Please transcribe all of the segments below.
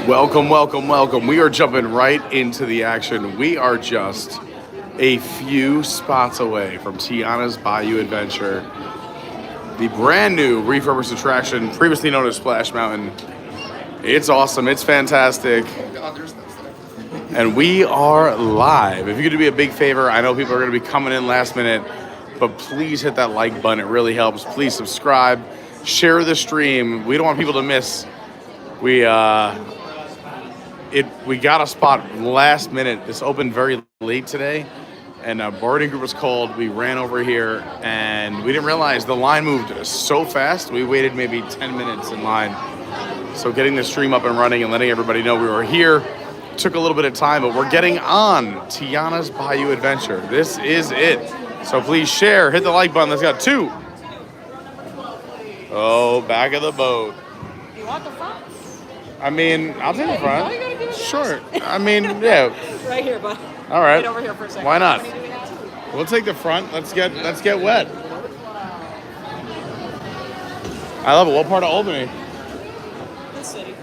Welcome, welcome, welcome. We are jumping right into the action. We are just a few spots away from Tiana's Bayou Adventure, the brand new refurbished attraction, previously known as Splash Mountain. It's awesome. It's fantastic. And we are live. If you could do me a big favor, I know people are going to be coming in last minute, but please hit that like button. It really helps. Please subscribe, share the stream. We don't want people to miss. We got a spot last minute. This opened very late today, and a boarding group was called. We ran over here, and we didn't realize the line moved so fast. We waited maybe 10 minutes in line. So getting the stream up and running and letting everybody know we were here took a little bit of time, but we're getting on Tiana's Bayou Adventure. This is it. So please share, hit the like button. Let's go. 2. Oh, back of the boat. You want the front? I mean, I'll take the front. No, you gotta give it Sure. I mean, yeah. right here, bud. All right. Wait over here for a second. Why not? How many do we have? We'll take the front. Let's get wet. I love it. What part of Albany? This city.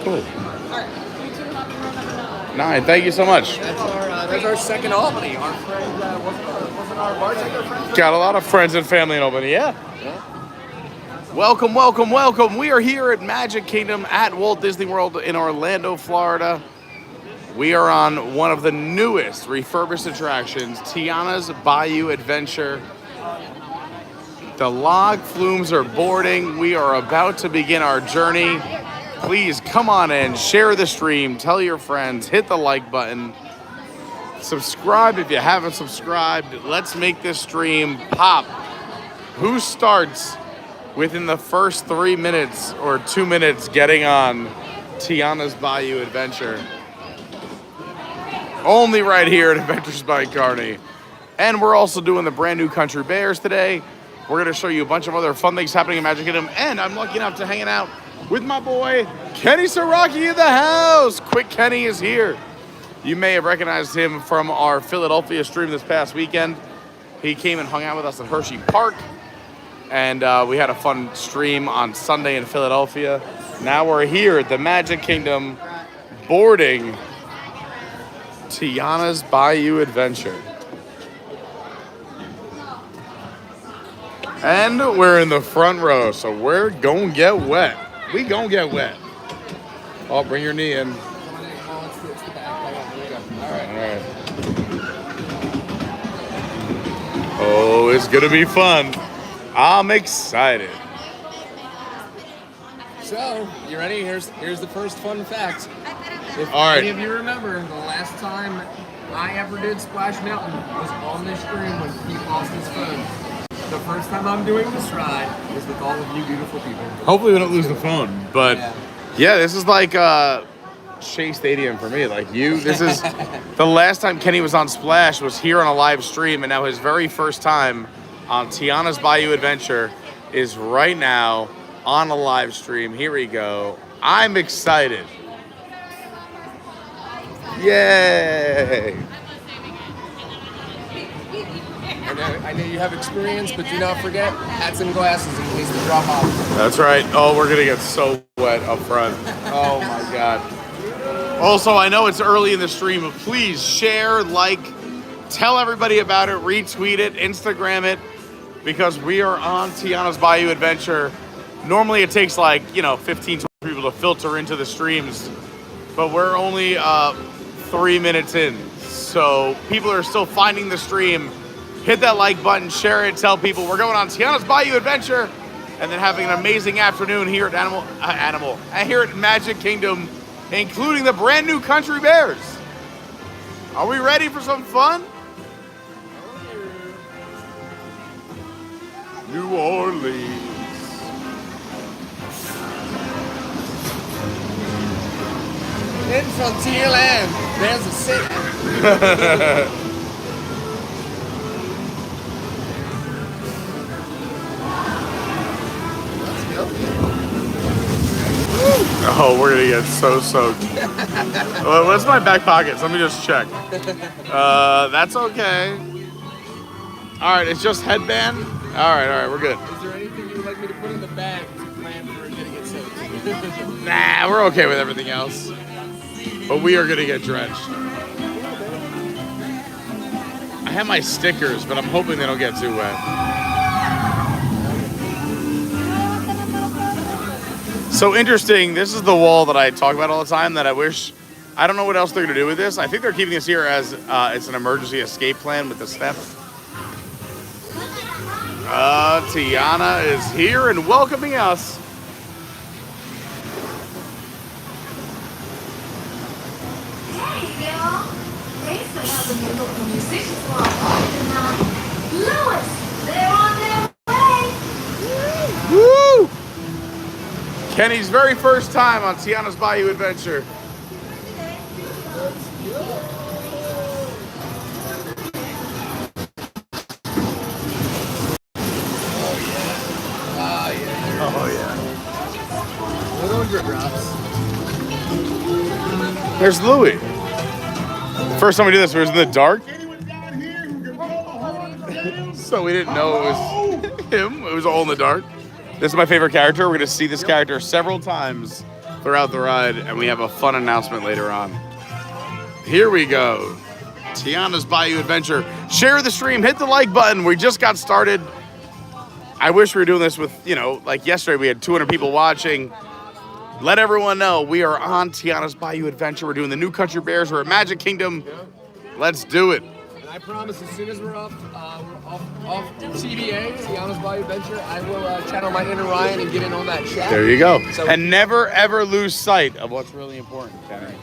Cool. All right. You two have to run number 9. 9. Thank you so much. That's our second Albany. Our friend wasn't our bartender friend. Got a lot of friends and family in Albany. Yeah. Welcome, welcome, welcome. We are here at Magic Kingdom at Walt Disney World in Orlando, Florida. We are on one of the newest refurbished attractions, Tiana's Bayou Adventure. The log flumes are boarding. We are about to begin our journey. Please come on in, share the stream, tell your friends, hit the like button. Subscribe if you haven't subscribed. Let's make this stream pop. Who starts within the first 3 minutes or 2 minutes getting on Tiana's Bayou Adventure? Only right here at Adventures by Carney. And we're also doing the brand new Country Bears today. We're going to show you a bunch of other fun things happening in Magic Kingdom. And I'm lucky enough to hanging out with my boy, Kenny Saraki in the house. Quick Kenny is here. You may have recognized him from our Philadelphia stream this past weekend. He came and hung out with us at Hershey Park. And we had a fun stream on Sunday in Philadelphia. Now we're here at the Magic Kingdom boarding Tiana's Bayou Adventure. And we're in the front row, so we're gonna get wet. We gonna get wet. Oh, bring your knee in. All right. Oh, it's gonna be fun. I'm excited. So, you ready? Here's the first fun fact. If All right. any of you remember, the last time I ever did Splash Mountain was on this stream when Pete lost his phone. The first time I'm doing this ride is with all of you beautiful people. Hopefully we don't lose the phone, but yeah, this is like Shea Stadium for me. Like this is the last time Kenny was on Splash was here on a live stream, and now his very first time on Tiana's Bayou Adventure is right now on a live stream. Here we go. I'm excited. Yay! I know you have experience, but do not forget hats and glasses in case they drop off. That's right. Oh, we're gonna get so wet up front. Oh my God. Also, I know it's early in the stream, but please share, like, tell everybody about it, retweet it, Instagram it, because we are on Tiana's Bayou Adventure. Normally it takes 15, 20 people to filter into the streams, but we're only 3 minutes in. So people are still finding the stream. Hit that like button, share it, tell people we're going on Tiana's Bayou Adventure, and then having an amazing afternoon here at here at Magic Kingdom, including the brand new Country Bears. Are we ready for some fun? New Orleans. In Frontierland, there's a city. Oh, we're gonna get so soaked. Well, what's my back pockets? Let me just check. That's okay. All right, it's just headband. All right, we're good. Is there anything you would like me to put in the bag to plan for getting it soaked? Nah, we're okay with everything else. But we are gonna get drenched. I have my stickers, but I'm hoping they don't get too wet. So interesting, this is the wall that I talk about all the time that I don't know what else they're gonna do with this. I think they're keeping this here as it's an emergency escape plan with the steps. Tiana is here and welcoming us. Hey, y'all. Thanks for helping me look for musicians while I'm tonight. Lewis, they're on their way. Woo! Kenny's very first time on Tiana's Bayou Adventure. Oh yeah. Little drip drops. There's Louie. First time we did this, it was in the dark. So we didn't know it was him. It was all in the dark. This is my favorite character. We're gonna see this character several times throughout the ride, and we have a fun announcement later on. Here we go. Tiana's Bayou Adventure. Share the stream, hit the like button. We just got started. I wish we were doing this with, like yesterday we had 200 people watching. Let everyone know we are on Tiana's Bayou Adventure. We're doing the new Country Bears. We're at Magic Kingdom. Let's do it. And I promise as soon as we're off TBA, Tiana's Bayou Adventure, I will channel my inner Ryan and get in on that chat. There you go. So, And never, ever lose sight of what's really important, Kenny.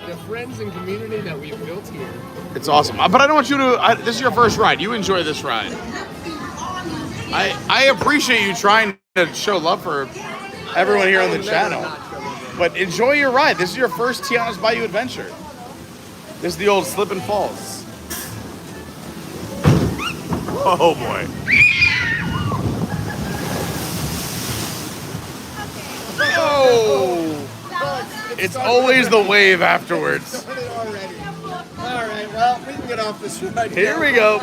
the friends and community that we've built here. It's awesome. But I don't want you to, this is your first ride. You enjoy this ride. I appreciate you trying to show love for everyone here on the channel. But enjoy your ride. This is your first Tiana's Bayou Adventure. This is the old Slip and Falls. Oh boy. Oh! It's always the wave afterwards. Already. All right, well, we can get off this ride. Here we go.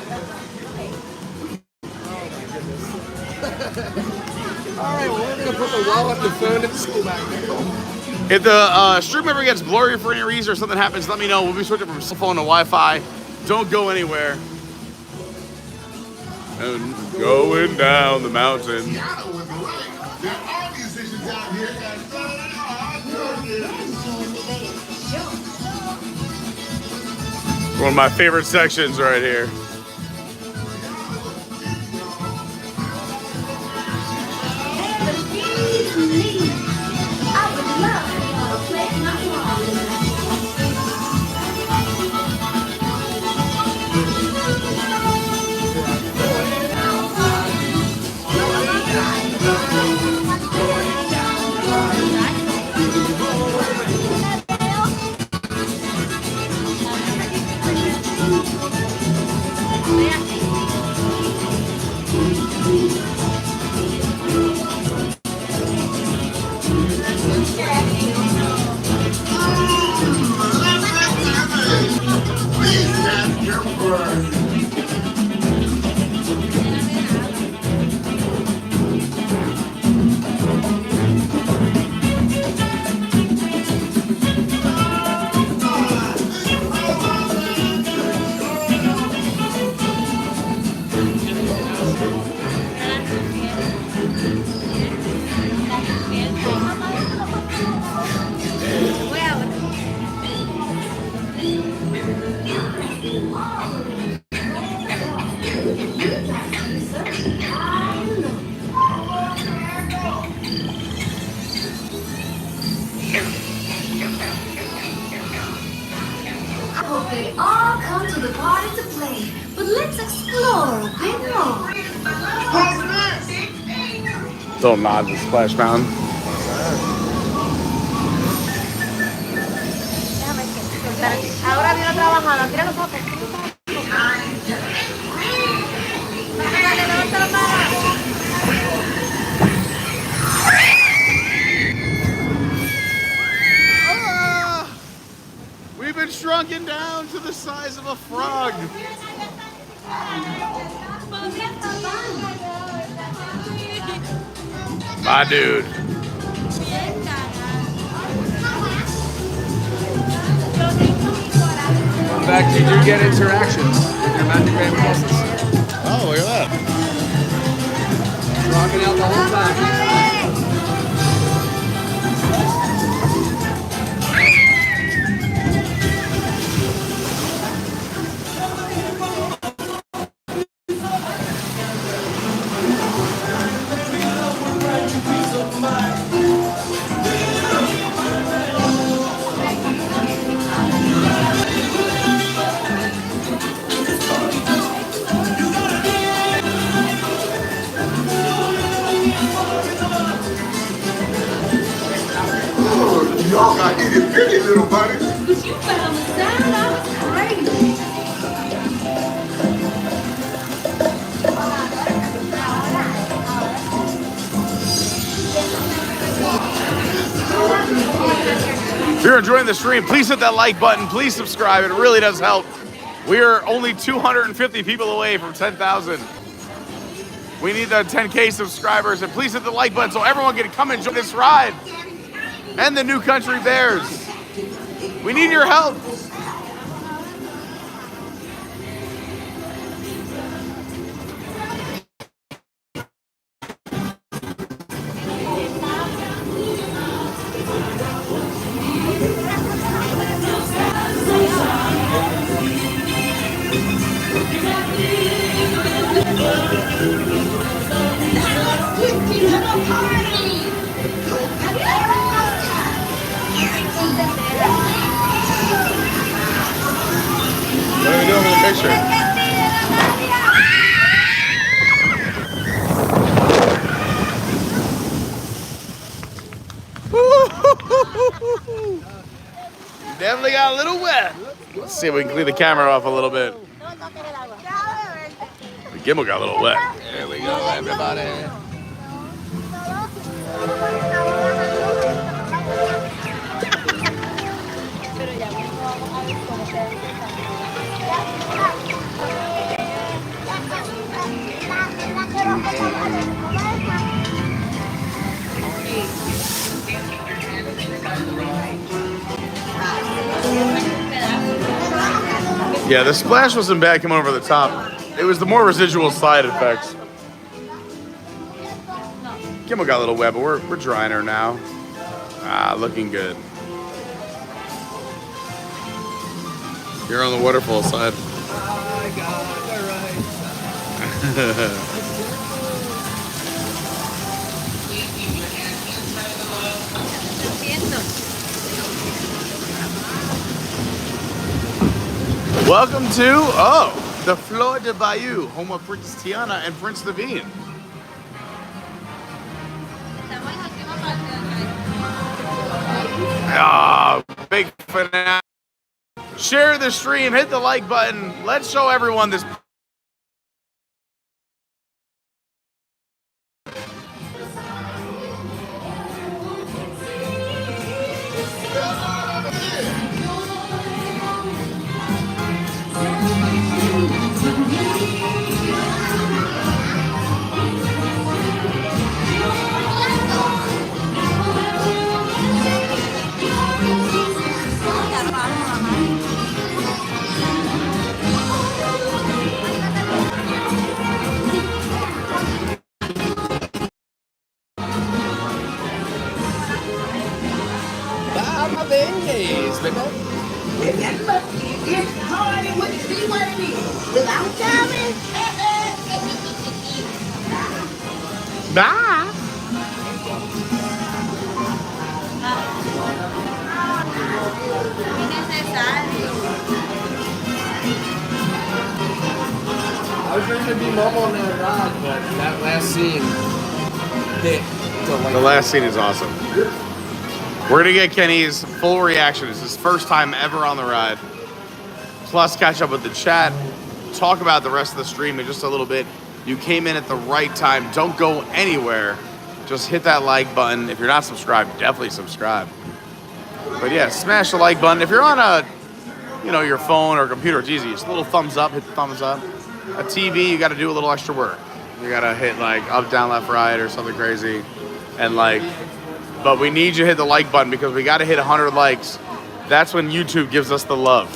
All right, well, we're going to put the wallet, the phone, and the school back there. If the stream ever gets blurry for any reason or something happens, let me know. We'll be switching from cell phone to Wi-Fi. Don't go anywhere. And going down the mountain. Tiana was right. There are musicians out here that One of my favorite sections right here. They all come to the party to play, but let's explore a bit more. Little nod to Splash Mountain. Ahora vino trabajando. Tira los papeles. We've been shrunken down to the size of a frog. My dude. fact, you do get interactions with your Magic Band passes. Oh, look at that. Rocking out the whole time. Y'all got itty bitty little buddy. But you found the sound. I was crazy. If you're enjoying the stream, please hit that like button. Please subscribe. It really does help. We are only 250 people away from 10,000. We need the 10K subscribers, and please hit the like button so everyone can come and join this ride. And the new Country Bears. We need your help. What are we doing with the picture? Definitely got a little wet. Let's see if we can clean the camera off a little bit. The gimbal got a little wet. There we go, everybody. Yeah, the splash wasn't bad coming over the top. It was the more residual side effects. Kimmel got a little wet, but we're drying her now. Ah, looking good. You're on the waterfall side. I got the right. Welcome to, the Flor de Bayou, home of Princess Tiana and Prince Naveen. Ah, big finale. Share the stream, hit the like button. Let's show everyone this. It's hard and what see what it is. Without coming. Bye. I was trying to be mobile on that ride, but that last scene hit. The last scene is awesome. We're gonna get Kenny's full reaction. It's his first time ever on the ride. Plus catch up with the chat, talk about the rest of the stream in just a little bit. You came in at the right time. Don't go anywhere. Just hit that like button. If you're not subscribed, definitely subscribe. But yeah, smash the like button. If you're on a, your phone or computer, it's easy. Just a little thumbs up, hit the thumbs up. A TV, you gotta do a little extra work. You gotta hit like up, down, left, right or something crazy. And but we need you to hit the like button because we gotta hit 100 likes. That's when YouTube gives us the love.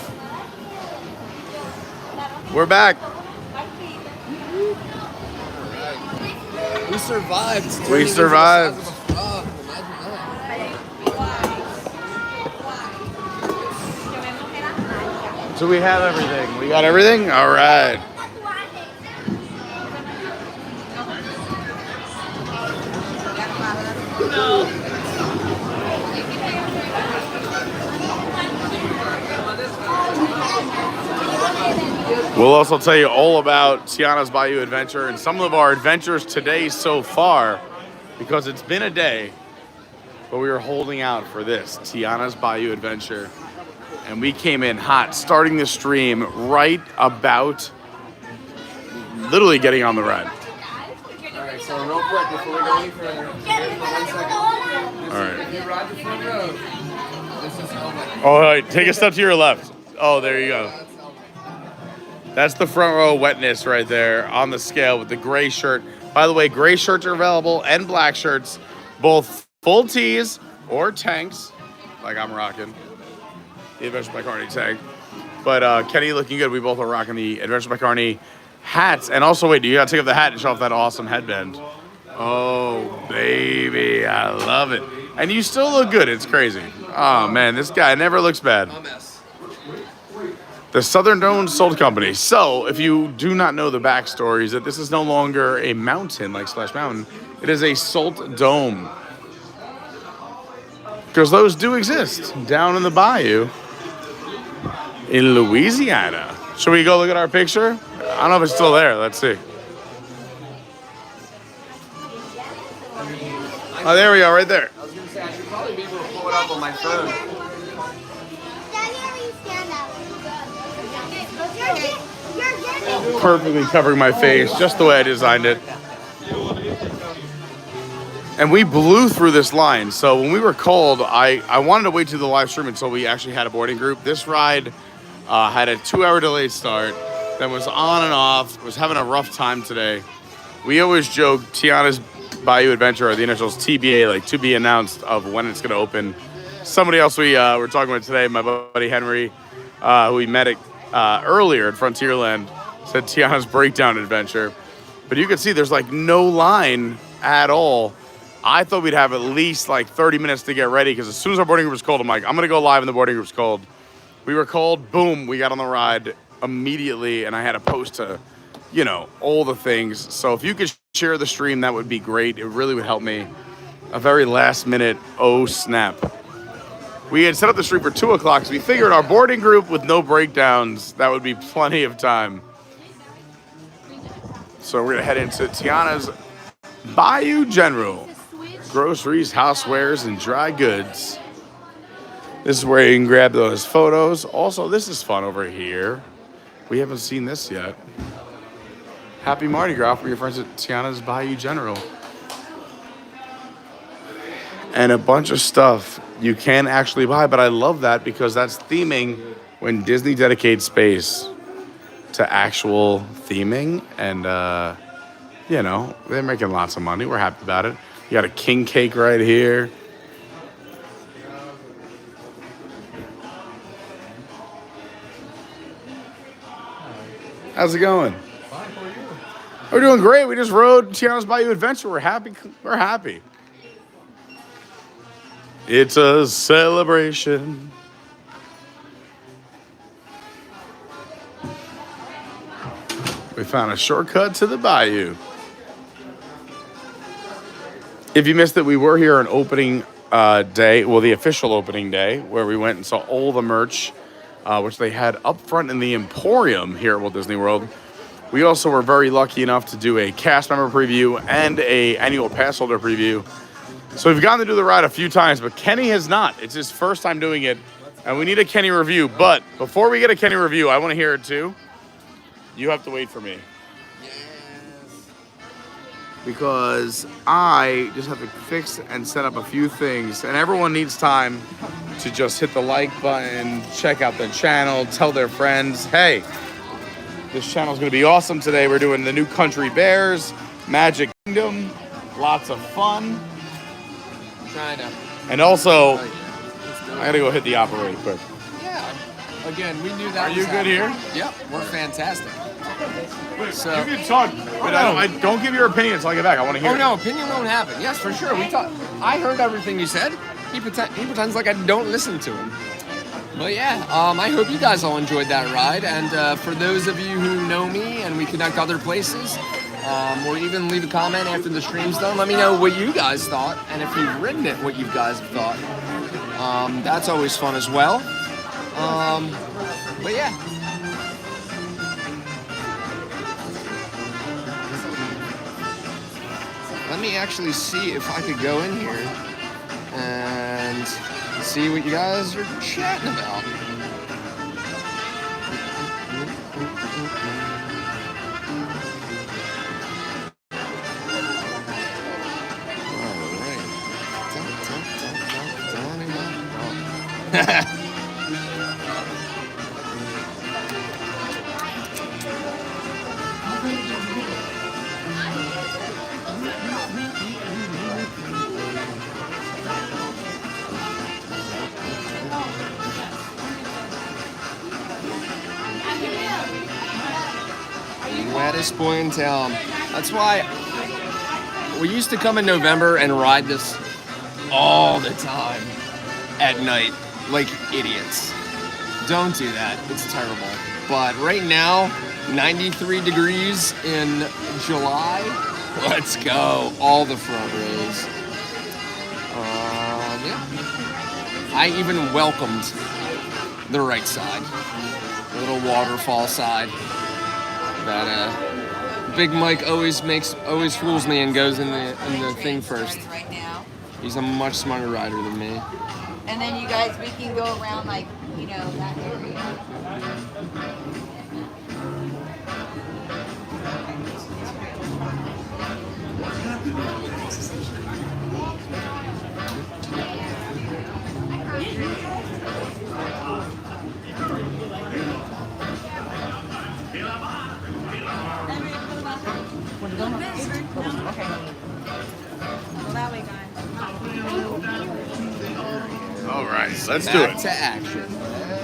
We're back. We survived. It's We turning into the survived. size of a frog. Imagine that. So we have everything. We got everything? All right. We'll also tell you all about Tiana's Bayou Adventure and some of our adventures today so far, because it's been a day, but we were holding out for this Tiana's Bayou Adventure, and we came in hot, starting the stream right about literally getting on the ride. Alright, so real quick, before we go any further, here's the 1 second. All right. If you ride the front row, this is helmet. Oh, wait, take a step to your left. Oh, there you go. That's the front row wetness right there on the scale with the gray shirt. By the way, gray shirts are available and black shirts, both full tees or tanks, like I'm rocking the Adventure by Carney tank. But Kenny looking good. We both are rocking the Adventure by Carney hats. And also, wait, you gotta take off the hat and show off that awesome headband. Oh, baby, I love it. And you still look good. It's crazy. Oh, man, this guy never looks bad. A mess. The Southern Dome Salt Company. So, if you do not know the backstory, is that this is no longer a mountain like Splash Mountain. It is a salt dome. Because those do exist down in the bayou in Louisiana. Should we go look at our picture? I don't know if it's still there. Let's see. Oh, there we go, right there. I was going to say, I should probably be able to pull it up on my phone. Perfectly covering my face, just the way I designed it. And we blew through this line. So when we were called, I wanted to wait to the live stream until we actually had a boarding group. This ride had a 2-hour delayed start, then was on and off, was having a rough time today. We always joke Tiana's Bayou Adventure, or the initials TBA, like to be announced, of when it's going to open. Somebody else we were talking with today, my buddy Henry, who we met earlier at Frontierland, said Tiana's Breakdown Adventure. But you can see there's like no line at all. I thought we'd have at least like 30 minutes to get ready, because as soon as our boarding group was called, I'm like, I'm going to go live and the boarding group's called. We were called, boom, we got on the ride immediately, and I had to post to, all the things. So if you could share the stream, that would be great. It really would help me. A very last minute, oh snap. We had set up the stream for 2 o'clock, so we figured our boarding group with no breakdowns, that would be plenty of time. So we're gonna head into Tiana's Bayou General. Groceries, housewares, and dry goods. This is where you can grab those photos. Also, this is fun over here. We haven't seen this yet. Happy Mardi Gras for your friends at Tiana's Bayou General. And a bunch of stuff you can actually buy, but I love that because that's theming when Disney dedicates space to actual theming. And, they're making lots of money. We're happy about it. You got a king cake right here. How's it going? Fine, how are you? We're doing great. We just rode Tiana's Bayou Adventure. We're happy. We're happy. It's a celebration. We found a shortcut to the bayou. If you missed it, we were here on opening day, well, the official opening day, where we went and saw all the merch, which they had up front in the Emporium here at Walt Disney World. We also were very lucky enough to do a cast member preview and a annual pass holder preview. So we've gotten to do the ride a few times, but Kenny has not. It's his first time doing it, and we need a Kenny review. But before we get a Kenny review, I want to hear it too. You have to wait for me. Because I just have to fix and set up a few things, and everyone needs time to just hit the like button, check out the channel, tell their friends, hey, this channel's gonna be awesome today. We're doing the new Country Bears, Magic Kingdom, lots of fun. Trying to. And also, I gotta go hit the operator quick. Yeah. Again, we knew that. Are you good here? Yep, we're fantastic. So, You can talk, but I don't give your opinion until I get back. I want to hear oh it. no, opinion won't happen. Yes, for sure. I heard everything you said. He pretends like I don't listen to him. But yeah, I hope you guys all enjoyed that ride. And for those of you who know me and we connect other places, or even leave a comment after the stream's done, let me know what you guys thought. And if you've ridden it, what you guys have thought. That's always fun as well. But yeah. Let me actually see if I could go in here and see what you guys are chatting about. All right. Wettest boy in town. That's why we used to come in November and ride this all the time at night like idiots. Don't do that. It's terrible. But right now, 93 degrees in July. Let's go. All the front rows. Yeah. I even welcomed the right side. The little waterfall side. That Big Mike always fools me and goes in the thing first. Right now. He's a much smarter rider than me. And then you guys, we can go around like, you know, that area. All right, let's do Back it. to action.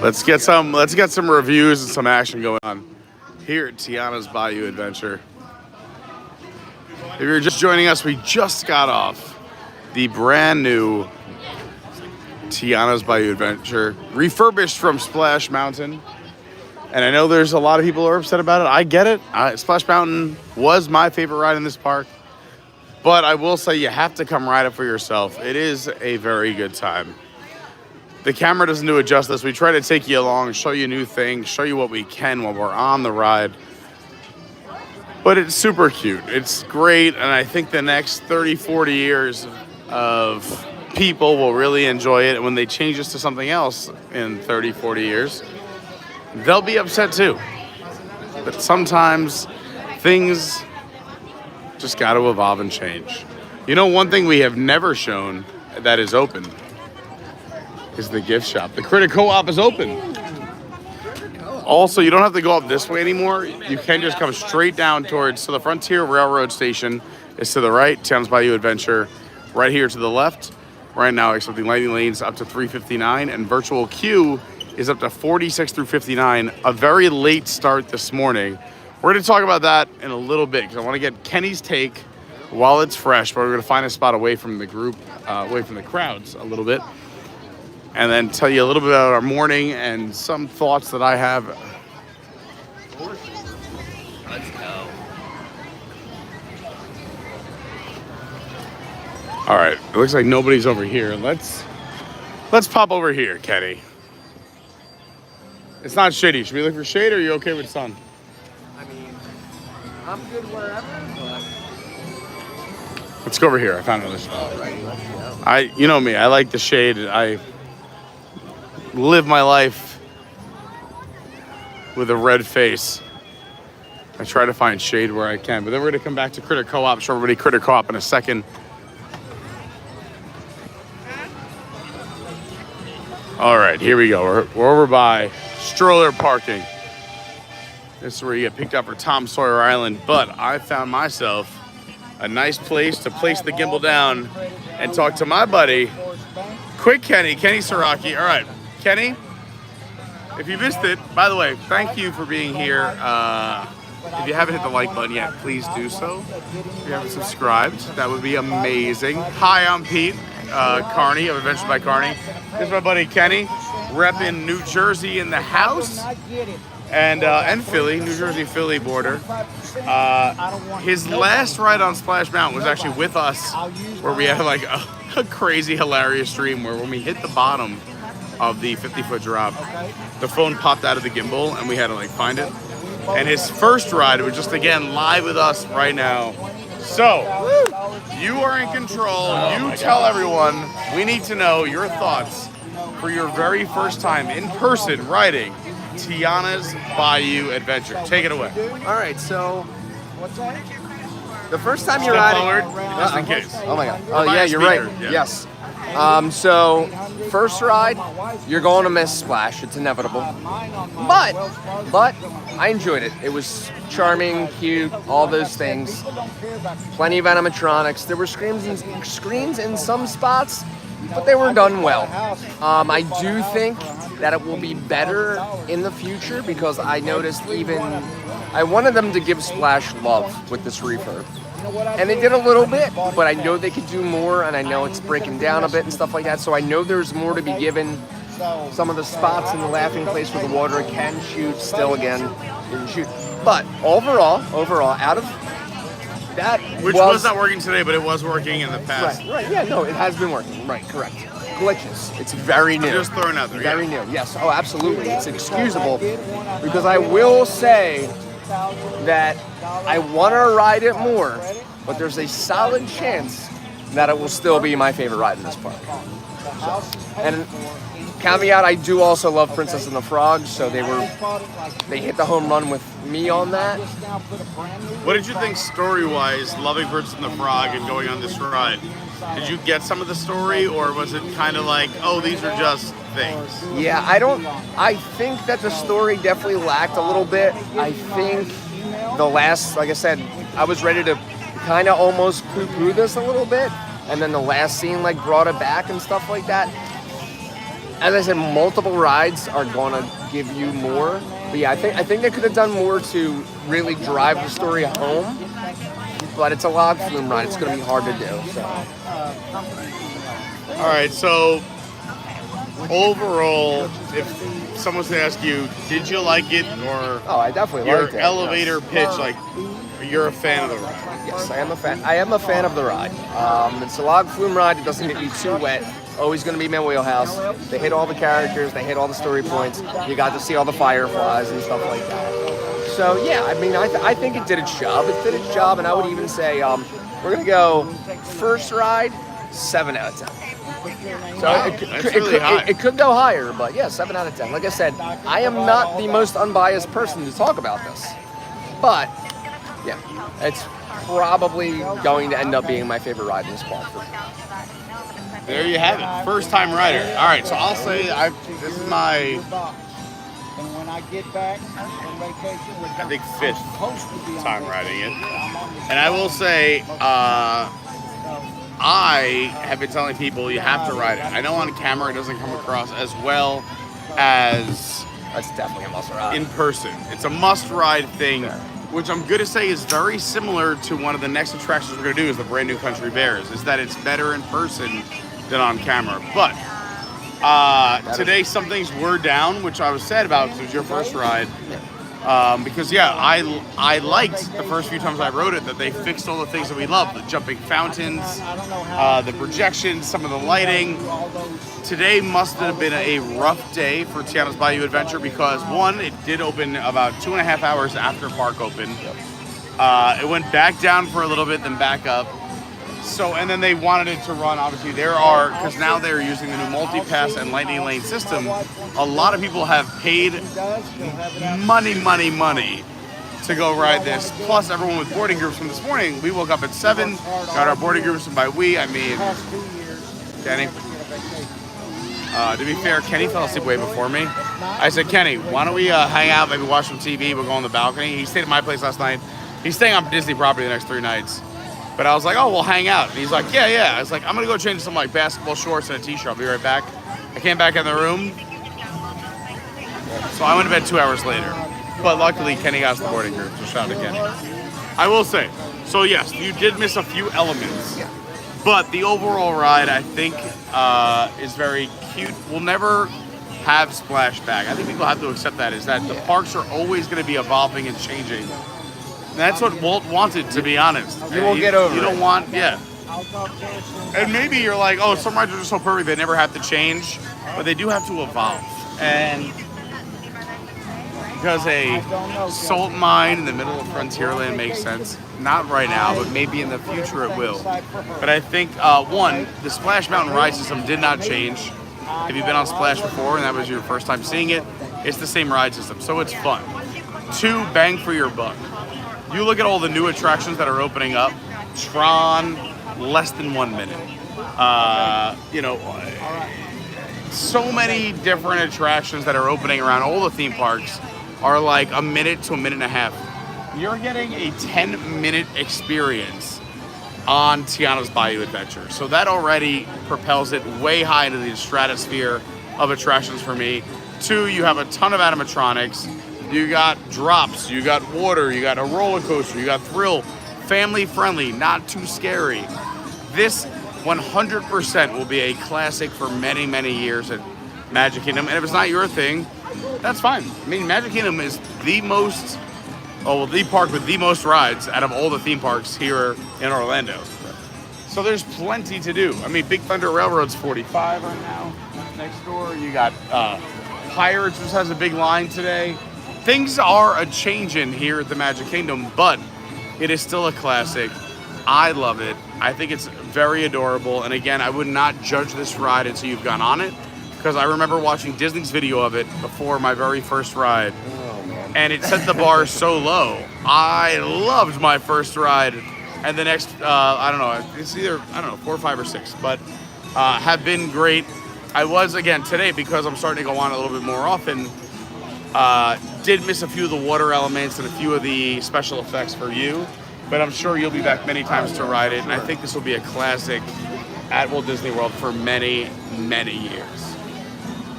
Let's get some reviews and some action going on here at Tiana's Bayou Adventure. If you're just joining us, we just got off the brand new Tiana's Bayou Adventure, refurbished from Splash Mountain. And I know there's a lot of people who are upset about it. I get it. Splash Mountain was my favorite ride in this park. But I will say you have to come ride it for yourself. It is a very good time. The camera doesn't do it justice. We try to take you along, show you new things, show you what we can while we're on the ride. But it's super cute. It's great. And I think the next 30, 40 years of people will really enjoy it. And when they change this to something else in 30, 40 years, they'll be upset too. But sometimes things just got to evolve and change. You know, one thing we have never shown that is open is the gift shop. The Critter Co-op is open. Also, you don't have to go up this way anymore. You can just come straight down towards, so the Frontier Railroad Station is to the right, Tiana's Bayou Adventure right here to the left. Right now, accepting lightning lanes up to 359, and virtual queue is up to 46 through 59. A very late start this morning. We're going to talk about that in a little bit because I want to get Kenny's take while it's fresh, but we're going to find a spot away from the group, away from the crowds a little bit, and then tell you a little bit about our morning and some thoughts that I have. Let's go. All right, it looks like nobody's over here. Let's pop over here, Kenny. It's not shady. Should we look for shade, or are you okay with sun? I mean, I'm good wherever, but... Let's go over here. I found another spot. Alrighty, let's go. You know me. I like the shade. I live my life with a red face. I try to find shade where I can. But then we're going to come back to Critter Co-op. Show everybody Critter Co-op in a second. All right, here we go. We're over by stroller parking. This is where you get picked up for Tom Sawyer Island. But I found myself a nice place to place the gimbal down and talk to my buddy, Quick Kenny Saraki. All right, Kenny, if you missed it, by the way, thank you for being here If you haven't hit the like button yet, please do so. If you haven't subscribed, that would be amazing. Hi, I'm Pete, Carney of Adventures by Carney. This is my buddy Kenny, repping New Jersey in the house. And Philly, New Jersey Philly border. His last ride on Splash Mountain was actually with us, where we had like a crazy, hilarious stream where when we hit the bottom of the 50-foot drop, the phone popped out of the gimbal and we had to like find it. And his first ride was just again live with us right now. So you are in control. You tell everyone. We need to know your thoughts for your very first time in person riding TIANA'S Bayou Adventure. Take it away. All right, so the first time you're Step riding, forward, just in case. oh my god, Or oh by yeah, a you're right. speaker, yeah. Yes. So first ride, you're going to miss Splash. It's inevitable. But I enjoyed it. It was charming, cute, all those things. Plenty of animatronics. There were screens in some spots, but they were done well. I do think that it will be better in the future because I noticed I wanted them to give Splash love with this refurb. And they did a little bit, but I know they could do more, and I know it's breaking down a bit and stuff like that, so I know there's more to be given. Some of the spots in the laughing place where the water can shoot, still again, didn't shoot. But overall, out of that Which was not working today, but it was working in the past. Right, yeah, no, it has been working, right, correct. Glitches, it's very new. Just throwing out there, Very new, yes, oh, absolutely, it's excusable, because I will say that I want to ride it more, but there's a solid chance that it will still be my favorite ride in this park. So, and caveat, I do also love Princess and the Frog, so they hit the home run with me on that. What did you think story-wise, loving Princess and the Frog and going on this ride? Did you get some of the story, or was it kind of like, oh, these are just things? Yeah, I think that the story definitely lacked a little bit. I think the last, like I said, I was ready to kind of almost poo-poo this a little bit, and then the last scene like brought it back and stuff like that. As I said, multiple rides are gonna give you more. But yeah, I think they could have done more to really drive the story home. But it's a log flume ride. It's gonna be hard to do. So. All right, so overall, if someone's to ask you, did you like it, or Oh, I definitely your liked it. elevator pitch, like you're a fan of the ride? Yes, I am a fan. I am a fan of the ride. It's a log flume ride. It doesn't get you too wet. Always going to be my wheelhouse. They hit all the characters. They hit all the story points. You got to see all the fireflies and stuff like that. So yeah, I mean, I think it did its job. It did its job, and I would even say we're gonna go first ride 7 out of 10. So Wow, that's really high. it could go higher, but yeah, 7 out of 10. Like I said, I am not the most unbiased person to talk about this, but yeah, it's probably going to end up being my favorite ride in this park. There you have it, first time rider. All right, so I'll say this is my, I think, 5th time riding it, and I will say I have been telling people you have to ride it. I know on camera it doesn't come across as well as That's definitely a must ride. in person. It's a must-ride thing, which I'm going to say is very similar to one of the next attractions we're going to do is the brand new Country Bears, is that it's better in person than on camera. But today some things were down, which I was sad about because it was your first ride. Because yeah, I liked the first few times I rode it that they fixed all the things that we love, the jumping fountains, the projections, some of the lighting. Today must have been a rough day for TIANA'S Bayou Adventure because one, it did open about 2.5 hours after park opened. It went back down for a little bit, then back up. So, and then they wanted it to run, obviously because now they're using the new multi-pass and lightning lane system, a lot of people have paid money to go ride this. Plus everyone with boarding groups from this morning, we woke up at 7, got our boarding groups, and by we, I mean Kenny. To be fair, Kenny fell asleep way before me. I said, Kenny, why don't we hang out, maybe watch some TV, we'll go on the balcony. He stayed at my place last night. He's staying on Disney property the next 3 nights. But I was like, oh, we'll hang out. And he's like, yeah. I was like, I'm going to go change some like basketball shorts and a t-shirt. I'll be right back. I came back in the room. So I went to bed 2 hours later. But luckily, Kenny got us the boarding group, so shout out to Kenny. I will say, so yes, you did miss a few elements, but the overall ride, I think, is very cute. We'll never have splashback. I think people have to accept that, is that the parks are always going to be evolving and changing. And that's what Walt wanted, to be honest. You won't get over You don't it. want, yeah. And maybe you're like, oh, some rides are just so perfect, they never have to change, but they do have to evolve. And because a salt mine in the middle of Frontierland makes sense. Not right now, but maybe in the future it will. But I think, one, the Splash Mountain ride system did not change. If you've been on Splash before and that was your first time seeing it, it's the same ride system, so it's fun. Two, bang for your buck. You look at all the new attractions that are opening up. Tron, less than 1 minute. So many different attractions that are opening around all the theme parks are like a minute to a minute and a half. You're getting a 10-minute experience on Tiana's Bayou Adventure. So that already propels it way high into the stratosphere of attractions for me. Two, you have a ton of animatronics. You got drops, you got water, you got a roller coaster, you got thrill, family friendly, not too scary. This 100% will be a classic for many, many years at Magic Kingdom. And if it's not your thing, that's fine. I mean, Magic Kingdom is the park with the most rides out of all the theme parks here in Orlando. So there's plenty to do. I mean, Big Thunder Railroad's 45 right now. Next door, you got Pirates, which has a big line today. Things are a changing here at the Magic Kingdom, but it is still a classic. I love it. I think it's very adorable. And again, I would not judge this ride until you've gone on it, because I remember watching Disney's video of it before my very first ride. And it set the bar so low. I loved my first ride. And the next, it's either, 4, 5, or 6, but have been great. I was, again, today, because I'm starting to go on a little bit more often, did miss a few of the water elements and a few of the special effects for you. But I'm sure you'll be back many times to ride it. And I think this will be a classic at Walt Disney World for many, many years.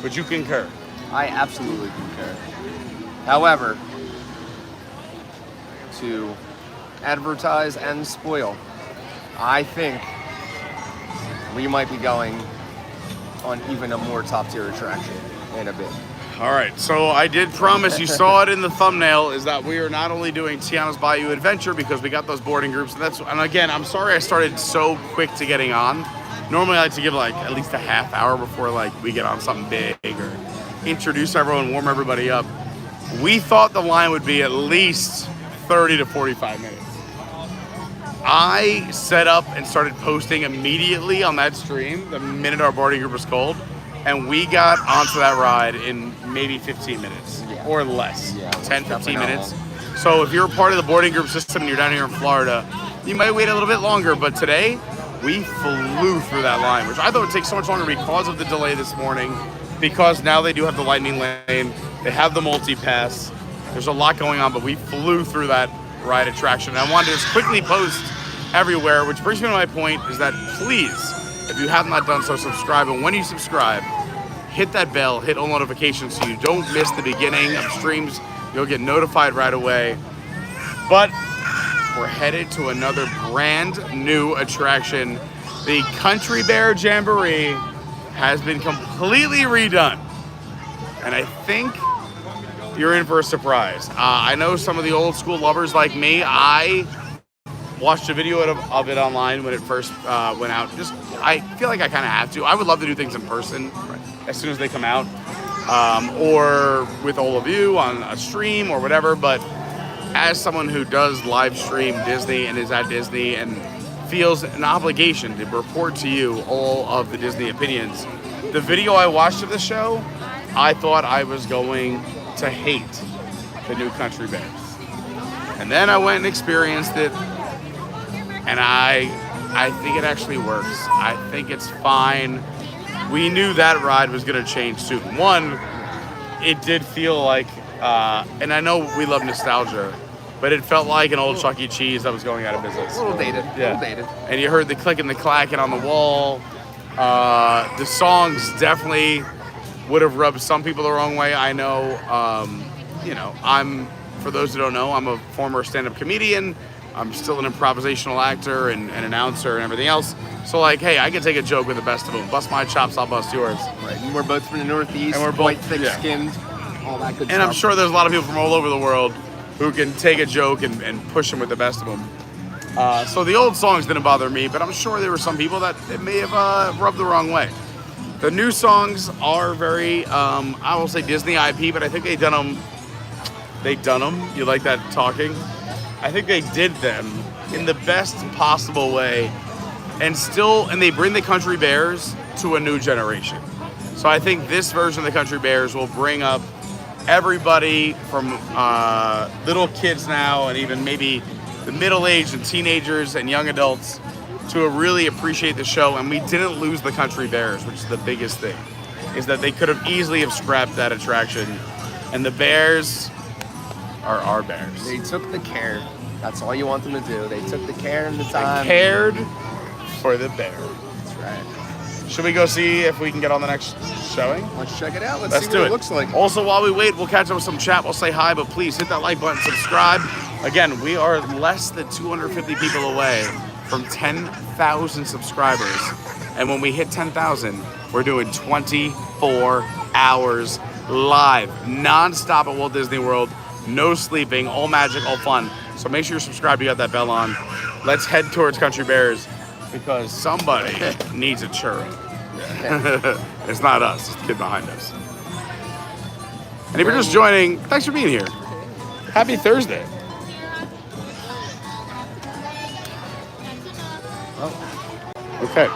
Would you concur? I absolutely concur. However, to advertise and spoil, I think we might be going on even a more top-tier attraction in a bit. All right, so I did promise, you saw it in the thumbnail, is that we are not only doing Tiana's Bayou Adventure because we got those boarding groups, and again, I'm sorry I started so quick to getting on. Normally I like to give like at least a half hour before like we get on something big or introduce everyone, warm everybody up. We thought the line would be at least 30 to 45 minutes. I set up and started posting immediately on that stream the minute our boarding group was called, and we got onto that ride in maybe 15 minutes or less, 10, 15 minutes. So if you're part of the boarding group system and you're down here in Florida, you might wait a little bit longer, but today we flew through that line, which I thought would take so much longer because of the delay this morning, because now they do have the lightning lane, they have the multi-pass, there's a lot going on, but we flew through that ride attraction. And I wanted to just quickly post everywhere, which brings me to my point, is that please, if you have not done so, subscribe. And when you subscribe, hit that bell, hit all notifications so you don't miss the beginning of streams. You'll get notified right away. But we're headed to another brand new attraction. The Country Bear Jamboree has been completely redone. And I think you're in for a surprise. I know some of the old school lovers like me, I watched a video of it online when it first went out. I feel like I kind of have to. I would love to do things in person as soon as they come out, or with all of you on a stream or whatever. But as someone who does live stream Disney and is at Disney and feels an obligation to report to you all of the Disney opinions, the video I watched of the show, I thought I was going to hate the new Country Bears. And then I went and experienced it, and I think it actually works. I think it's fine. We knew that ride was going to change soon. One, it did feel like, and I know we love nostalgia, but it felt like an old Chuck E. Cheese that was going out of business. A little dated, a little dated. And you heard the click and the clacking on the wall. The songs definitely would have rubbed some people the wrong way. I know, I'm for those who don't know, I'm a former stand-up comedian. I'm still an improvisational actor and announcer and everything else. So like, hey, I can take a joke with the best of them. Bust my chops, I'll bust yours. Right. And we're both from the Northeast. And we're both- quite thick-skinned. All that good stuff. And I'm sure there's a lot of people from all over the world who can take a joke and push them with the best of them. So the old songs didn't bother me, but I'm sure there were some people that it may have rubbed the wrong way. The new songs are very, I will say Disney IP, but I think they done them. You like that talking? I think they did them in the best possible way, and they bring the Country Bears to a new generation. So I think this version of the Country Bears will bring up everybody from little kids now, and even maybe the middle-aged and teenagers and young adults to really appreciate the show. And we didn't lose the Country Bears, which is the biggest thing, is that they could have easily have scrapped that attraction. And the Bears are our Bears. They took the care. That's all you want them to do. They took the care and the time. Cared for the bear. That's right. Should we go see if we can get on the next showing? Let's check it out. Let's Let's see do what it. it looks like. Also, while we wait, we'll catch up with some chat. We'll say hi, but please hit that like button, subscribe. Again, we are less than 250 people away from 10,000 subscribers. And when we hit 10,000, we're doing 24 hours live, non-stop at Walt Disney World. No sleeping, all magic, all fun. So make sure you're subscribed, you got that bell on. Let's head towards Country Bears because somebody needs a churro. It's not us, it's the kid behind us. And if you're just joining, thanks for being here. Happy Thursday. Okay.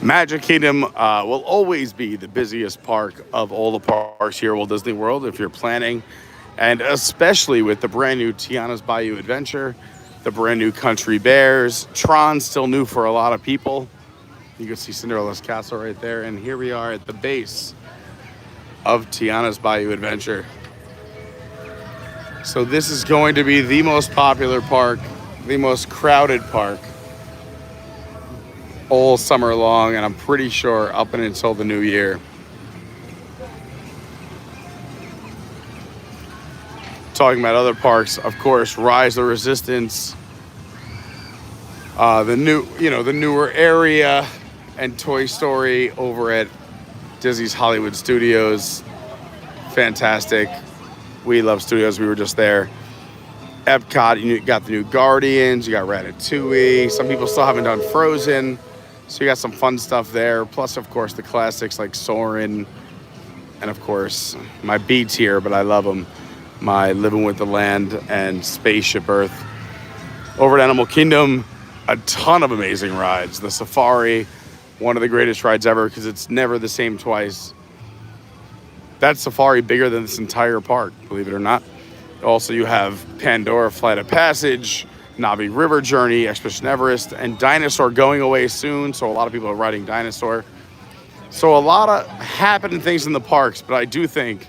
Magic Kingdom will always be the busiest park of all the parks here at Walt Disney World if you're planning, and especially with the brand new TIANA'S Bayou Adventure, the brand new Country Bears, Tron, still new for a lot of people. You can see Cinderella's Castle right there, and here we are at the base of TIANA'S Bayou Adventure. So this is going to be the most popular park, the most crowded park all summer long, and I'm pretty sure up and until the new year. Talking about other parks, of course, Rise of Resistance, the newer area, and Toy Story over at Disney's Hollywood Studios. Fantastic. We love studios. We were just there. Epcot, you got the new Guardians, you got Ratatouille. Some people still haven't done Frozen. So you got some fun stuff there. Plus, of course, the classics like Soarin'. And, of course, my B tier, but I love them. My Living with the Land and Spaceship Earth. Over at Animal Kingdom, a ton of amazing rides. The Safari, one of the greatest rides ever because it's never the same twice. That Safari bigger than this entire park, believe it or not. Also, you have Pandora Flight of Passage, Navi River Journey, Expedition Everest, and Dinosaur going away soon, so a lot of people are riding Dinosaur. So a lot of happening things in the parks, but I do think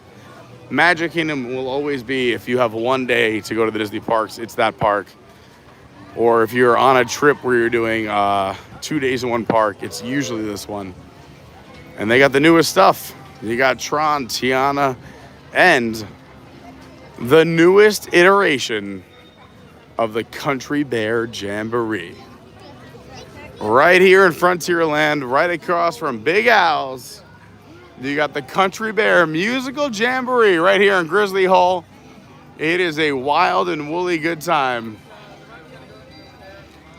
Magic Kingdom will always be, if you have one day to go to the Disney parks, it's that park. Or if you're on a trip where you're doing 2 days in one park, it's usually this one. And they got the newest stuff. You got Tron, Tiana, and the newest iteration of the Country Bear Jamboree. Right here in Frontierland, right across from Big Al's, you got the Country Bear Musical Jamboree right here in Grizzly Hall. It is a wild and woolly good time.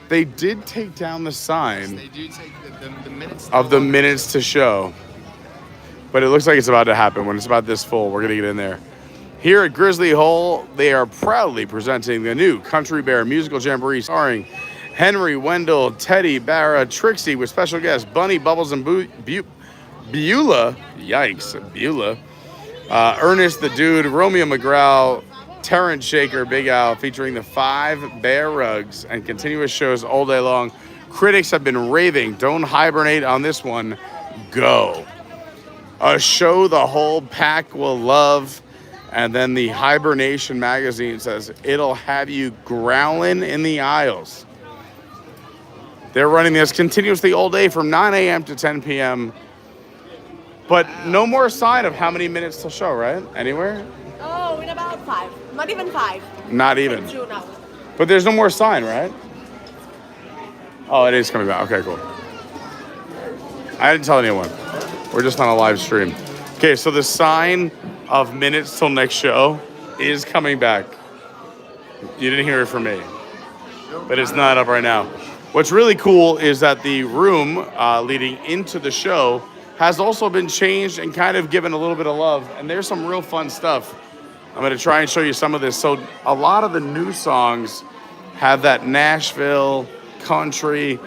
They did take down the sign They do take the minutes of the minutes to show, but it looks like it's about to happen. When it's about this full, we're gonna get in there. Here at Grizzly Hall, they are proudly presenting the new Country Bear Musical Jamboree starring Henry, Wendell, Teddy, Barra, Trixie, with special guests Bunny, Bubbles, and Beulah. Yikes, Beulah. Ernest the Dude, Romeo McGraw, Terrence Shaker, Big Al, featuring the 5 bear rugs and continuous shows all day long. Critics have been raving. Don't hibernate on this one. Go. A show the whole pack will love. And then the Hibernation magazine says it'll have you growling in the aisles. They're running this continuously all day from 9 a.m. to 10 p.m. But no more sign of how many minutes till show, right? Anywhere? Oh, in about 5. Not even 5. Not even. 2 now. But there's no more sign, right? Oh, it is coming back. Okay, cool. I didn't tell anyone. We're just on a live stream. Okay, so the sign of minutes till next show is coming back. You didn't hear it from me, but it's not up right now. What's really cool is that the room leading into the show has also been changed and kind of given a little bit of love, and there's some real fun stuff. I'm going to try and show you some of this. So a lot of the new songs have that Nashville country,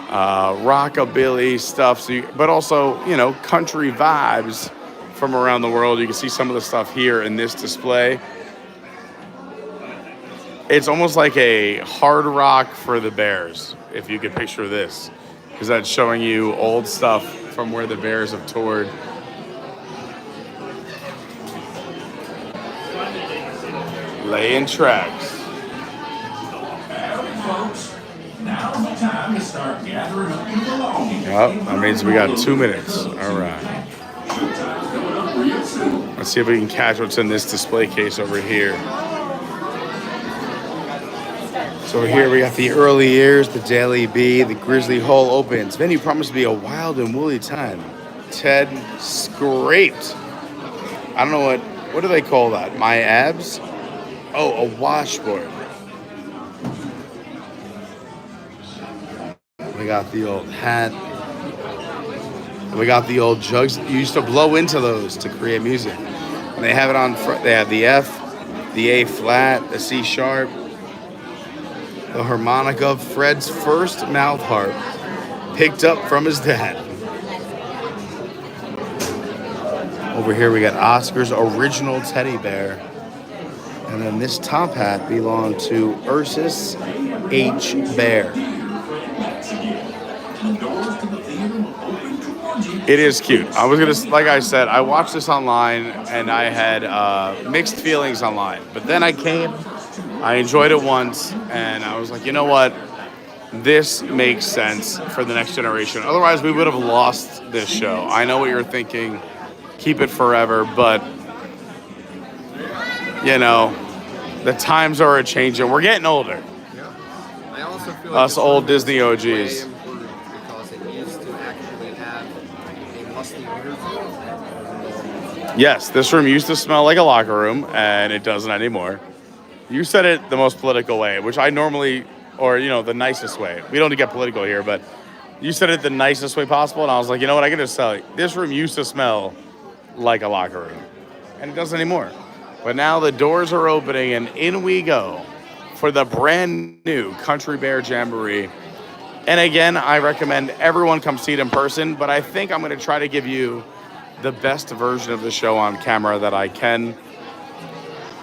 rockabilly stuff, but also, you know, country vibes from around the world. You can see some of the stuff here in this display. It's almost like a hard rock for the Bears, if you could picture this, because that's showing you old stuff from where the Bears have toured. Laying tracks. Now's the time to start gathering up your belongings. Well, that means we got 2 minutes. All right. Let's see if we can catch what's in this display case over here. So here we got the early years, the Daily Bee, the Grizzly Hall opens. Venue promised to be a wild and woolly time. Ted scraped. I don't know what do they call that? My abs? Oh, a washboard. We got the old hat. We got the old jugs. You used to blow into those to create music. And they have it on front. They have the F, the A flat, the C sharp, the harmonica, Fred's first mouth harp, picked up from his dad. Over here we got Oscar's original teddy bear. And then this top hat belonged to Ursus H. Bear. It is cute. I was gonna, like I said, I watched this online and I had mixed feelings online. But then I came, I enjoyed it once, and I was like, you know what? This makes sense for the next generation. Otherwise, we would have lost this show. I know what you're thinking. Keep it forever, but you know, the times are a-changing. We're getting older. Yeah. I also feel like Us old Disney OGs. Way important because it used to actually have a musty odor to it. Yes, this room used to smell like a locker room, and it doesn't anymore. You said it the most political way, which I normally, or, you know, the nicest way. We don't get political here, but you said it the nicest way possible, and I was like, you know what, I gotta tell you, this room used to smell like a locker room, and it doesn't anymore. But now the doors are opening, and in we go for the brand new Country Bear Jamboree. And again, I recommend everyone come see it in person, but I think I'm gonna try to give you the best version of the show on camera that I can.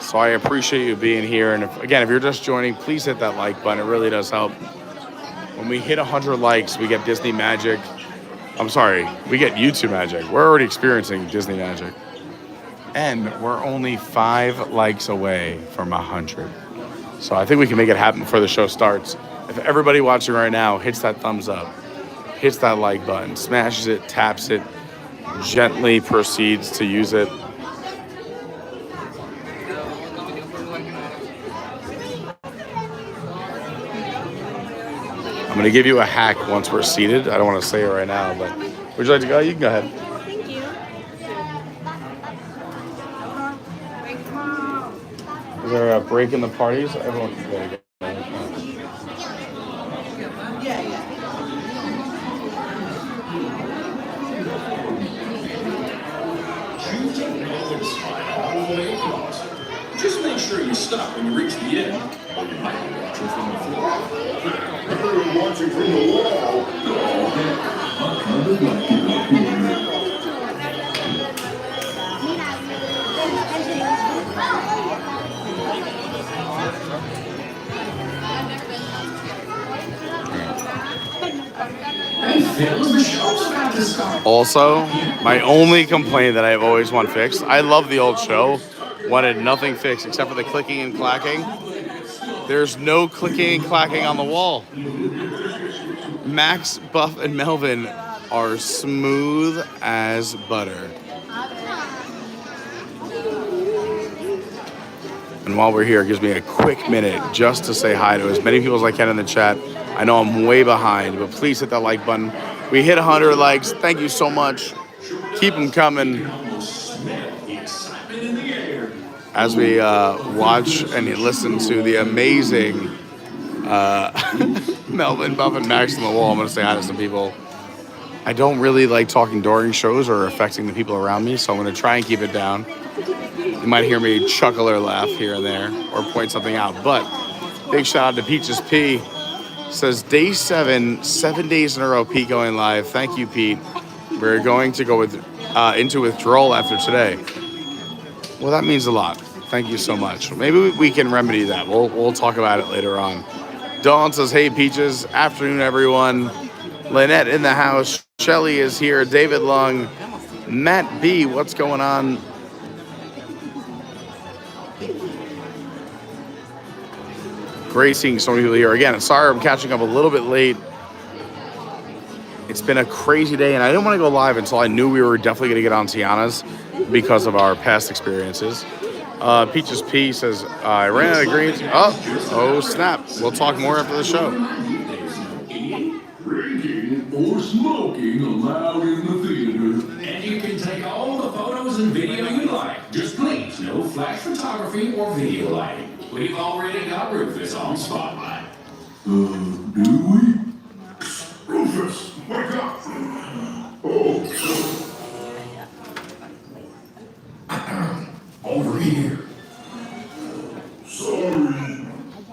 So I appreciate you being here. And if you're just joining, please hit that like button. It really does help. When we hit 100 likes, we get Disney magic. I'm sorry, we get YouTube magic. We're already experiencing Disney magic. And we're only 5 likes away from 100. So I think we can make it happen before the show starts. If everybody watching right now hits that thumbs up, hits that like button, smashes it, taps it, gently proceeds to use it. I'm gonna give you a hack once we're seated. I don't want to say it right now, but would you like to go? You can go ahead. Thank you. Is there a break in the parties? Everyone can go together. Just make sure you stop when you reach the end, or you might be watching from the floor. Watching from the wall. Also, my only complaint that I've always wanted fixed, I love the old show, wanted nothing fixed except for the clicking and clacking. There's no clicking and clacking on the wall. Max, Buff, and Melvin are smooth as butter. And while we're here, it gives me a quick minute just to say hi to as many people as I can in the chat. I know I'm way behind, but please hit that like button. We hit 100 likes. Thank you so much. Keep them coming. As we watch and listen to the amazing Melvin, Buff, and Max on the wall, I'm going to say hi to some people. I don't really like talking during shows or affecting the people around me, so I'm going to try and keep it down. You might hear me chuckle or laugh here and there or point something out. But big shout out to Peaches P. Says day 7 days in a row, Pete going live. Thank you, Pete. We're going to go into withdrawal after today. Well, that means a lot. Thank you so much. Maybe we can remedy that. We'll talk about it later on. Dawn says, hey, Peaches. Afternoon, everyone. Lynette in the house. Shelly is here. David Lung. Matt B, what's going on? Great seeing so many people here. Again, sorry I'm catching up a little bit late. It's been a crazy day, and I didn't want to go live until I knew we were definitely going to get on TIANA'S because of our past experiences. Peaches P says, I ran out of greens. Oh, snap. We'll talk more after the show. Drinking or smoking allowed in the theater. And you can take all the photos and video you like. Just please, no flash photography or video lighting. We've already got Rufus on Spotlight. Do we? Rufus, wake up! Oh. Over here. Sorry.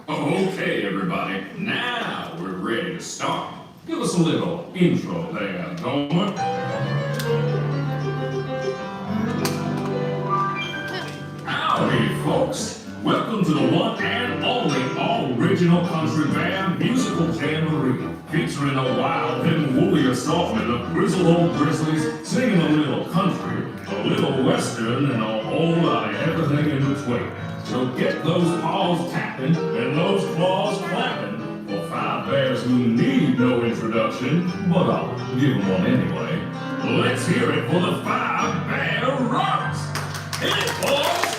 Okay, everybody. Now we're ready to start. Give us a little intro there, Gomer. Howdy, folks. Welcome to the one and only original Country Bear Musical Jamboree, featuring a wild and woolly assortment of grizzled old grizzlies singing a little country, a little western, and a whole lot of everything in between. So get those paws tapping and those claws clapping for 5 bears who need no introduction, but I'll give them one anyway. Let's hear it for the 5 Bear Rocks! Hit it, boys!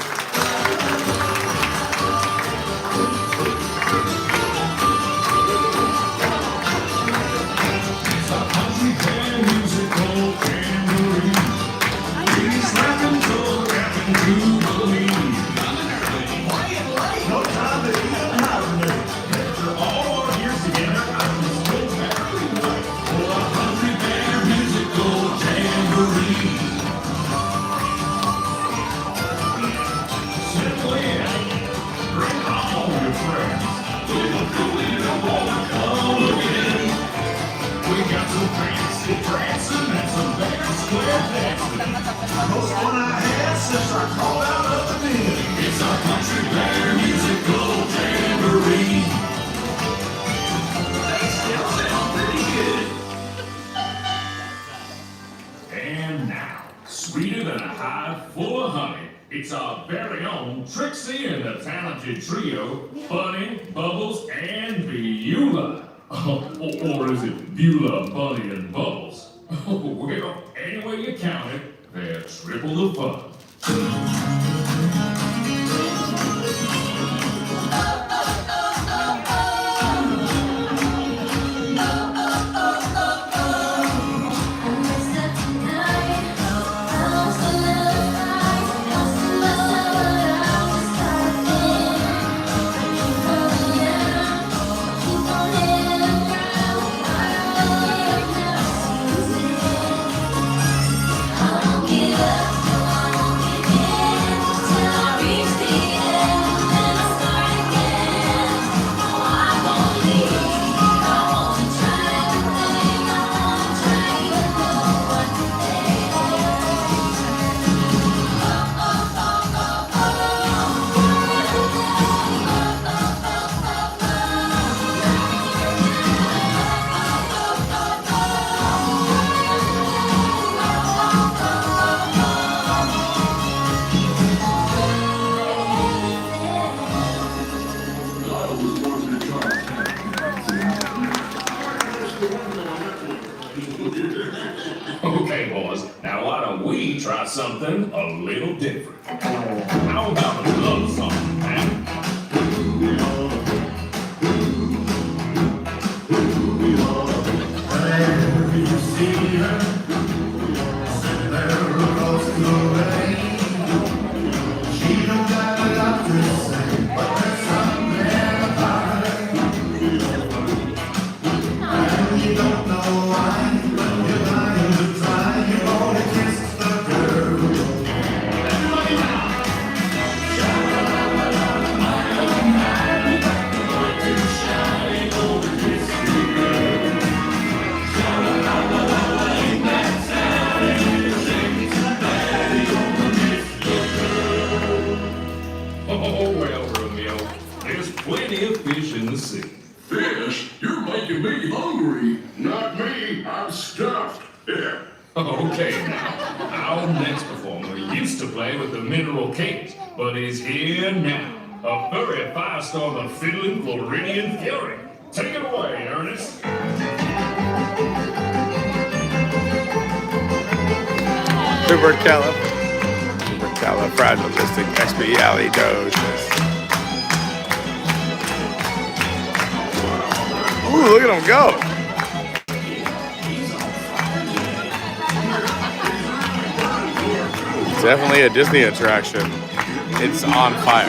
It's our Country Bear Musical Jamboree. They still sound pretty good. And now, sweeter than a hive full of honey, it's our very own Trixie and the talented trio, Bunny, Bubbles, and Beulah. Or is it Beulah, Bunny, and Bubbles? Well, any way you count it, they're triple the fun. I won't give up, no, I won't give in. Okay, boys, now why don't we try something a little different? How about a love song, man? You see her sitting there across the way. She don't got a lot to say, but there's something about her. And you don't know why, but you're dying to try. You wanna kiss the girl. Everybody now. Oh, well, Romeo, there's plenty of fish in the sea. Fish? You're making me hungry. Not me. I'm stuffed. Yeah. Okay, now, our next performer used to play with the Mineral Kings, but is here now. A furry firestorm of fiddling Floridian fury. Take it away, Ernest. Supercalifragilisticexpialidocious. Ooh, look at him go. Definitely a Disney attraction. It's on fire.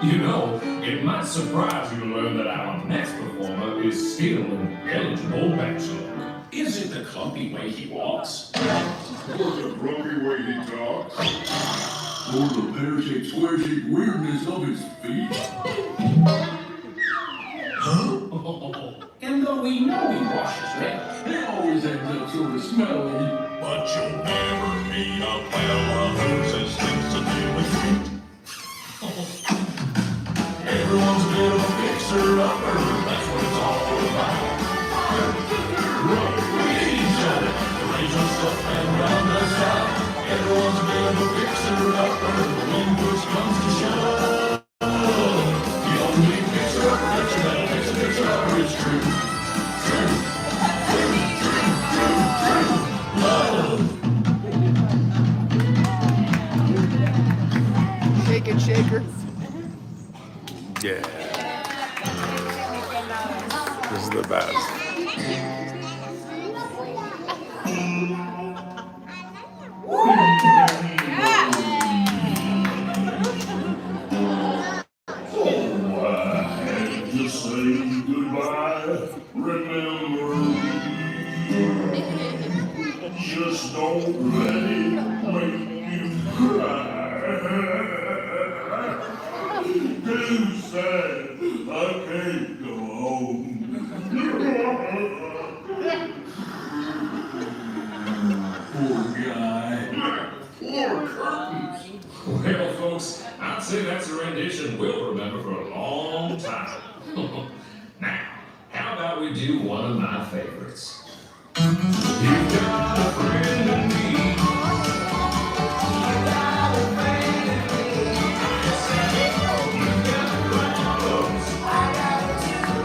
You know, it might surprise you to learn that our next performer is still an eligible bachelor. Is it the clumpy way he walks? Or the grumpy way he talks? Or the pear-shaped, square-shaped weirdness of his feet? Huh? And though we know he washes them, he always ends up sort of smelly. But you'll never meet a fella who's as sensitive as feet. Everyone's a bit of a fixer-upper, that's what it's all about. Right with each other, raise us up and round us out. Everyone's a bit of a fixer-upper, when push comes to shove. The only fixer-upper that you gotta fix a fixer-upper is true. True. Love. Shake it, shaker. Yeah. This is the best. To say goodbye, remember me. Just don't let it make you cry. Too sad, I can't go home. say that's a rendition we'll remember for a long time. Now, how about we do one of my favorites? You got a friend in me. You got a friend in me. You got problems. I got it too.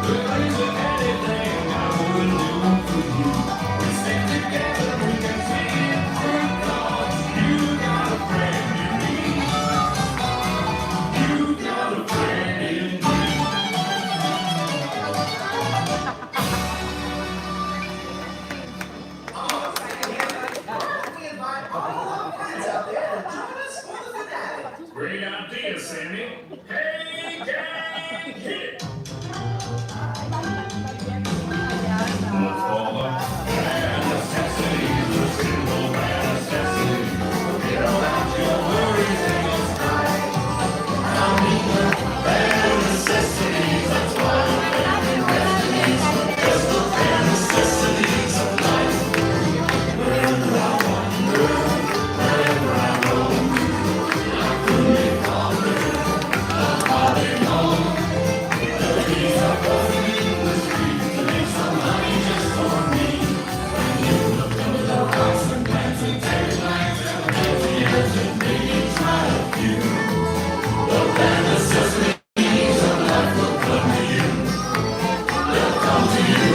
There isn't anything I wouldn't do for you. We stick together, we can see it through. 'Cause you got a friend in me. You got a friend in me. Great idea, Sammy. Hey, gang, hit it. Let's fall up. Bad necessities, the simple bad necessities. Get out your worries and your strife. I mean the bad necessities, that's why I'm making recipes. Just the bad necessities of life. Wherever I wander, wherever I roam, I couldn't follow. All day long, the bees are buzzing in the streets to make some money just for me. When you look under the rocks and plants and take lines and plants and maybe try a few. The bad necessities of life will come to you. They'll come to you.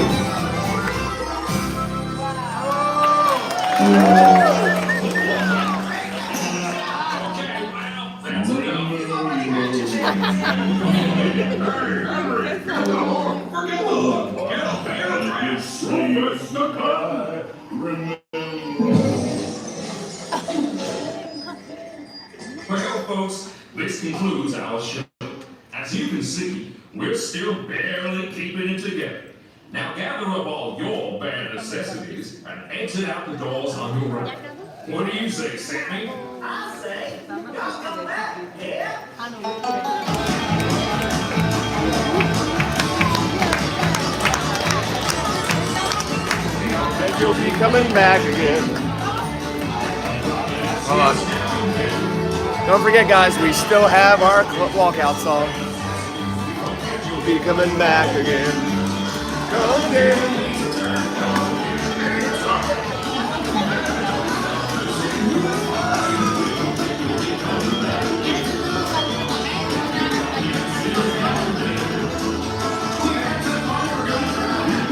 Okay, well, that's enough. Well, folks, this concludes our show. As you can see, we're still barely keeping it together. Now gather up all your bad necessities and exit out the doors on your own. What do you say, Sammy? I say, y'all come back, yeah? And you'll be coming back again. Hold on. Don't forget, guys, we still have our walkout song. You'll be coming back again. Come again.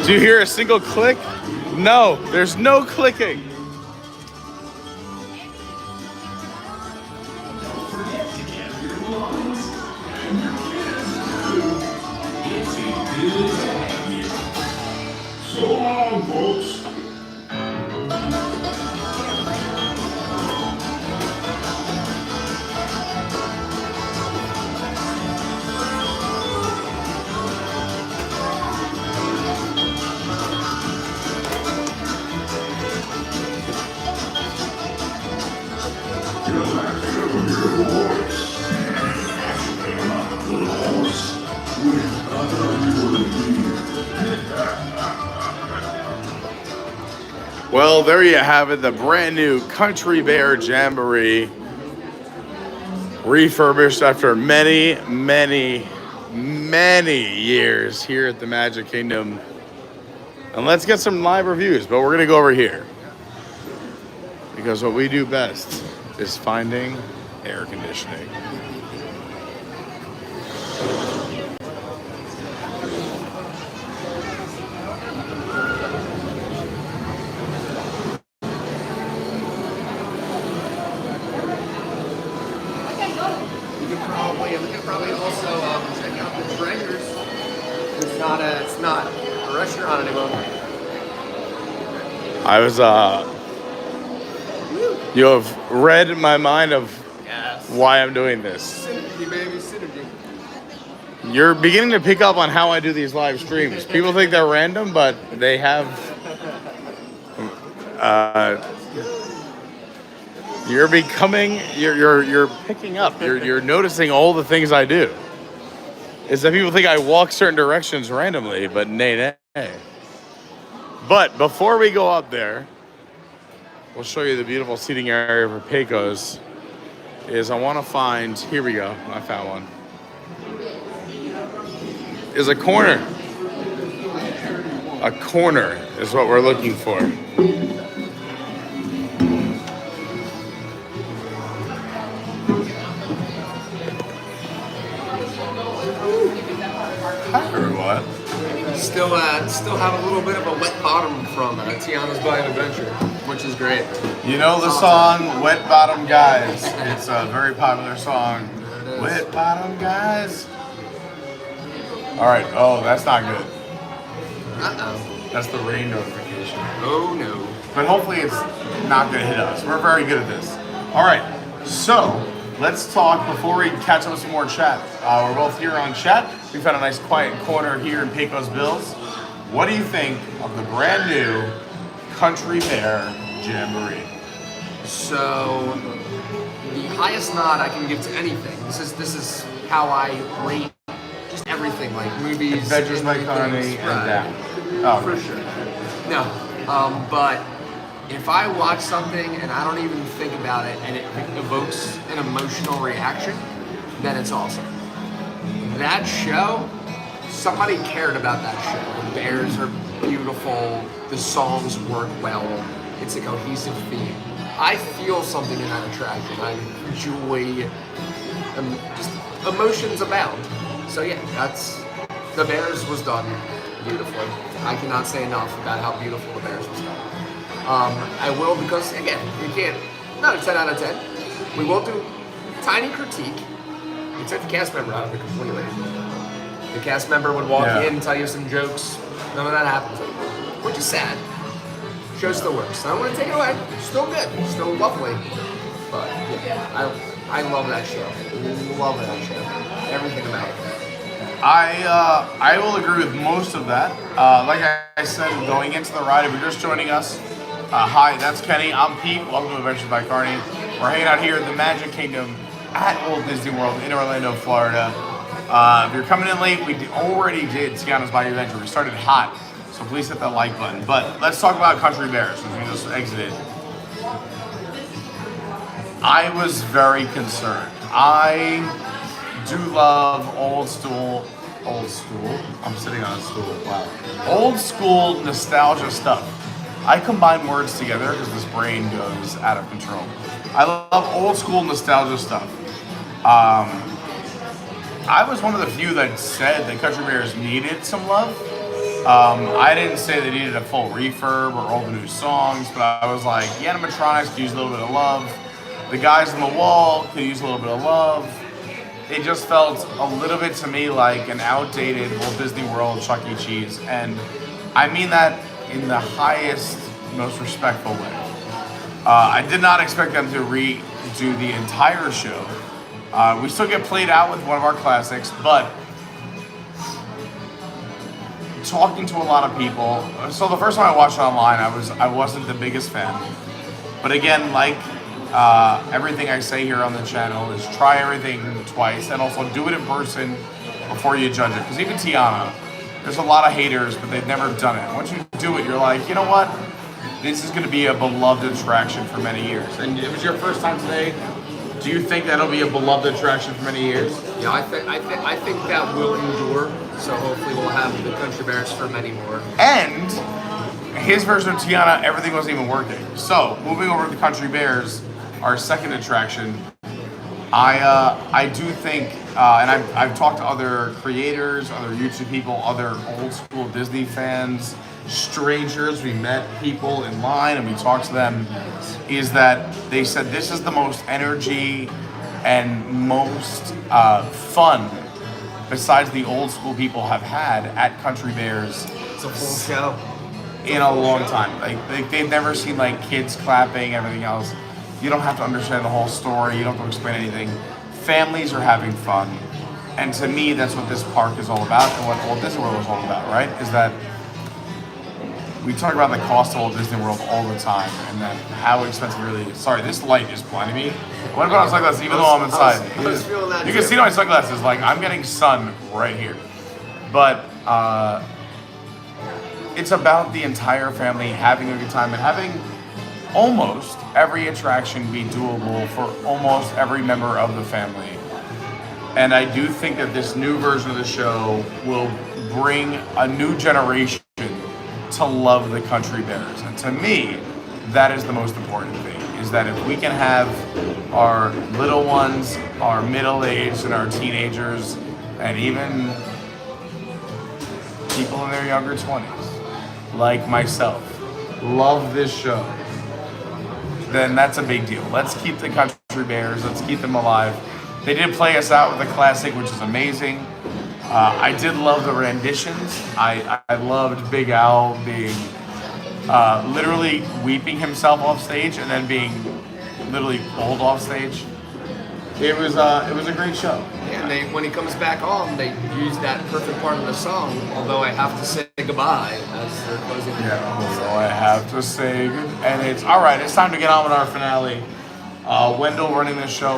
Do you hear a single click? No, there's no clicking. So long, folks. Well, there you have it, the brand new Country Bear Jamboree, refurbished after many, many, many years here at the Magic Kingdom. And let's get some live reviews, but we're gonna go over here because what we do best is finding air conditioning. We could probably also check out the Trainers. It's not a restaurant anymore. I was, you have read my mind of why I'm doing this. Synergy, baby, synergy. You're beginning to pick up on how I do these live streams. People think they're random, but they have, you're picking up. You're noticing all the things I do. Is that people think I walk certain directions randomly, but nay. But before we go up there, we'll show you the beautiful seating area for Pecos. is I want to find, here we go, I found one. Is a corner. A corner is what we're looking for. What? Still have a little bit of a wet bottom from Tiana's Bayou Adventure, which is great. You know the song Wet Bottom Guys. It's a very popular song. Wet Bottom Guys. All right. Oh, that's not good. Uh-oh. That's the rain notification. Oh, no. But hopefully it's not going to hit us. We're very good at this. All right. So let's talk before we catch up with some more chat. We're both here on chat. We found a nice quiet corner here in Pecos Bills. What do you think of the brand new Country Bear Jamboree? So the highest nod I can give to anything. This is how I rate just everything, like movies. Adventures by Carney and down. Oh, for sure. No, but if I watch something and I don't even think about it and it evokes an emotional reaction, then it's awesome. That show, somebody cared about that show. The bears are beautiful, the songs work well, it's a cohesive theme. I feel something in that attraction. I enjoy, just emotions abound. So yeah, the Bears was done beautifully. I cannot say enough about how beautiful the Bears was done. I will, because again, you can't, not a 10 out of 10. We will do tiny critique. We took the cast member out of it completely. The cast member would walk in, tell you some jokes. None of that happens anymore, which is sad. Show still works. I don't want to take it away. Still good. Still lovely. But yeah, I love that show. Love that show. Everything about it. I will agree with most of that. Like I said, going into the ride, if you're just joining us, hi, that's Kenny. I'm Pete. Welcome to Adventures by Carney. We're hanging out here in the Magic Kingdom at Walt Disney World in Orlando, Florida. If you're coming in late, we already did Tiana's Bayou Adventure. We started hot, so please hit that like button. But let's talk about Country Bears, since we just exited. I was very concerned. I do love old school. I'm sitting on a stool. Wow. Old school nostalgia stuff. I combine words together because this brain goes out of control. I love old school nostalgia stuff. I was one of the few that said that Country Bears needed some love. I didn't say they needed a full refurb or all the new songs, but I was like, the animatronics could use a little bit of love. The guys on the wall could use a little bit of love. It just felt a little bit to me like an outdated Walt Disney World Chuck E. Cheese, and I mean that in the highest, most respectful way. I did not expect them to redo the entire show. We still get played out with one of our classics, but talking to a lot of people. So the first time I watched it online, I wasn't the biggest fan. But again, like everything I say here on the channel is try everything twice and also do it in person before you judge it. Because even Tiana, there's a lot of haters, but they've never done it. Once you do it, you're like, you know what? This is going to be a beloved attraction for many years. And it was your first time today. Do you think that'll be a beloved attraction for many years? Yeah, I think that will endure. So hopefully we'll have the Country Bears for many more. And his version of Tiana, everything wasn't even working. So moving over to the Country Bears, our second attraction, I do think, and I've talked to other creators, other YouTube people, other old school Disney fans, strangers. We met people in line and we talked to them. Is that they said this is the most energy and most fun, besides the old school people have had at Country Bears. It's a full show. In a long time. Like they've never seen like kids clapping, everything else. You don't have to understand the whole story. You don't have to explain anything. Families are having fun. And to me, that's what this park is all about and what Walt Disney World is all about, right? Is that we talk about the cost of Walt Disney World all the time and that how expensive it really is. Sorry, this light is blinding me. What about sunglasses, even though I'm inside? I was feeling that you can see my sunglasses, like I'm getting sun right here. But it's about the entire family having a good time and having almost every attraction be doable for almost every member of the family. And I do think that this new version of the show will bring a new generation to love the Country Bears. And to me, that is the most important thing, is that if we can have our little ones, our middle-aged and our teenagers, and even people in their younger 20s, like myself, love this show, then that's a big deal. Let's keep the Country Bears, let's keep them alive. They did play us out with a classic, which is amazing. I did love the renditions. I loved Big Al being literally weeping himself off stage and then being literally pulled off stage. It was a great show. And when he comes back on, they use that perfect part of the song, although I have to say goodbye, as they're closing. Yeah, so I have to say, and it's all right. It's time to get on with our finale. Wendell running this show.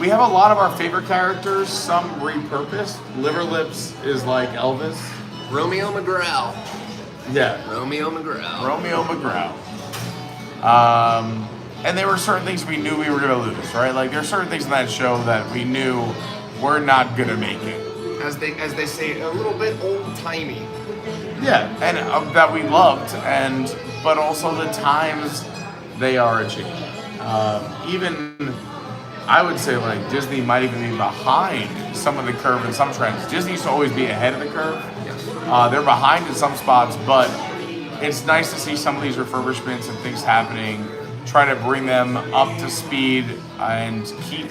We have a lot of our favorite characters, some repurposed. Liver Lips is like Elvis. Romeo McGraw. Yeah. Romeo McGraw. Romeo McGraw. And there were certain things we knew we were going to lose, right? Like, there are certain things in that show that we knew we're not going to make it. As they say, a little bit old-timey. Yeah, and that we loved, but also the times they are a change. Even, I would say, like, Disney might even be behind some of the curve in some trends. Disney used to always be ahead of the curve. Yes. They're behind in some spots, but it's nice to see some of these refurbishments and things happening, try to bring them up to speed and keep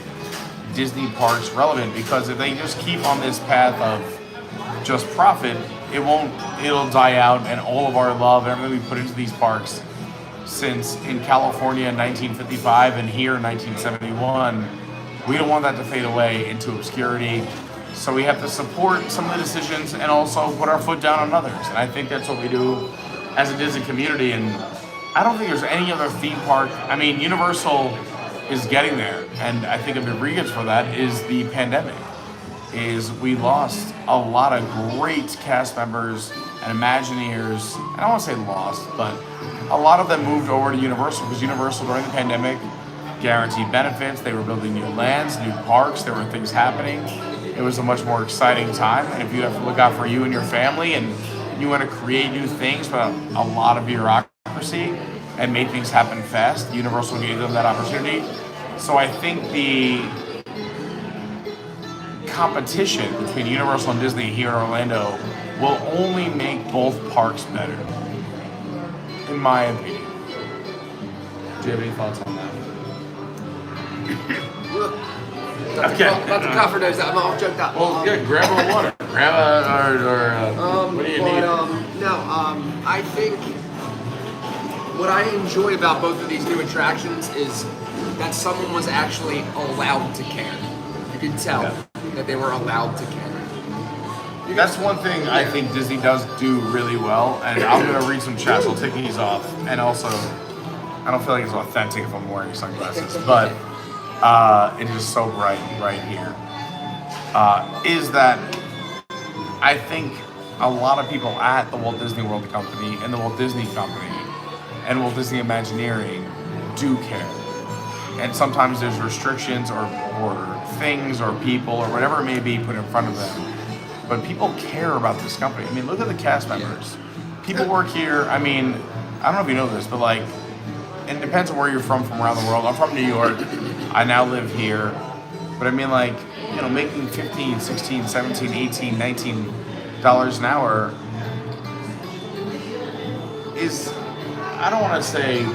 Disney parks relevant, because if they just keep on this path of just profit, it'll die out, and all of our love and everything we put into these parks since in California in 1955 and here in 1971, we don't want that to fade away into obscurity. So we have to support some of the decisions and also put our foot down on others. And I think that's what we do as a Disney community. And I don't think there's any other theme park. I mean, Universal is getting there. And I think a big reason for that is the pandemic. Is we lost a lot of great cast members and Imagineers. I don't want to say lost, but a lot of them moved over to Universal because Universal during the pandemic guaranteed benefits. They were building new lands, new parks. There were things happening. It was a much more exciting time. And if you have to look out for you and your family and you want to create new things without a lot of bureaucracy and make things happen fast, Universal gave them that opportunity. So I think the competition between Universal and Disney here in Orlando will only make both parks better, in my opinion. Do you have any thoughts on that? Okay. That's a cover those. I'm all joked up. Well, yeah, grab a water. Grab what do you need? I think what I enjoy about both of these new attractions is that someone was actually allowed to care. You could tell that they were allowed to care. That's one thing I think Disney does do really well, and I'm going to read some chats. I'll take these off. And also, I don't feel like it's authentic if I'm wearing sunglasses, but it is so bright right here. Is that I think a lot of people at the Walt Disney World Company and the Walt Disney Company and Walt Disney Imagineering do care. And sometimes there's restrictions or things or people or whatever it may be put in front of them. But people care about this company. I mean, look at the cast members. People work here. I mean, I don't know if you know this, but like, it depends on where you're from around the world. I'm from New York. I now live here. But I mean, like, you know, making $15, $16, $17, $18, $19 an hour is, I don't want to say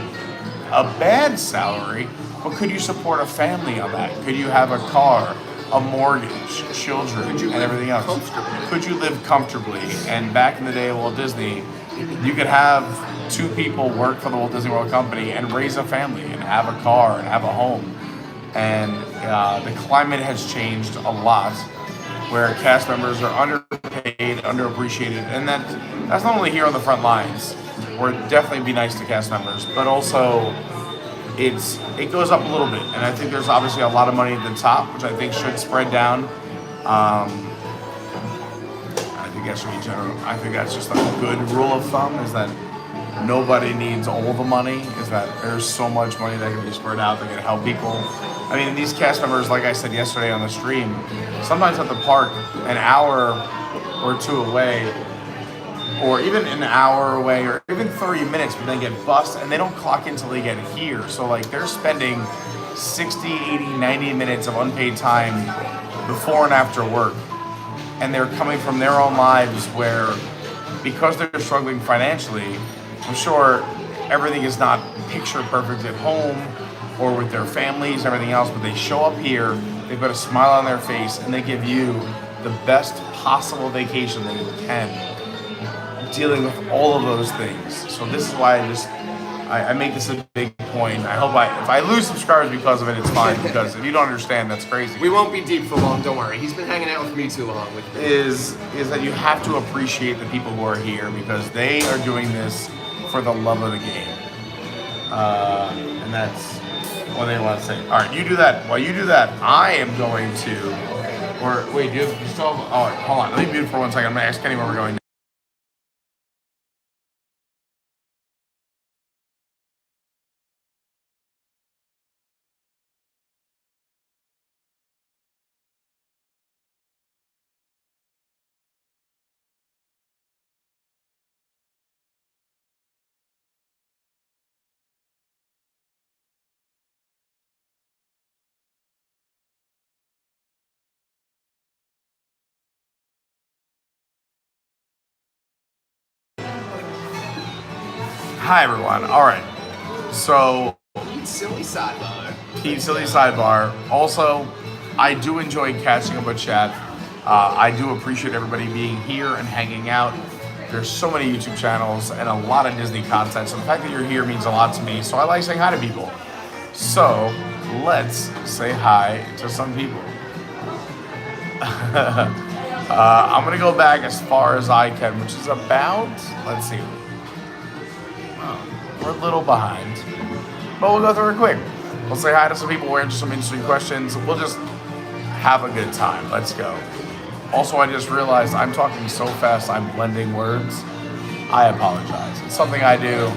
a bad salary, but could you support a family on that? Could you have a car, a mortgage, children, and everything else? Could you live comfortably? And back in the day of Walt Disney, you could have two people work for the Walt Disney World Company and raise a family and have a car and have a home. And the climate has changed a lot, where cast members are underpaid, underappreciated, and that's not only here on the front lines, where it'd definitely be nice to cast members, but also it goes up a little bit. And I think there's obviously a lot of money at the top, which I think should spread down. I think that should be general. I think that's just a good rule of thumb, is that nobody needs all the money, is that there's so much money that can be spread out that can help people. I mean, these cast members, like I said yesterday on the stream, sometimes at the park, an hour or two away, or even an hour away, or even 30 minutes, but they get bussed and they don't clock in until they get here. So like they're spending 60, 80, 90 minutes of unpaid time before and after work. And they're coming from their own lives where, because they're struggling financially, I'm sure everything is not picture perfect at home or with their families and everything else, but they show up here, they've got a smile on their face, and they give you the best possible vacation that you can, dealing with all of those things. So this is why I make this a big point. I hope if I lose subscribers because of it, it's fine, because if you don't understand, that's crazy. We won't be deep for long, don't worry. He's been hanging out with me too long. Is that you have to appreciate the people who are here, because they are doing this for the love of the game. And that's what they want to say. All right, you do that. While you do that, I am going to, or wait, do you still have, oh, hold on. Let me mute for 1 second. I'm going to ask Kenny where we're going. Hi everyone. All right. So Pete's silly sidebar. Pete's silly sidebar. Also, I do enjoy catching up with chat. I do appreciate everybody being here and hanging out. There's so many YouTube channels and a lot of Disney content. So the fact that you're here means a lot to me. So I like saying hi to people. So let's say hi to some people. I'm gonna go back as far as I can, which is about, let's see. We're a little behind, but we'll go through it quick. We'll say hi to some people, we'll answer some interesting questions. We'll just have a good time. Let's go. Also, I just realized I'm talking so fast, I'm blending words. I apologize. It's something I do.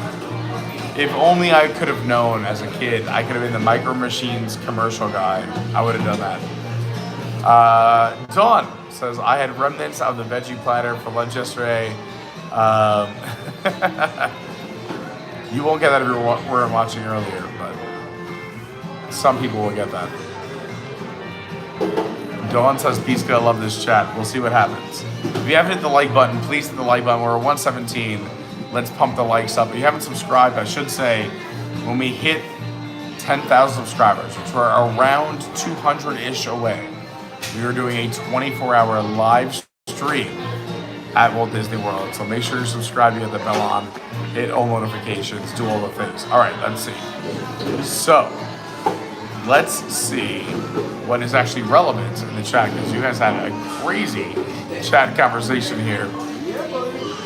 If only I could have known as a kid, I could have been the Micro Machines commercial guy. I would have done that. Dawn says, I had remnants of the veggie platter for lunch yesterday. You won't get that if you were watching earlier, but some people will get that. Dawn says, Pete's gonna love this chat. We'll see what happens. If you haven't hit the like button, please hit the like button. We're at 117. Let's pump the likes up. If you haven't subscribed, I should say, when we hit 10,000 subscribers, which we're around 200-ish away, we are doing a 24-hour live stream at Walt Disney World. So make sure you subscribe, you have the bell on, hit all notifications, do all the things. All right, let's see. So, let's see what is actually relevant in the chat, because you guys had a crazy chat conversation here.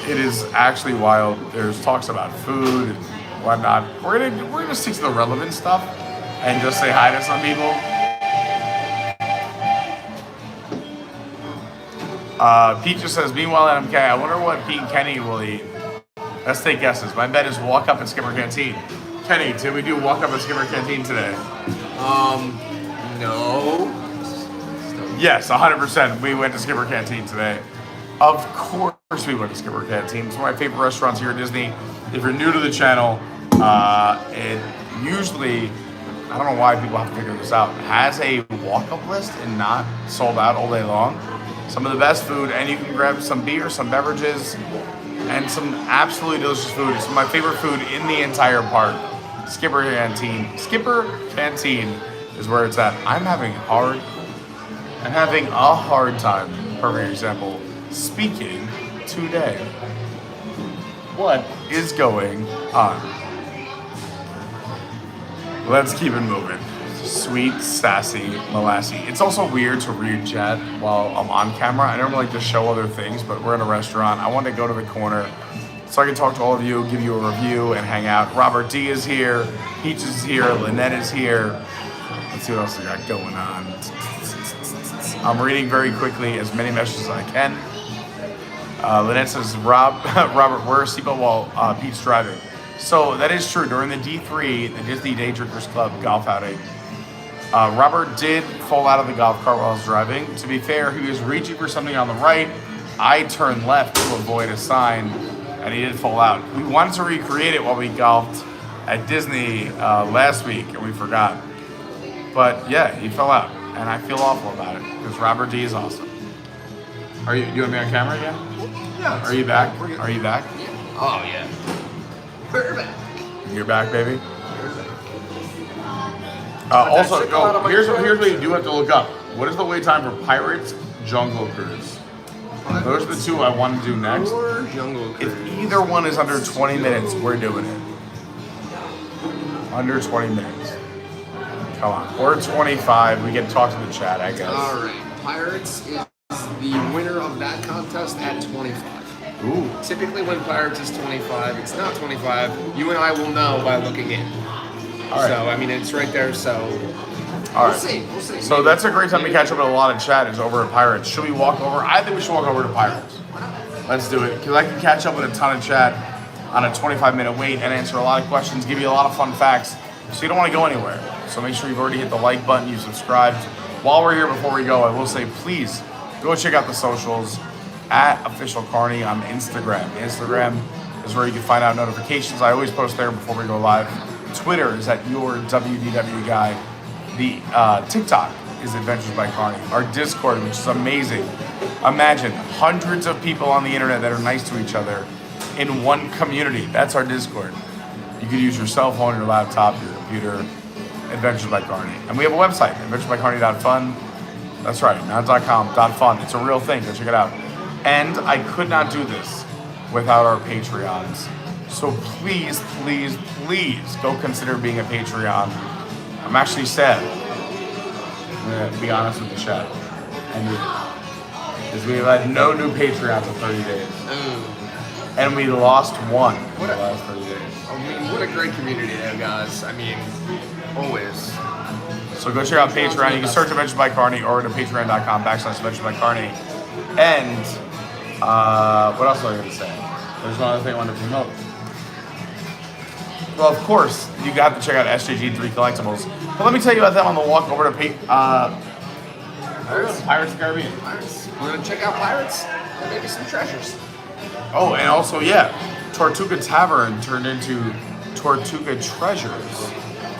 It is actually wild. There's talks about food and whatnot. We're gonna stick to the relevant stuff and just say hi to some people. Pete just says, meanwhile at MK, I wonder what Pete and Kenny will eat. Let's take guesses. My bet is walk up and Skipper Canteen. Kenny, did we do walk up and Skipper Canteen today? No. Yes, 100%. We went to Skipper Canteen today. Of course we went to Skipper Canteen. It's one of my favorite restaurants here at Disney. If you're new to the channel, it usually, I don't know why people have to figure this out, has a walk-up list and not sold out all day long. Some of the best food, and you can grab some beer, some beverages, and some absolutely delicious food. It's my favorite food in the entire park. Skipper Canteen. Skipper Canteen is where it's at. I'm having a hard time, perfect example, speaking today. What is going on? Let's keep it moving. Sweet, sassy, molassy. It's also weird to read chat while I'm on camera. I normally like to show other things, but we're in a restaurant. I want to go to the corner so I can talk to all of you, give you a review, and hang out. Robert D is here, Peach is here, Lynette is here. Let's see what else we got going on. I'm reading very quickly as many messages as I can. Lynette says, Robert, wear a seatbelt while Pete's driving. So that is true. During the D3, the Disney Day Drinkers Club golf outing, Robert did fall out of the golf cart while I was driving. To be fair, he was reaching for something on the right. I turned left to avoid a sign, and he did fall out. We wanted to recreate it while we golfed at Disney last week, and we forgot. But yeah, he fell out, and I feel awful about it because Robert D is awesome. Are you want me on camera again? Yeah. Are you back? Are you back? Oh yeah. We're back. You're back, baby. Also, here's what you do have to look up. What is the wait time for Pirates Jungle Cruise? Those are the two I want to do next. Or Jungle Cruise. If either one is under 20 minutes, we're doing it. Under 20 minutes. Come on. Or 25. We can talk to the chat, I guess. All right. Pirates is the winner of that contest at 25. Ooh. Typically when Pirates is 25, it's not 25. You and I will know by looking in. All right. So, I mean, it's right there, so All right. we'll see. So that's a great time to catch up with a lot of chat is over at Pirates. Should we walk over? I think we should walk over to Pirates. Let's do it. Because I can catch up with a ton of chat on a 25-minute wait and answer a lot of questions, give you a lot of fun facts. So you don't want to go anywhere. So make sure you've already hit the like button, you subscribed. While we're here, before we go, I will say, please go check out the socials at Official Carney on Instagram. Instagram is where you can find out notifications. I always post there before we go live. Twitter is at your WDW guy. The TikTok is Adventures by Carney. Our Discord, which is amazing. Imagine hundreds of people on the internet that are nice to each other in one community. That's our Discord. You could use your cell phone, your laptop, your computer. Adventures by Carney. And we have a website, adventuresbycarney.fun. That's right, not .com, .fun. It's a real thing. Go check it out. And I could not do this without our Patreons. So please, please, please go consider being a Patreon. I'm actually sad. I'm going to be honest with the chat. Because we've had no new Patreons in 30 days. And we lost one in the last 30 days. I mean, what a great community there, guys. I mean, always. So go check out Patreon. You can search Adventures by Carney or to patreon.com/Adventures by Carney. And what else was I going to say? There's one other thing I wanted to promote. Well, of course, you have to check out SJG3 Collectibles. But let me tell you about them on the walk over to Pirates of the Caribbean. Pirates. We're going to check out Pirates and maybe some treasures. Oh, and also, yeah, Tortuga Tavern turned into Tortuga Treasures,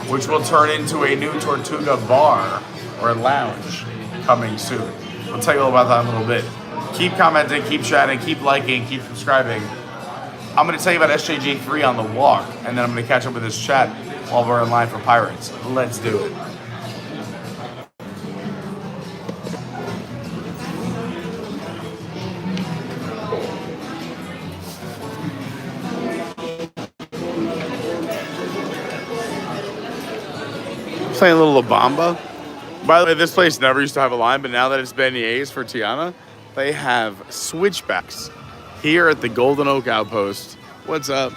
which will turn into a new Tortuga bar or lounge coming soon. We'll tell you all about that in a little bit. Keep commenting, keep chatting, keep liking, keep subscribing. I'm going to tell you about SJG3 on the walk, and then I'm going to catch up with this chat while we're in line for Pirates. Let's do it. Playing a little La Bamba. By the way, this place never used to have a line, but now that it's beignets for Tiana, they have switchbacks here at the Golden Oak Outpost. What's up?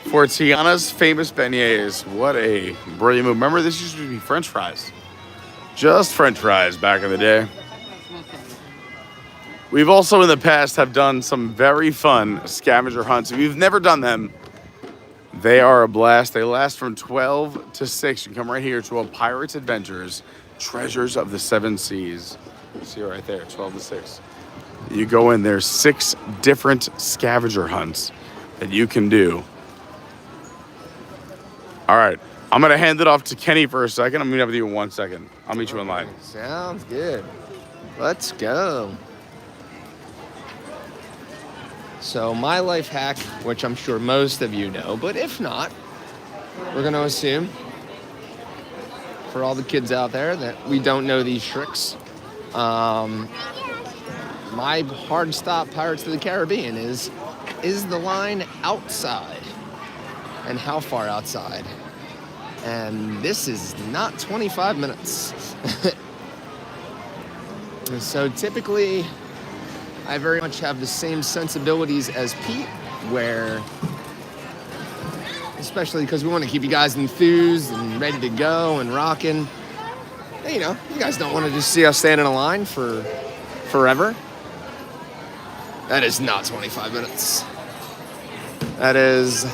For Tiana's famous beignets. What a brilliant move. Remember, this used to be French fries. Just French fries back in the day. We've also in the past have done some very fun scavenger hunts. If you've never done them, they are a blast. They last from 12 to 6. You can come right here to a Pirates Adventures, Treasures of the Seven Seas. See it right there, 12 to 6. You go in, there's 6 different scavenger hunts that you can do. All right, I'm gonna hand it off to Kenny for a second. I'm gonna have with you in 1 second. I'll meet you in line. Sounds good. Let's go. So my life hack, which I'm sure most of you know, but if not, we're going to assume for all the kids out there that we don't know these tricks. My hard stop Pirates of the Caribbean is the line outside? And how far outside? And this is not 25 minutes. So typically, I very much have the same sensibilities as Pete, where, especially because we want to keep you guys enthused and ready to go and rocking. You know, you guys don't want to just see us stand in a line for forever. That is not 25 minutes. That is...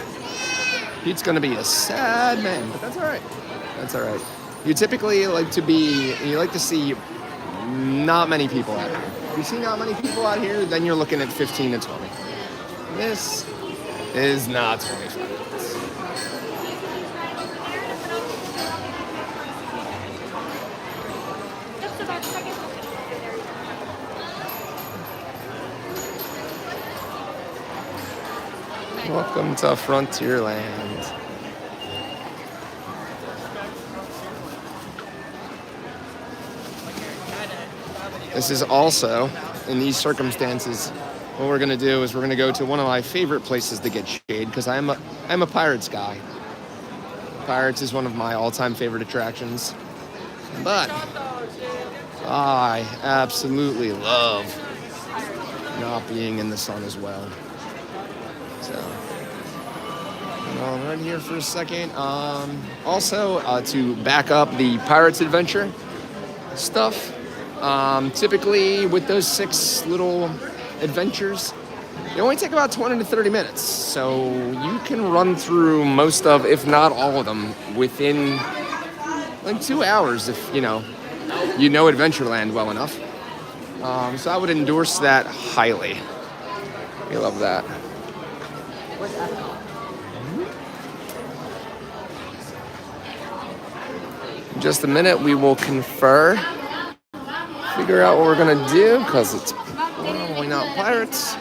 Pete's gonna be a sad man, but that's all right. That's all right. You typically like to see not many people out here. If you see not many people out here, then you're looking at 15 to 20. This is not 25 minutes. Welcome to Frontierland. This is also, in these circumstances, what we're gonna do is we're gonna go to one of my favorite places to get shade because I'm a Pirates guy. Pirates is one of my all-time favorite attractions, but I absolutely love not being in the sun as well. So, right here for a second. Also, to back up the Pirates Adventure stuff. Typically, with those 6 little adventures, they only take about 20 to 30 minutes. So you can run through most of, if not all of them, within like 2 hours if you know Adventureland well enough. So I would endorse that highly. We love that. In just a minute, we will confer. Figure out what we're gonna do because it's probably not Pirates.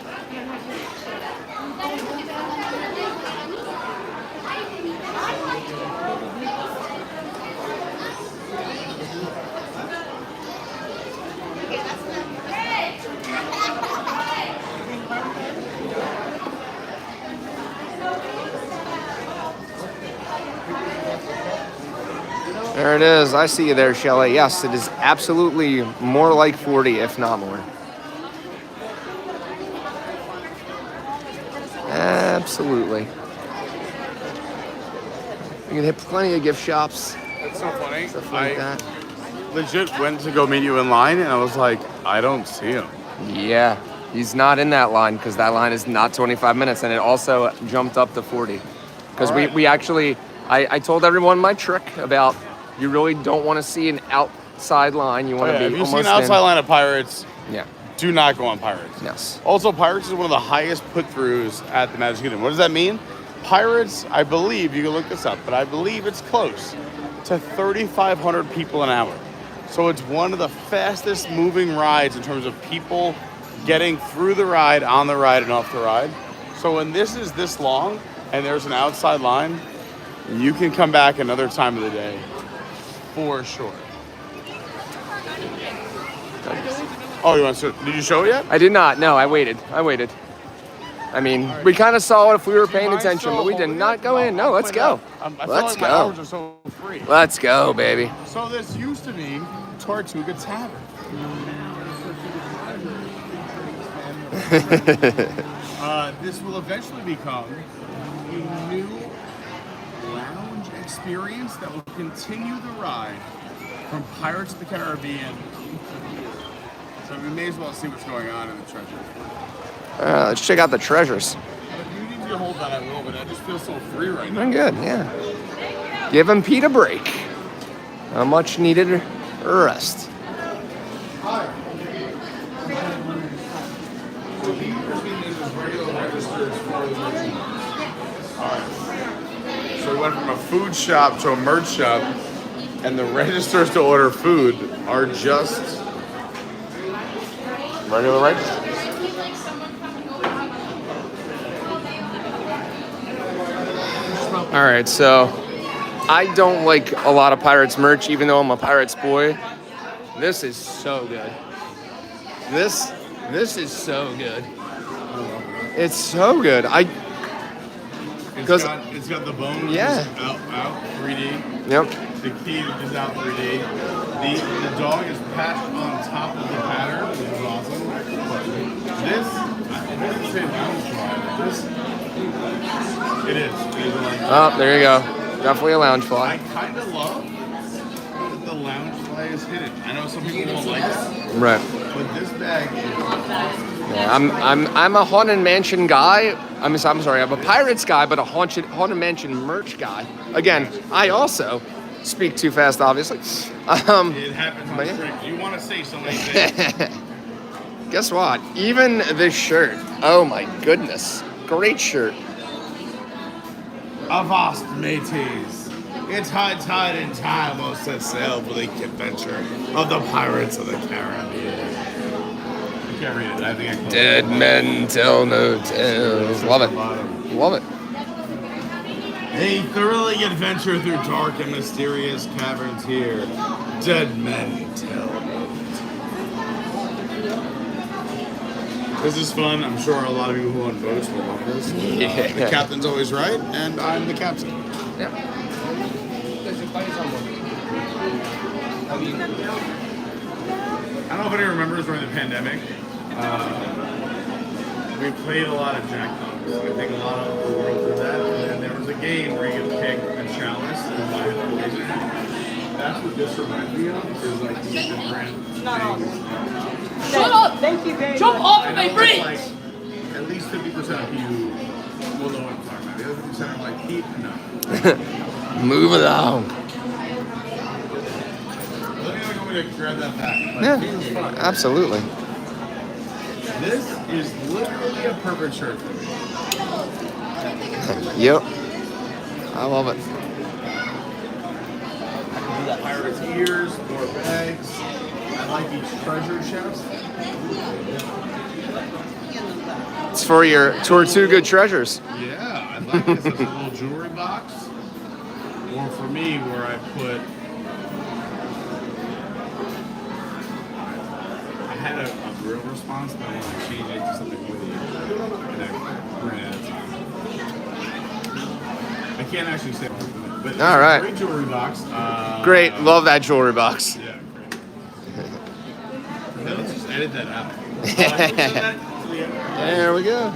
There it is. I see you there, Shelley. Yes, it is absolutely more like 40, if not more. Absolutely. You can hit plenty of gift shops. It's so funny. Stuff like that. Legit went to go meet you in line, and I was like, I don't see him. Yeah, he's not in that line because that line is not 25 minutes, and it also jumped up to 40. Because we actually, I told everyone my trick about you really don't want to see an outside line. You want to be if you almost see an outside in. line of Pirates, Yeah. do not go on Pirates. Yes. Also, Pirates is one of the highest put-throughs at the Magic Kingdom. What does that mean? Pirates, I believe, you can look this up, but I believe it's close to 3,500 people an hour. So it's one of the fastest moving rides in terms of people getting through the ride, on the ride, and off the ride. So when this is this long and there's an outside line, you can come back another time of the day for sure. Oh, you want to? Did you show it yet? I did not. No, I waited. I mean, we kind of saw it if we were paying attention, but we did not go in. No, let's go. Let's go. My hours are so free. Let's go, baby. So this used to be Tortuga Tavern. This will eventually become a new lounge experience that will continue the ride from Pirates of the Caribbean. So we may as well see what's going on in the treasure. Let's check out the treasures. If you need me to hold that, I will, but I just feel so free right now. I'm good, yeah. Give Pete a break. A much needed rest. Hi. So these are regular registers for the merchandise. Alright. So we went from a food shop to a merch shop, and the registers to order food are just regular registers. All right, so I don't like a lot of Pirates merch, even though I'm a Pirates boy. This is so good. This is so good. It's so good. It's got the bone. Yeah. Out 3D. Yep. The key is out 3D. The dog is patched on top of the pattern, which is awesome. This, I wouldn't say lounge fly. This, it is. Oh, there you go. Definitely a lounge fly. I kind of love the lounge fly is hidden. I know some people don't like that, Right. but this bag is awesome. Yeah, I'm a Haunted Mansion guy. I'm sorry, I'm a Pirates guy, but a Haunted Mansion merch guy. Again, I also speak too fast, obviously. It happens on but yeah. stream. You want to say so many things. Guess what? Even this shirt. Oh my goodness. Great shirt. Avast, mateys. It's high tide and time will set sail for the adventure of the Pirates of the Caribbean. I can't read it. I think I closed Dead men tell no tales. Love it. Love it. A thrilling adventure through dark and mysterious caverns here. Dead men tell no tales. This is fun. I'm sure a lot of people who own boats will love this. The captain's always right, and I'm the captain. Yeah. I don't know if anyone remembers during the pandemic, we played a lot of Jackbox. I think a lot of the world did that. And then there was a game where you could pick a chalice and buy the poison. That's what this reminds me of, is like these different Not all. things. Shut up! Thank you very Jump much. off I of know my it's bridge! like at least 50% of you will know what I'm talking about. The other 50% are like, keep no. Move along. Let me know when to grab that pack. Like, Yeah, this is fun. absolutely. This is literally a perfect shirt for me. Yep. I love it. Pirates ears, more bags. I like each treasure chest. It's for your Tortuga treasures. Yeah, I like this as a little jewelry box. Or for me, where I put. I had a real response, but I wanted to change it to something witty. And I ran out of time. I can't actually say it. But it's All right. a great jewelry box. Great. Love that jewelry box. Yeah, great. Now let's just edit that out. Can we send that to the end? There we go.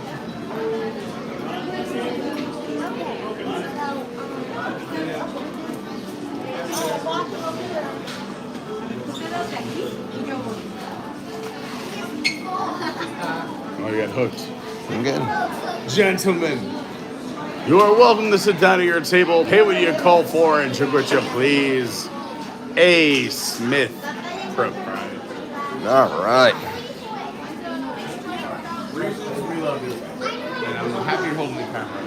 Oh, you got hooked. I'm good. Gentlemen, you are welcome to sit down at your table, pay what you call for, and drink what you please. A. Smith Proprietor. All right. Reasons we love you, and I'm happy you're holding the camera,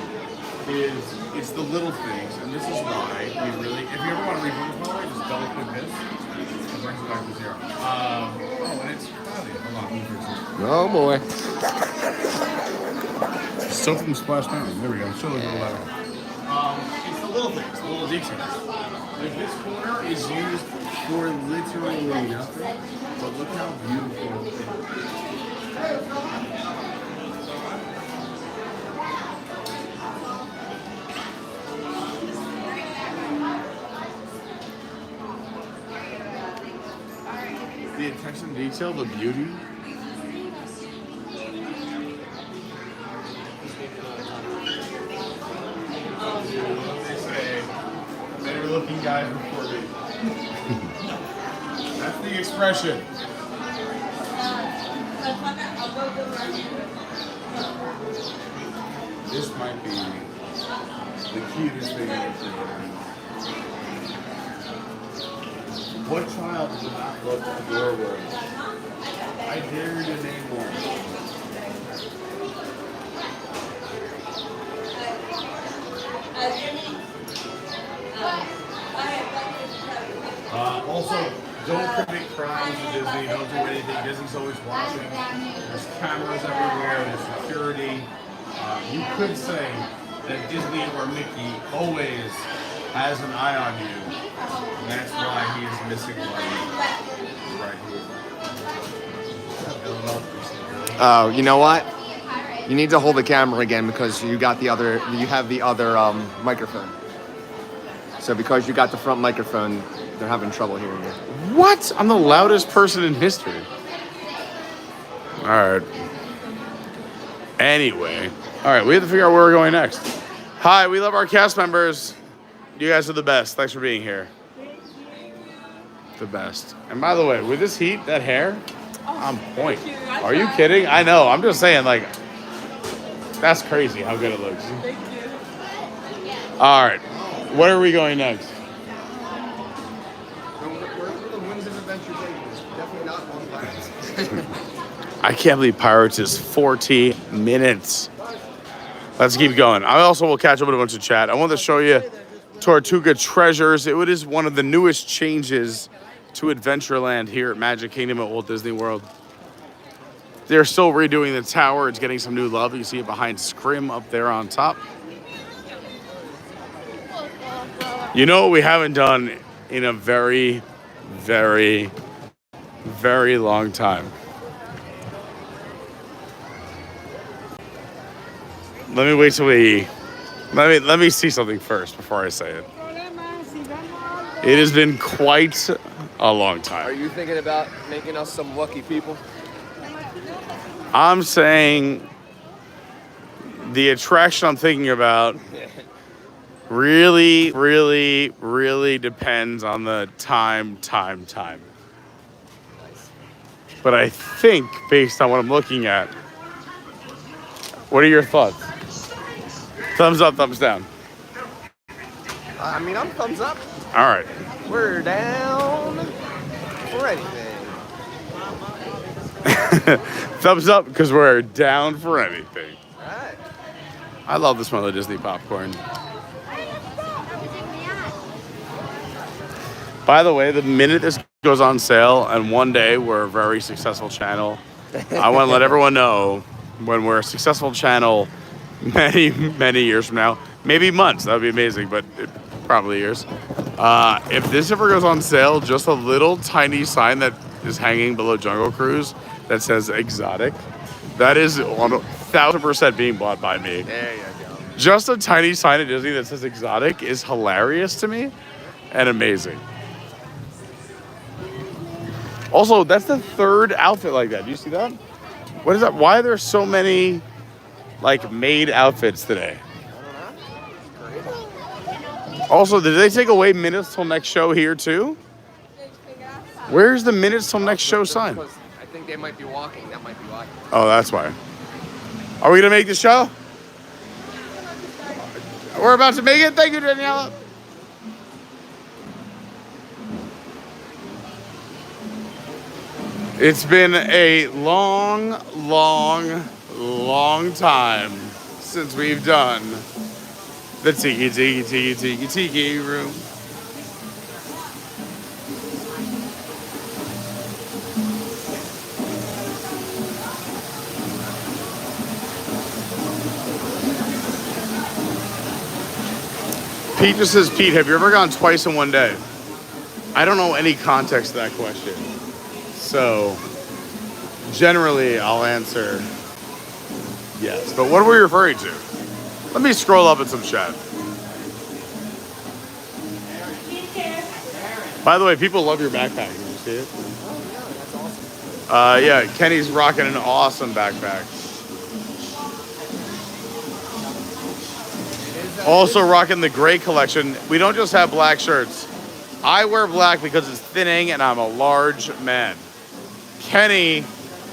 it's the little things, and this is why we really, if you ever want to read this, by the way, just double click this. It brings it back to zero. Oh, and it's cloudy. Hold on, let me fix this. Oh boy. Soap from Splash Mountain. There we go. Show a little better. It's the little things, the little details. Like this corner is used for literally nothing, but look how beautiful it is. The attention to detail, the beauty. They say, better looking guys before me. That's the expression. This might be the cutest thing I've ever seen. What child does not look adorable? I dare you to name one. Also, don't commit crimes to Disney. Don't do anything. Disney's always watching. There's cameras everywhere. There's security. You could say that Disney or Mickey always has an eye on you. And that's why he is missing one right here. Oh, you know what? You need to hold the camera again because you have the other microphone. So because you got the front microphone, they're having trouble hearing you. What? I'm the loudest person in history. All right. Anyway. All right, we have to figure out where we're going next. Hi, we love our cast members. You guys are the best. Thanks for being here. The best. And by the way, with this heat, that hair, on point. thank you. I Are you tried. kidding? I know. I'm just saying, like, that's crazy how good it looks. Thank you. All right. Where are we going next? Wherever the winds of adventure take us. Definitely not on Pirates. I can't believe Pirates is 40 minutes. Let's keep going. I also will catch up with a bunch of chat. I want to show you Tortuga Treasures. It is one of the newest changes to Adventureland here at Magic Kingdom at Walt Disney World. They're still redoing the tower. It's getting some new love. You see it behind Scrim up there on top. You know what we haven't done in a very, very, very long time? Let me wait till let me see something first before I say it. It has been quite a long Are time. you thinking about making us some lucky people? I'm saying the attraction I'm thinking about really, really, really depends on the time. But I think based on what I'm looking at, what are your thoughts? Thumbs up, thumbs down. I mean, I'm thumbs up. All right. We're down for anything. Thumbs up because we're down for anything. All right. I love the smell of Disney popcorn. By the way, the minute this goes on sale, and one day we're a very successful channel, I want to let everyone know when we're a successful channel many, many years from now, maybe months, that would be amazing, but probably years. If this ever goes on sale, just a little tiny sign that is hanging below Jungle Cruise that says exotic, that is 1,000% being bought by me. There you go. Just a tiny sign at Disney that says exotic is hilarious to me and amazing. Also, that's the third outfit like that. Do you see that? What is that? Why are there so many like made outfits today? Also, did they take away minutes till next show here too? Where's the minutes till next show sign? Because I think they might be walking. That might be why. Oh, that's why. Are we gonna make the show? We're about to make it. Thank you, Daniela. It's been a long, long, long time since we've done the Tiki room. Pete just says, Pete, have you ever gone twice in one day? I don't know any context to that question. So, generally, I'll answer yes. But what are we referring to? Let me scroll up at some chat. By the way, people love your backpack. Did you see it? Yeah, Kenny's rocking an awesome backpack. Also rocking the gray collection. We don't just have black shirts. I wear black because it's thinning and I'm a large man. Kenny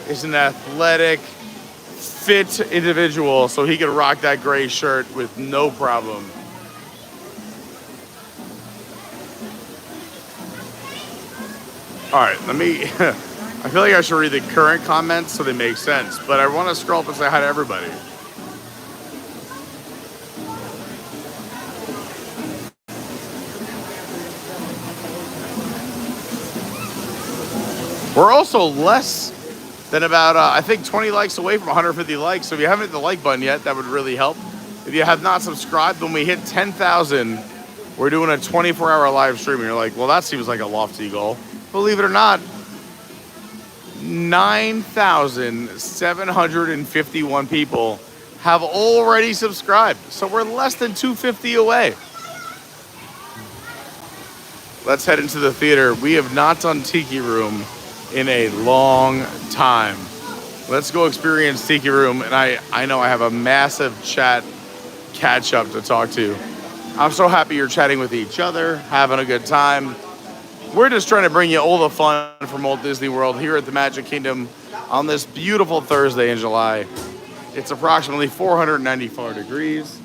is an athletic, fit individual, so he can rock that gray shirt with no problem. All right, let me, I feel like I should read the current comments so they make sense, but I want to scroll up and say hi to everybody. We're also less than about, I think, 20 likes away from 150 likes. So if you haven't hit the like button yet, that would really help. If you have not subscribed, when we hit 10,000, we're doing a 24-hour live stream. And you're like, well, that seems like a lofty goal. Believe it or not, 9,751 people have already subscribed. So we're less than 250 away. Let's head into the theater. We have not done Tiki Room in a long time. Let's go experience Tiki Room. And I know I have a massive chat catch up to talk to. I'm so happy you're chatting with each other, having a good time. We're just trying to bring you all the fun from Walt Disney World here at the Magic Kingdom on this beautiful Thursday in July. It's approximately 494 degrees.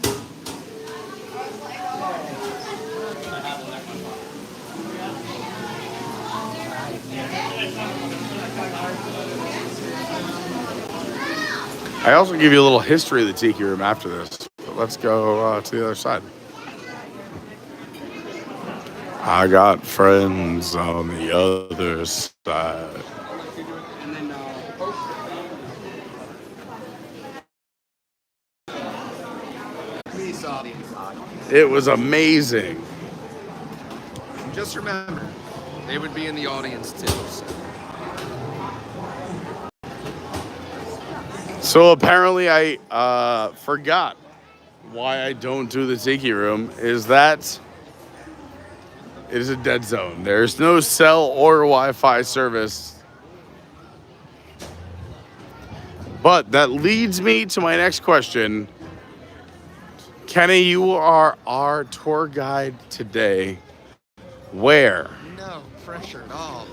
I also give you a little history of the Tiki Room after this. But let's go to the other side. I got friends on the other side. It was amazing. Just remember, they would be in the audience too. So apparently I forgot why I don't do the Tiki Room is that it is a dead zone. There's no cell or Wi-Fi service. But that leads me to my next question. Kenny, you are our tour guide today. Where No pressure at all.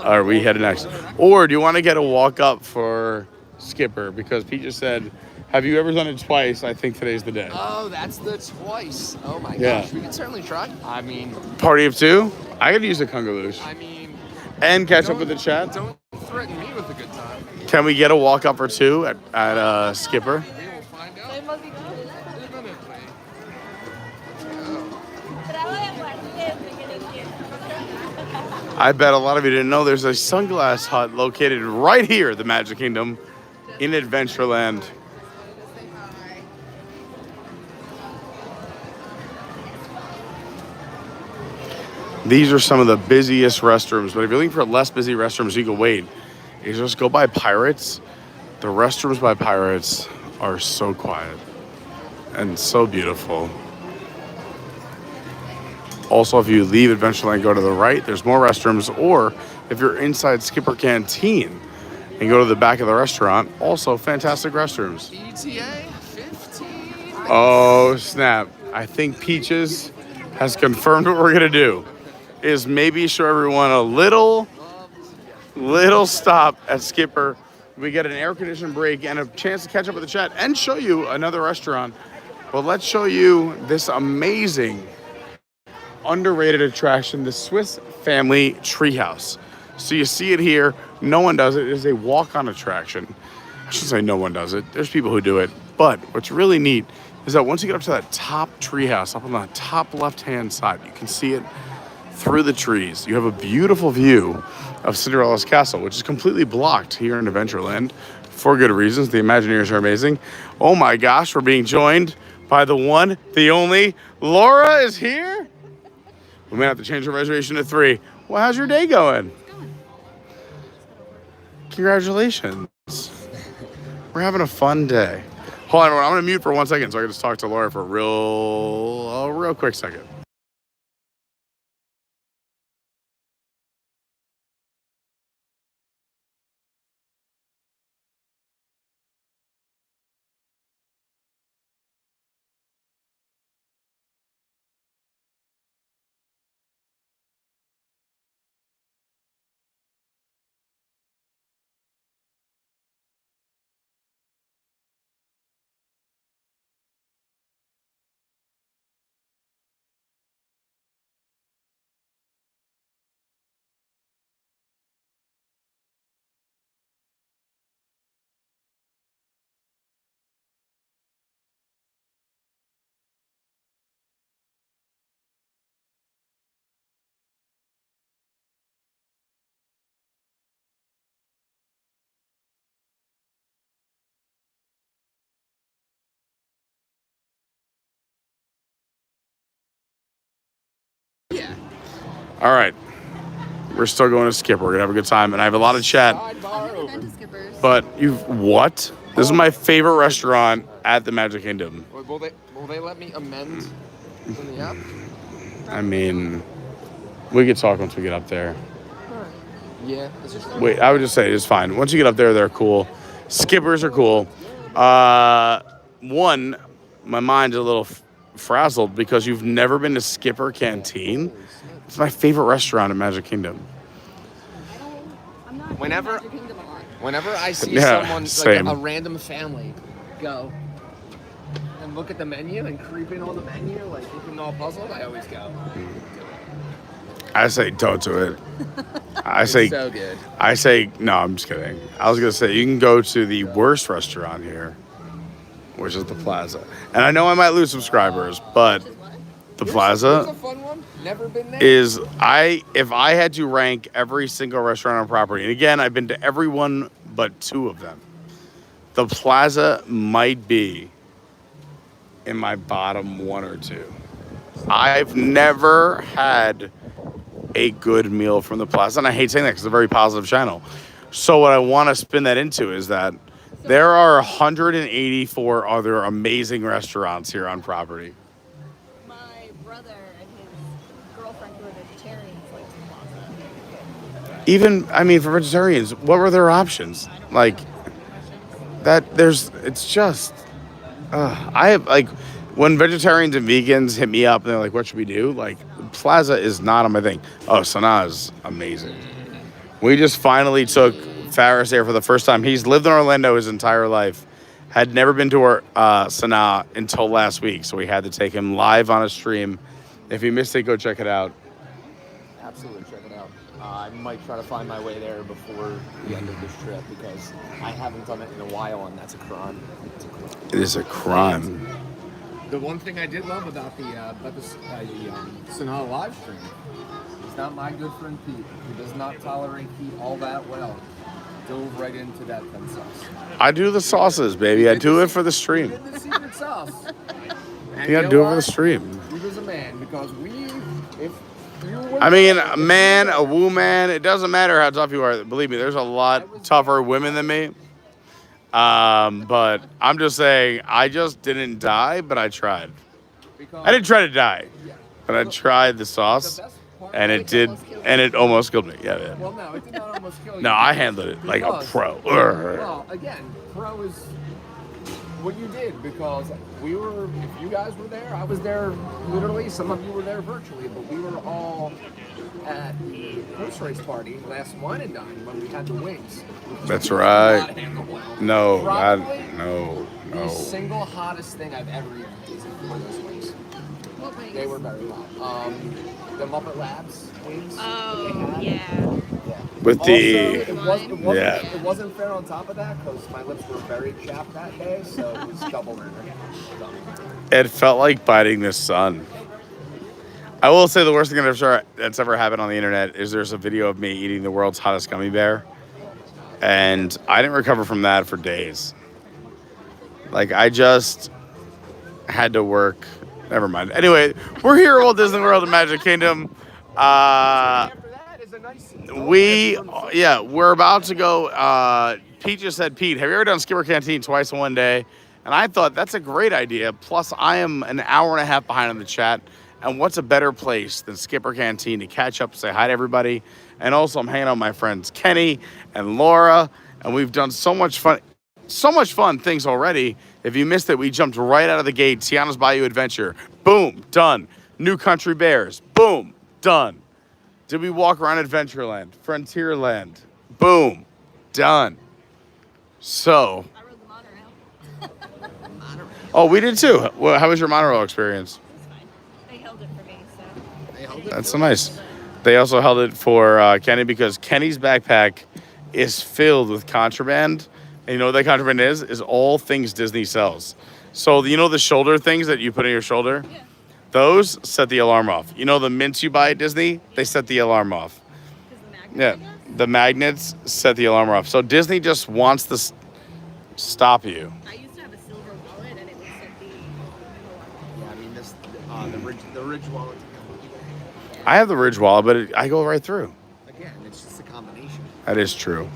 are we headed next? Or do you want to get a walk up for Skipper? Because Pete just said, have you ever done it twice? I think today's the day. Oh, that's the twice. Oh my Yeah. gosh, we can certainly try. I mean, Party of two? I could use a Kungaloosh. I mean, And catch up with the chat. don't threaten me with a good time. Can we get a walk up or two at Skipper? We will find out imminently. I bet a lot of you didn't know there's a sunglass hut located right here at the Magic Kingdom in Adventureland. These are some of the busiest restrooms, but if you're looking for less busy restrooms, you can wait. You just go by Pirates. The restrooms by Pirates are so quiet and so beautiful. Also, if you leave Adventureland, go to the right, there's more restrooms. Or if you're inside Skipper Canteen and go to the back of the restaurant, also fantastic restrooms. ETA 15. Oh, snap. I think Peaches has confirmed what we're going to do is maybe show everyone a little stop at Skipper. We get an air-conditioned break and a chance to catch up with the chat and show you another restaurant. But let's show you this amazing underrated attraction, the Swiss Family Treehouse. So you see it here. No one does it. It is a walk-on attraction. I shouldn't say no one does it. There's people who do it. But what's really neat is that once you get up to that top treehouse, up on the top left-hand side, you can see it through the trees. You have a beautiful view of Cinderella's castle, which is completely blocked here in Adventureland for good reasons. The Imagineers are amazing. Oh my gosh, we're being joined by the one, the only, Laura is here. We may have to change our reservation to 3. Well, how's your day going? Congratulations. We're having a fun day. Hold on, everyone. I'm going to mute for 1 second so I can just talk to Laura for a real quick second. Yeah. All right. We're still going to Skipper. We're going to have a good time. And I have a lot of chat. Sidebar over. But what? This is my favorite restaurant at the Magic Kingdom. Will they let me amend in the app? I mean, we could talk once we get up there. Yeah. It's just Wait, I would just say it's fine. Once you get up there, they're cool. Skippers are cool. One, my mind's a little frazzled because you've never been to Skipper Canteen. It's my favorite restaurant in Magic Kingdom. I'm not Whenever- in Magic Kingdom a lot. Whenever I see Yeah, someone, same. like a random family, go and look at the menu and creep in on the menu, like looking all puzzled, I always go. I say don't do it. I say So good. no, I'm just kidding. I was gonna say you can go to the worst restaurant here, which is the Plaza. And I know I might lose subscribers, but the Here's Plaza a fun one. Never been there. is if I had to rank every single restaurant on property, and again, I've been to every one but 2 of them. The Plaza might be in my bottom 1 or 2. I've never had a good meal from the Plaza, and I hate saying that because it's a very positive channel. So what I want to spin that into is that there are 184 other amazing restaurants here on property. My brother and his girlfriend who are vegetarians like the Plaza. Even, I mean, for vegetarians, what were their options? Like, it's just, I have, like, when vegetarians and vegans hit me up and they're like, what should we do? Like, Plaza is not on my thing. Oh, Sanaa's amazing. We just finally took Faris there for the first time. He's lived in Orlando his entire life. Had never been to Sanaa until last week, so we had to take him live on a stream. If you missed it, go check it out. Absolutely, check it out. I might try to find my way there before the end of this trip because I haven't done it in a while, and that's a crime. It is a crime. The one thing I did love about the Sanaa live stream is that my good friend Pete, who does not tolerate heat all that well, dove right into that thin sauce. I do the sauces, baby. I do it for the stream. He did the secret sauce. And You gotta do it for the stream. He was a man because if you were I mean, a man, a woman, it doesn't matter how tough you are. Believe me, there's a lot tougher women than me. But I'm just saying, I just didn't die, but I tried. I didn't try to die, but I tried the sauce, and it almost killed me. Yeah. Well, no, it did not almost kill you. No, I handled it like a pro. Well, again, pro is what you did because if you guys were there, I was there literally, some of you were there virtually, but we were all at the post-race party last wine and dine when we had the wings. That's right. No, Probably no. The single hottest thing I've ever eaten were those wings. What wings? They were very hot. The Muppet Labs wings. Oh, that they had. yeah. With Also, the it wasn't fair on top of that because my lips were very chapped that day, so it was double murder. it felt like biting the sun. I will say the worst thing that's ever happened on the internet is there's a video of me eating the world's hottest gummy bear, and I didn't recover from that for days. Like, I just had to work. Never mind. Anyway, we're here at Walt Disney World in Magic Kingdom. We're about to go. Pete just said, Pete, have you ever done Skipper Canteen twice in one day? And I thought that's a great idea. Plus, I am an hour and a half behind on the chat. And what's a better place than Skipper Canteen to catch up, say hi to everybody. And also, I'm hanging out with my friends Kenny and Laura, and we've done so much fun things already. If you missed it, we jumped right out of the gate. TIANA'S Bayou Adventure, boom, done. New Country Bears, boom, done. Did we walk around Adventureland, Frontierland, boom, done. So, I rode the monorail. oh, we did too. Well, how was your monorail experience? They held it for me, so. That's so nice. They also held it for Kenny because Kenny's backpack is filled with contraband. And you know what that contraband is all things Disney sells. So you know the shoulder things that you put on your shoulder? Yeah. Those set the alarm off. You know the mints you buy at Disney? They set the alarm off. Yeah, the magnets set the alarm off. So Disney just wants to stop you. I used to have a silver wallet and it would set the Yeah, I mean the Ridge wallet. I have the Ridge wallet, but I go right through. Again, it's just a combination. That is true.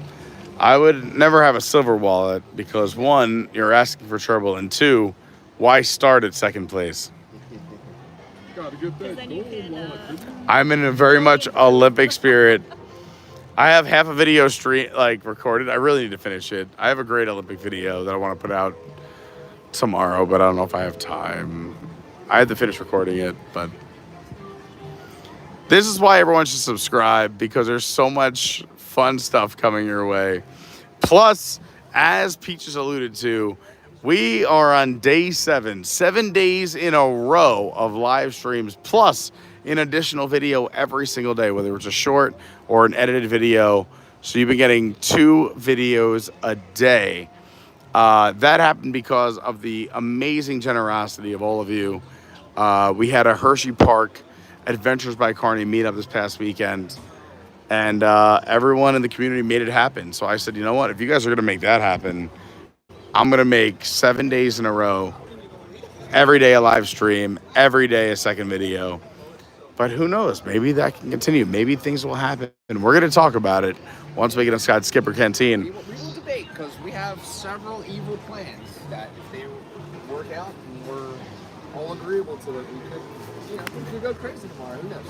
I would never have a silver wallet because, one, you're asking for trouble, and two, why start at second place? then you can, I'm in a very much Olympic spirit. I have half a video recorded. I really need to finish it. I have a great Olympic video that I want to put out tomorrow, but I don't know if I have time. I had to finish recording it, but this is why everyone should subscribe, because there's so much fun stuff coming your way. Plus, as Peaches alluded to, we are on day 7 days in a row of live streams, plus an additional video every single day, whether it's a short or an edited video. So you've been getting 2 videos a day. That happened because of the amazing generosity of all of you. We had a Hershey Park Adventures by Carney meetup this past weekend, and everyone in the community made it happen. So I said, you know what? If you guys are going to make that happen, I'm going to make 7 days in a row, every day a live stream, every day a second video. But who knows? Maybe that can continue. Maybe things will happen. And we're going to talk about it once we get inside Skipper Canteen. We will debate, because we have several evil plans that if they work out and we're all agreeable to it, we could go crazy tomorrow. Who knows?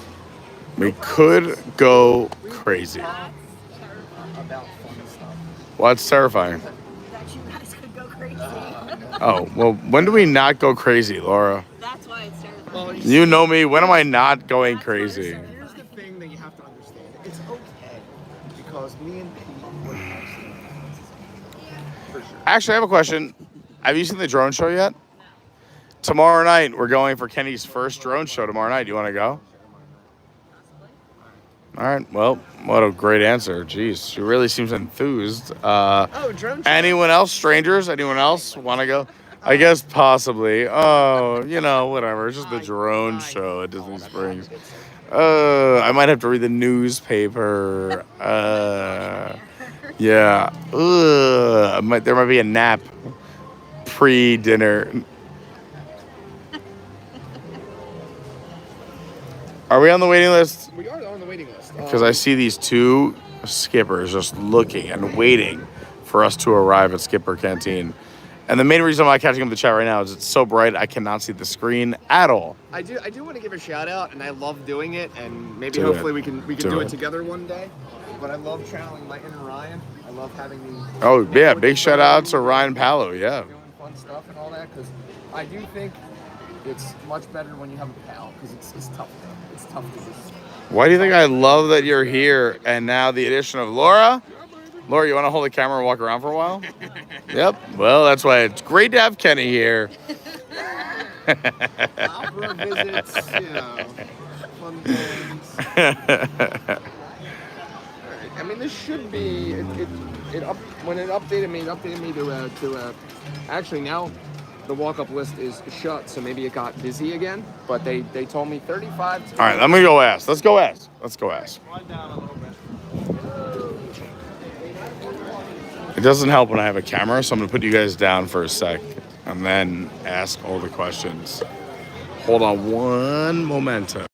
We could go crazy. That's terrifying. About fun stuff. Well, it's terrifying. That you guys could go crazy. Oh, well, when do we not go crazy, Laura? That's why it's terrifying. Well, You know me. When am I not going crazy? here's the thing that you have to understand. It's okay, because me and Pete would actually for sure. Actually, I have a question. Have you seen the drone show yet? Tomorrow night, we're going for Kenny's first drone show tomorrow night. You want to go? All right. Well, what a great answer. Jeez, she really seems enthused. Drone show. Anyone else? Strangers? Anyone else want to go? I guess possibly. Oh, whatever. It's just the drone show at Disney Springs. I might have to read the newspaper. Yeah. There might be a nap pre-dinner. Are we on the waiting list? We are on the waiting list. Because I see these 2 skippers just looking and waiting for us to arrive at Skipper Canteen. And the main reason I'm not catching up the chat right now is it's so bright I cannot see the screen at all. I do want to give a shout out, and I love doing it, and maybe Do hopefully it. we can Do do it. it together one day. But I love channeling my inner Ryan. I love having these. Oh, yeah. Big shout out to Ryan Palo. Yeah. Doing fun stuff and all that, because I do think it's much better when you have a pal, because it's tough. It's tough to just. Why do you think I love that you're here and now the addition of Laura? Laura, you want to hold the camera and walk around for a while? Yep. Well, that's why it's great to have Kenny here. Opera visits, fun things. I mean, this should be when it updated me to actually now the walk-up list is shut, so maybe it got busy again. But they told me 35. All right, I'm gonna go ask. Let's go ask. It doesn't help when I have a camera, so I'm gonna put you guys down for a sec and then ask all the questions. Hold on one momento.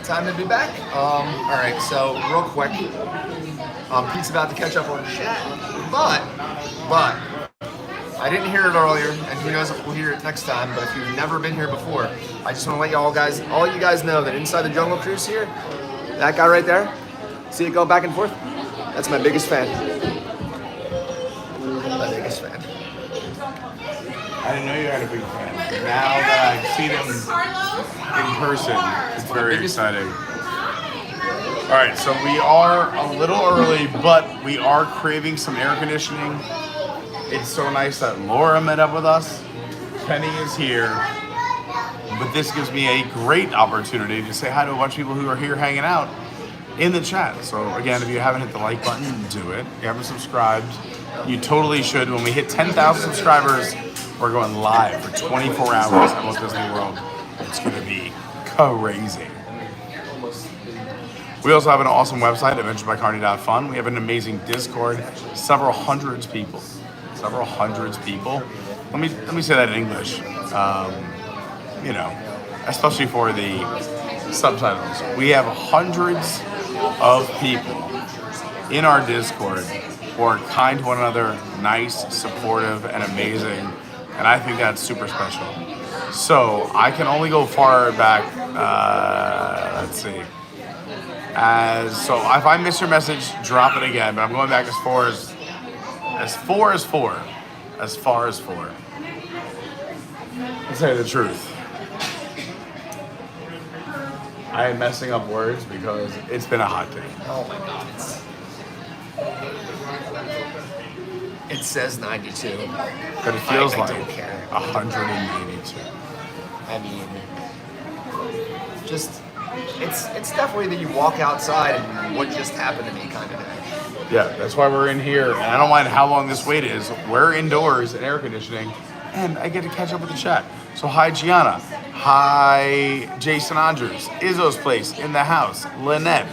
time to be back. All right, so real quick, Pete's about to catch up on chat, but I didn't hear it earlier, and who knows if we'll hear it next time. But if you've never been here before, I just want to let all you guys know that inside the Jungle Cruise here, that guy right there, see it go back and forth? That's my biggest fan. My biggest fan. I didn't know you had a big fan. Now that I've seen him in person, it's very exciting. All right, so we are a little early, but we are craving some air conditioning. It's so nice that Laura met up with us. Penny is here. But this gives me a great opportunity to say hi to a bunch of people who are here hanging out in the chat. So again, if you haven't hit the like button, do it. If you haven't subscribed, you totally should. When we hit 10,000 subscribers, we're going live for 24 hours at Walt Disney World. It's going to be crazy. We also have an awesome website, adventurebycarney.fun. We have an amazing Discord, several hundreds people. Let me say that in English. You know, especially for the subtitles. We have hundreds of people in our Discord who are kind to one another, nice, supportive, and amazing. And I think that's super special. So I can only go far back, let's see. So if I miss your message, drop it again. But I'm going back as far as four. To tell you the truth. I am messing up words because it's been a hot day. Oh my God. It says 92. But it feels I like don't care. 192. I mean, just, it's definitely that you walk outside and what just happened to me kind of day. Yeah, that's why we're in here. And I don't mind how long this wait is. We're indoors in air conditioning. And I get to catch up with the chat. So hi Gianna, hi Jason Andrews, Izzo's Place in the house, Lynette,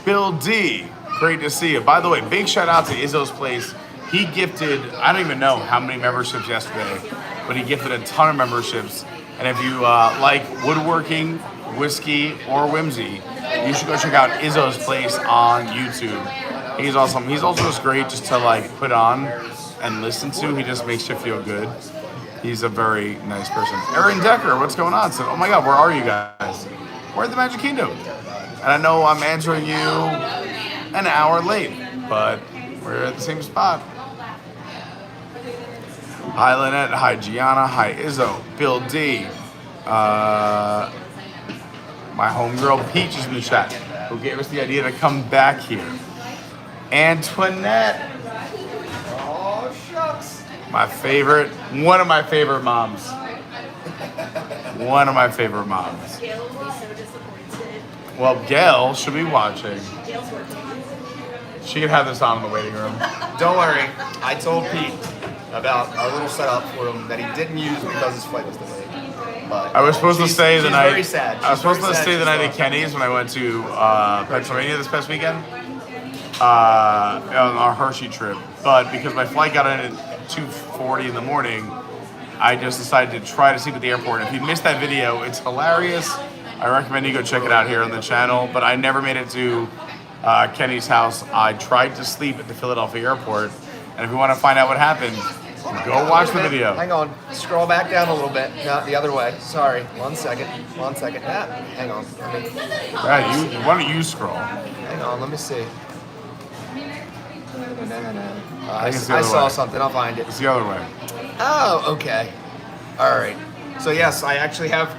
Bill D, great to see you. By the way, big shout out to Izzo's Place. He gifted, I don't even know how many memberships yesterday, but he gifted a ton of memberships. And if you like woodworking, whiskey, or whimsy, you should go check out Izzo's Place on YouTube. He's awesome. He's also just great just to like put on and listen to. He just makes you feel good. He's a very nice person. Aaron Decker, what's going on? So, oh my God, where are you guys? We're at the Magic Kingdom. And I know I'm answering you an hour late, but we're at the same spot. Hi Lynette, hi Gianna, hi Izzo, Bill D. My homegirl Peach is in the chat, who gave us the idea to come back here. Antoinette. Oh, shucks. One of my favorite moms. One of my favorite moms. Gail will be so disappointed. Well, Gail should be watching. Gail's working on it. She can have this on in the waiting room. Don't worry, I told Pete about our little setup for him that he didn't use because his flight was delayed. But I was supposed to stay the night. Very sad. I was supposed to stay the night at at Kenny's when I went to Pennsylvania this past weekend. On our Hershey trip, but because my flight got in at 2:40 in the morning, I just decided to try to sleep at the airport. If you missed that video, it's hilarious. I recommend you go check it out here on the channel, but I never made it to Kenny's house. I tried to sleep at the Philadelphia airport, and if you want to find out what happened, go watch the video. Hang on, scroll back down a little bit. No, the other way. Sorry, 1 second. 1 second. Hang on. Right, why don't you scroll? Hang on, let me see. I think it's the other saw way. something. I'll find it. It's the other way. Oh, okay. All right. So yes, I actually have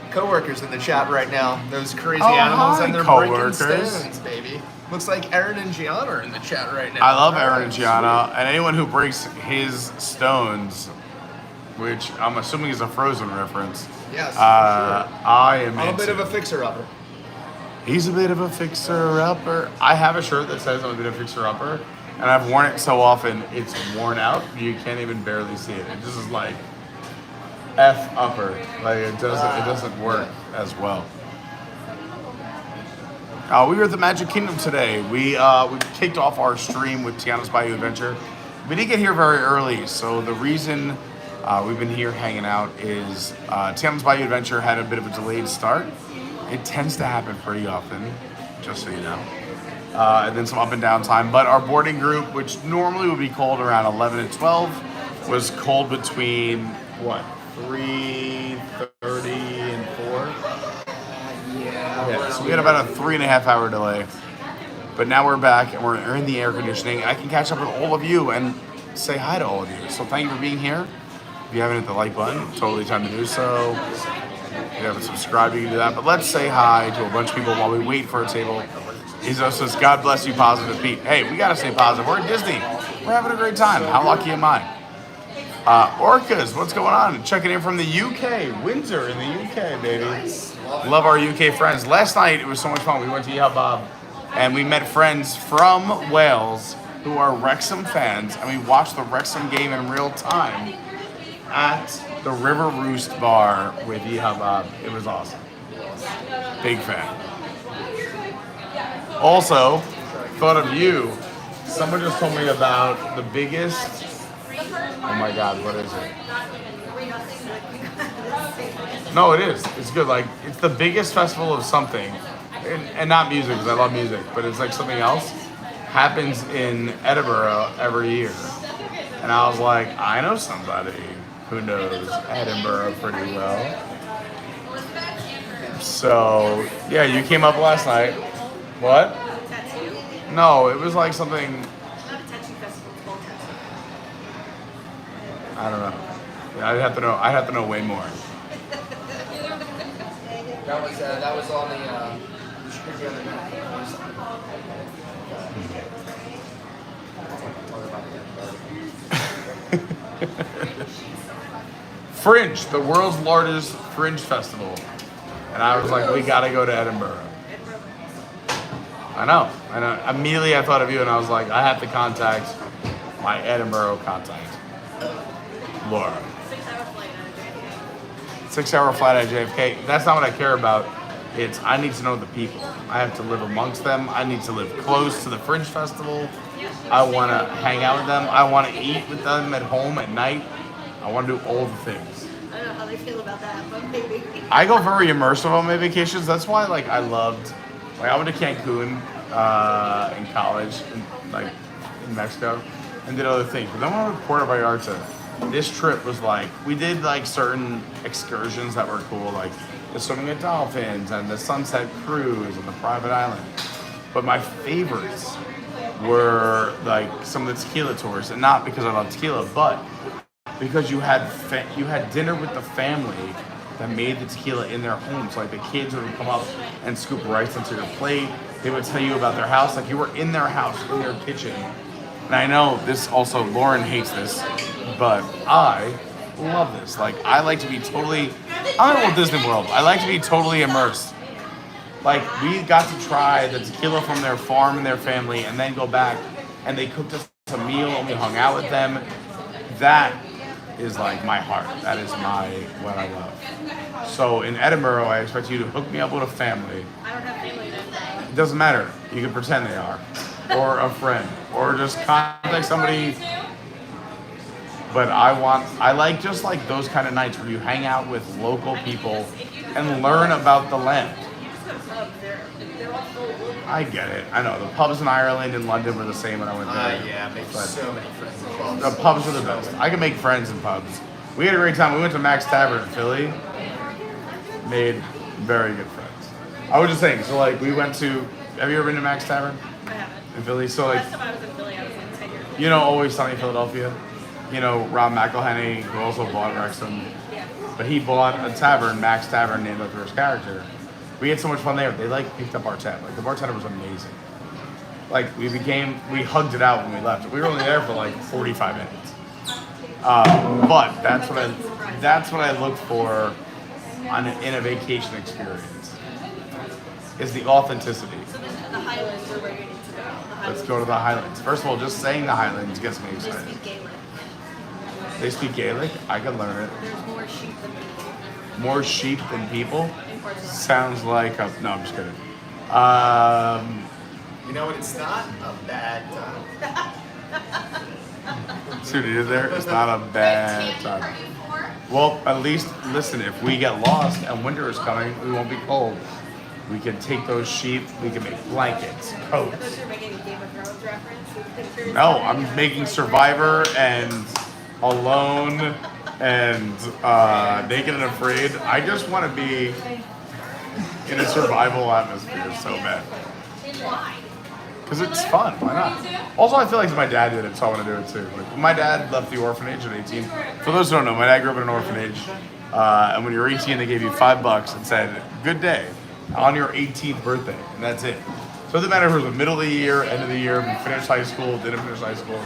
coworkers in the chat right now. Those crazy animals hi, and they're breaking coworkers. stones, baby. Looks like Aaron and Gianna are in the chat right now. I love Aaron and Gianna, and anyone who breaks his stones, which I'm assuming is a Frozen reference. Yes. I am I'm a bit into. of a fixer-upper. He's a bit of a fixer-upper. I have a shirt that says I'm a bit of a fixer-upper, and I've worn it so often it's worn out. You can't even barely see it. It just is like F-upper. Like it doesn't work as well. We were at the Magic Kingdom today. We kicked off our stream with TIANA'S Bayou Adventure. We didn't get here very early, so the reason We've been here hanging out. TIANA'S Bayou Adventure had a bit of a delayed start. It tends to happen pretty often, just so you know. And then some up and down time. But our boarding group, which normally would be called around 11 and 12, was called between, 3:30 and 4? Yeah, so we had about a 3.5 hour delay. But now we're back and we're in the air conditioning. I can catch up with all of you and say hi to all of you. So thank you for being here. If you haven't hit the like button, totally time to do so. If you haven't subscribed, you can do that. But let's say hi to a bunch of people while we wait for a table. Izo says, God bless you, Positive Pete. Hey, we gotta stay positive. We're at Disney. We're having a great time. How lucky am I? Orcas, what's going on? Checking in from the UK, Windsor in the UK, baby. Love our UK friends. Last night, it was so much fun. We went to Yeehaw Bob, and we met friends from Wales who are Wrexham fans, and we watched the Wrexham game in real time at the River Roost Bar with Yeehaw Bob. It was awesome. Big fan. Also, thought of you. Someone just told me about the biggest. Oh my God, what is it? No, it is. It's good. Like, it's the biggest festival of something, and not music because I love music, but it's like something else. Happens in Edinburgh every year, and I was like, I know somebody who knows Edinburgh pretty well. So yeah, you came up last night. What? No, it was like something. I don't know. Yeah, I'd have to know. I'd have to know way more. That was on the. Fringe, the world's largest Fringe festival, and I was like, we gotta go to Edinburgh. I know. Immediately I thought of you, and I was like, I have to contact my Edinburgh contact, Laura. 6-hour flight out of JFK. That's not what I care about. It's I need to know the people. I have to live amongst them. I need to live close to the Fringe Festival. I want to hang out with them. I want to eat with them at home at night. I want to do all the things. I don't know how they feel about that, but maybe. I go very immersive on my vacations. That's why, like, I loved. Like, I went to Cancun in college, in Mexico, and did other things. But then when I went to Puerto Vallarta, this trip was like, we did like certain excursions that were cool, like the swimming with dolphins and the sunset cruise and the private island. But my favorites were like some of the tequila tours, and not because I love tequila, but because you had dinner with the family that made the tequila in their homes. Like the kids would come up and scoop rice into your plate. They would tell you about their house, like you were in their house, in their kitchen. And I know this also, Lauren hates this, but I love this. Like, I like to be totally, I'm at Walt Disney World. I like to be totally immersed. Like, we got to try the tequila from their farm and their family, and then go back, and they cooked us a meal, and we hung out with them. That is like my heart. That is what I love. So in Edinburgh, I expect you to hook me up with a family. I don't have family in Edinburgh. It doesn't matter. You can pretend they are. Or a friend. Or just contact somebody. But I like just like those kind of nights where you hang out with local people and learn about the land. You just go to pubs. They're all full of local. I get it. I know. The pubs in Ireland and London were the same when I went there. Yeah, I made But so many friends in pubs. the pubs are the best. I can make friends in pubs. We had a great time. We went to Max Tavern in Philly. Made very good friends. I was just saying, so like we went to, have you ever been to Max Tavern? I haven't. In Philly? So like, Last time I was in Philly, I was like 10 years old. you know Always Sunny in Philadelphia? You know Rob McElhenney, who also bought Wrexham. Yeah. But he bought a tavern, Max Tavern, named after his character. We had so much fun there. They like picked up our tab. Like the bartender was amazing. Like we hugged it out when we left. We were only there for like 45 minutes. But that's what I look for in a vacation experience. Is the authenticity. So this is the Highlands where we're ready to go. Let's go to the Highlands. First of all, just saying the Highlands gets me They excited. speak Gaelic. They speak Gaelic? I can learn it. There's more sheep than people More sheep than people? in Portugal. Sounds like a... No, I'm just kidding. You know what? It's not a bad time. See what he did there? It's not a bad time. Well, at least, listen, if we get lost and winter is coming, we won't be cold. We can take those sheep, we can make blankets, coats. You're making a Game of Thrones reference with pictures. No, I'm making Survivor and Alone and Naked and Afraid. I just want to be in a survival atmosphere so bad. Because it's fun, why not? Also, I feel like my dad did it, so I want to do it too. Like, my dad left the orphanage at 18. For those who don't know, my dad grew up in an orphanage. And when you were 18, they gave you $5 and said, good day, on your 18th birthday. And that's it. So it doesn't matter if it was the middle of the year, end of the year, if you finished high school, didn't finish high school.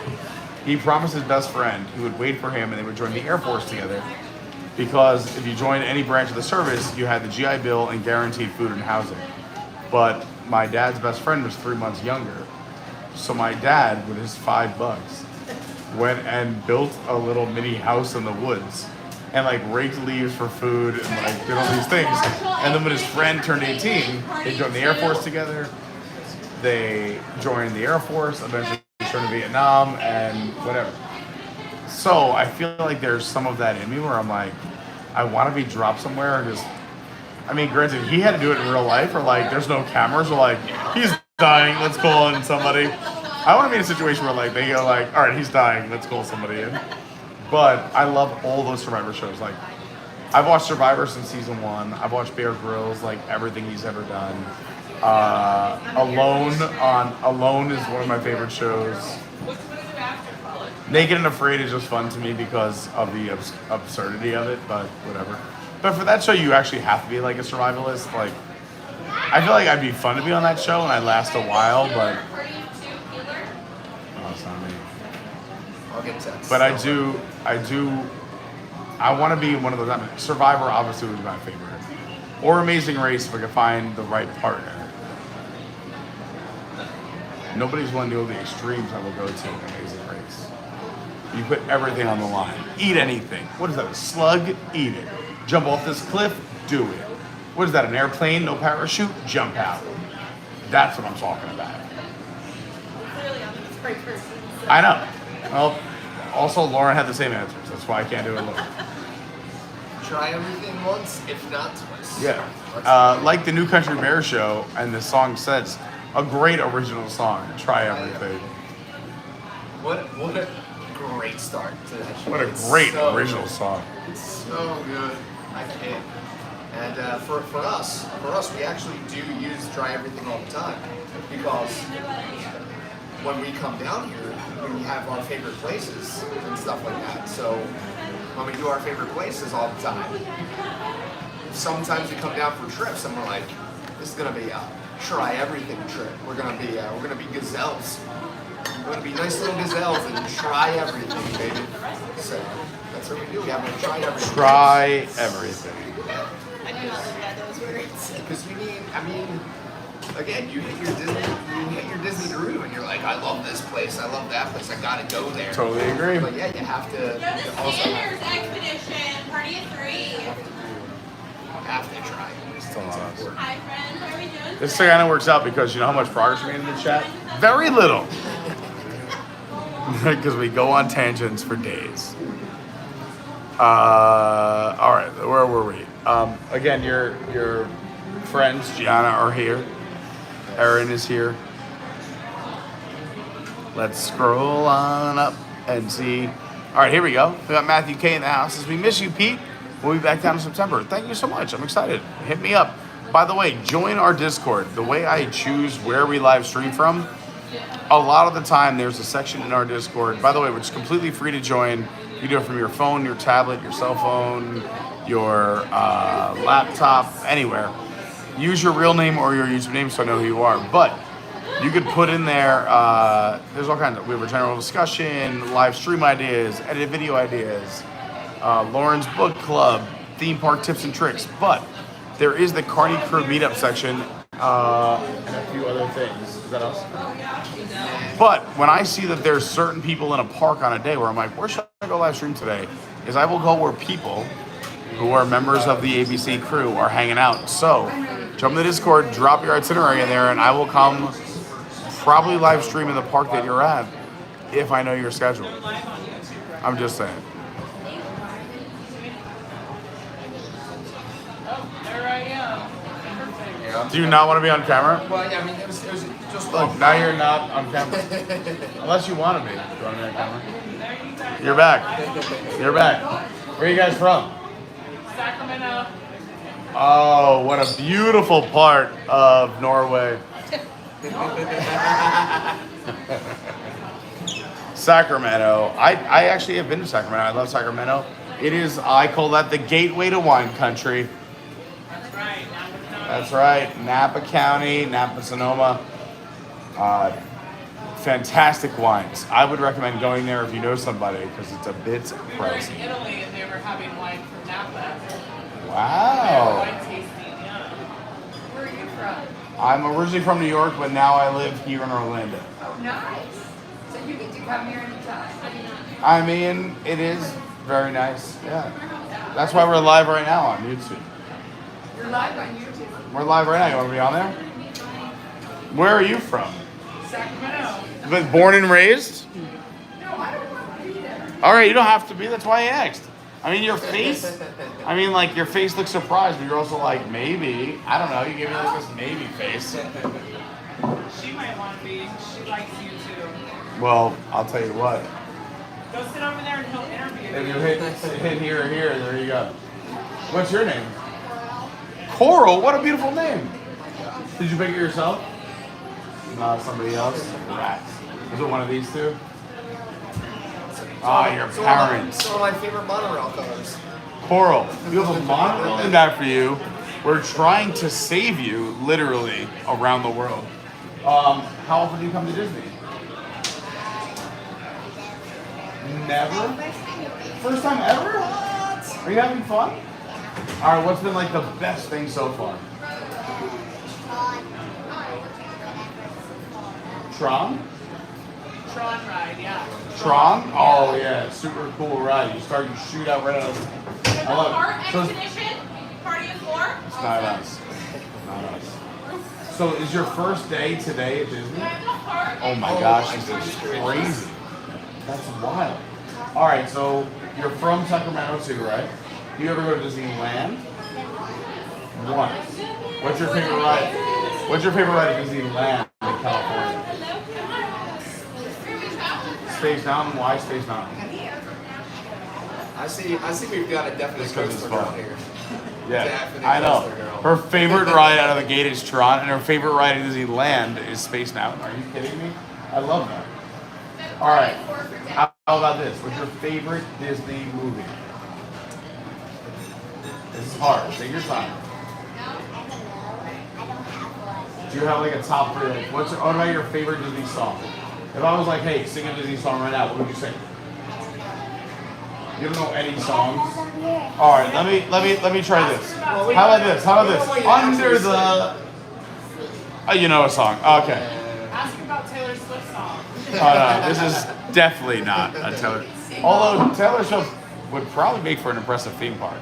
He promised his best friend he would wait for him and they would join the Air Force together. Because if you joined any branch of the service, you had the GI Bill and guaranteed food and housing. But my dad's best friend was 3 months younger. So my dad, with his $5, went and built a little mini house in the woods and like raked leaves for food and like did all these things. And then when his friend turned 18, they joined the Air Force together. They joined the Air Force, eventually returned to Vietnam and whatever. So I feel like there's some of that in me where I'm like, I want to be dropped somewhere and just, I mean, granted, he had to do it in real life or like there's no cameras or like, he's dying, let's call in somebody. I want to be in a situation where like they go like, all right, he's dying, let's call somebody in. But I love all those Survivor shows. Like, I've watched Survivor since season 1. I've watched Bear Grylls, like everything he's ever done. Alone is one of my favorite shows. Naked and Afraid is just fun to me because of the absurdity of it, but whatever. But for that show, you actually have to be like a survivalist. Like, I feel like I'd be fun to be on that show and I'd last a while, but no, it's not me. I'll get text. But I want to be one of those. I mean, Survivor obviously would be my favorite, or Amazing Race if I could find the right partner. Nobody's willing to go to the extremes I will go to in Amazing Race. You put everything on the line. Eat anything. What is that, a slug? Eat it. Jump off this cliff? Do it. What is that, an airplane? No parachute? Jump out. That's what I'm talking about. Clearly, I'm the right person. I know. Well, also Lauren had the same answers. That's why I can't do it alone. Try everything once, if not twice. Yeah. Like the new Country Bear show, and the song says, a great original song. Try everything. What a great start to that show. What a It's great so original good. song. It's so good. I can't. And for us, we actually do use Try Everything all the time because when we come down here, we have our favorite places and stuff like that. So when we do our favorite places all the time, sometimes we come down for trips and we're like, this is gonna be a try everything trip. We're gonna be gazelles. We're gonna be nice little gazelles and try everything, baby. So that's what we do. We have to try everything. Try everything. I do not have those words. Because you need, I mean, again, you hit your Disney groove, and you're like, I love this place, I love that place, I gotta go there. Totally agree. But yeah, you have to. Go to You also Sanders Expedition, Party of 3. have to try. Still not us. important. Hi, friends. How are we doing? This kind of works out because you know how much progress we made in the chat? Very little. Because we go on tangents for days. All right, where were we? Again, your friends, Gianna, are here. Erin is here. Let's scroll on up and see. All right, here we go. We got Matthew K in the house. As we miss you, Pete. We'll be back down in September. Thank you so much. I'm excited. Hit me up. By the way, join our Discord. The way I choose where we live stream from, a lot of the time there's a section in our Discord, by the way, which is completely free to join. You do it from your phone, your tablet, your cell phone, your laptop, anywhere. Use your real name or your username so I know who you are. But you could put in there, there's all kinds of, we have a general discussion, live stream ideas, edited video ideas, Lauren's book club, theme park tips and tricks. But there is the Carney Crew meetup section and a few other things. Is that us? But when I see that there's certain people in a park on a day where I'm like, where should I go live stream today? Is I will go where people who are members of the ABC crew are hanging out. So jump in the Discord, drop your itinerary in there, and I will come probably live stream in the park that you're at if I know your schedule. I'm just saying. There I am. Yeah. Do you not want to be on camera? Well, yeah, I mean, it was just Look, now you're not on camera. Unless you want to be. Do you want to be on camera? You're back. You're back. Where are you guys from? Sacramento. Oh, what a beautiful part of Norway. Sacramento. I actually have been to Sacramento. I love Sacramento. It is, I call that the gateway to wine country. That's right. That's right. Napa County, Napa Sonoma. Fantastic wines. I would recommend going there if you know somebody because it's a bit We were in pricey. Italy and they were having wine from Napa. Wow. Wine tasting, yeah. Where are you from? I'm originally from New York, but now I live here in Orlando. Oh, nice. So you get to come here anytime. I mean, it is very nice. Yeah. That's why we're live right now on YouTube. You're live on YouTube. We're live right now. You want to be on there? Where are you from? Sacramento. But born and raised? No, I don't want to be there. All right, you don't have to be. That's why I asked. I mean, your face. I mean, like your face looks surprised, but you're also like maybe. I don't know. You gave me like this maybe face. She might want to be. She likes you too. Well, I'll tell you what. Go sit over there and he'll interview If you. you hit here or here, there you go. What's your name? Coral. What a beautiful name. Did you pick it yourself? No, somebody else. Rats. Is it one of these two? Ah, your parents. Some of my favorite monorail colors. Coral, you have a monorail named after you. We're trying to save you, literally, around the world. How often do you come to Disney? Never? First time ever? Are you having fun? All right, what's been like the best thing so far? Tron? Tron ride, yeah. Tron? Oh yeah, super cool ride. You start, you shoot out right out of The I love it. art So it's- exhibition, party of four. It's not us. Not us. So is your first day today at Disney? Oh my gosh, this is crazy. That's wild. All right, so you're from Sacramento too, right? Do you ever go to Disneyland? Once. What's your favorite ride? What's your favorite ride at Disneyland in California? Space Mountain. Why Space Mountain? I see we've got a definite Just 'cause it's coaster fun. girl here. Yeah, Definite I know. coaster girl. Her favorite ride out of the gate is Tron, and her favorite ride at Disneyland is Space Mountain. Are you kidding me? I love that. All right. How about this? What's your favorite Disney movie? This is hard. Take your time. Do you have like a top three? Like, what about your favorite Disney song? If I was like, hey, sing a Disney song right now, what would you sing? You don't know any songs? All right, let me try this. How about this? How about this? Under the. You know a song. Okay. Ask about Taylor Swift song. Oh no, this is definitely not a Taylor. Although Taylor Swift would probably make for an impressive theme park.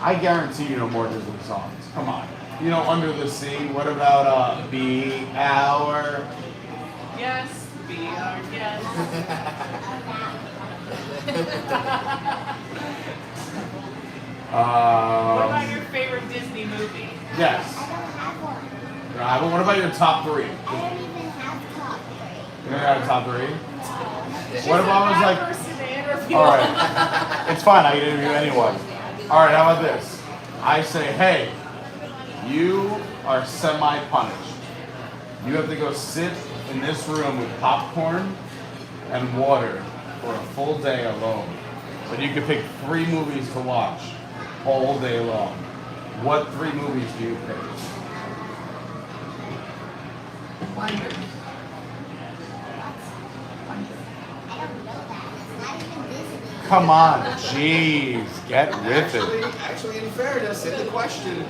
I guarantee you know more Disney songs. Come on. You know, Under the Sea. What about Be Our? Yes, be our guest. What about your favorite Disney movie? Yes. But what about your top three? You don't have a top three? What if I was like, Person to interview. all right, it's fine, I can interview anyone. All right, how about this? I say, hey, you are semi-punished. You have to go sit in this room with popcorn and water for a full day alone. But you can pick 3 movies to watch all day long. What 3 movies do you pick? Wonder. Come on, jeez, get with it. Actually, in fairness, in the question,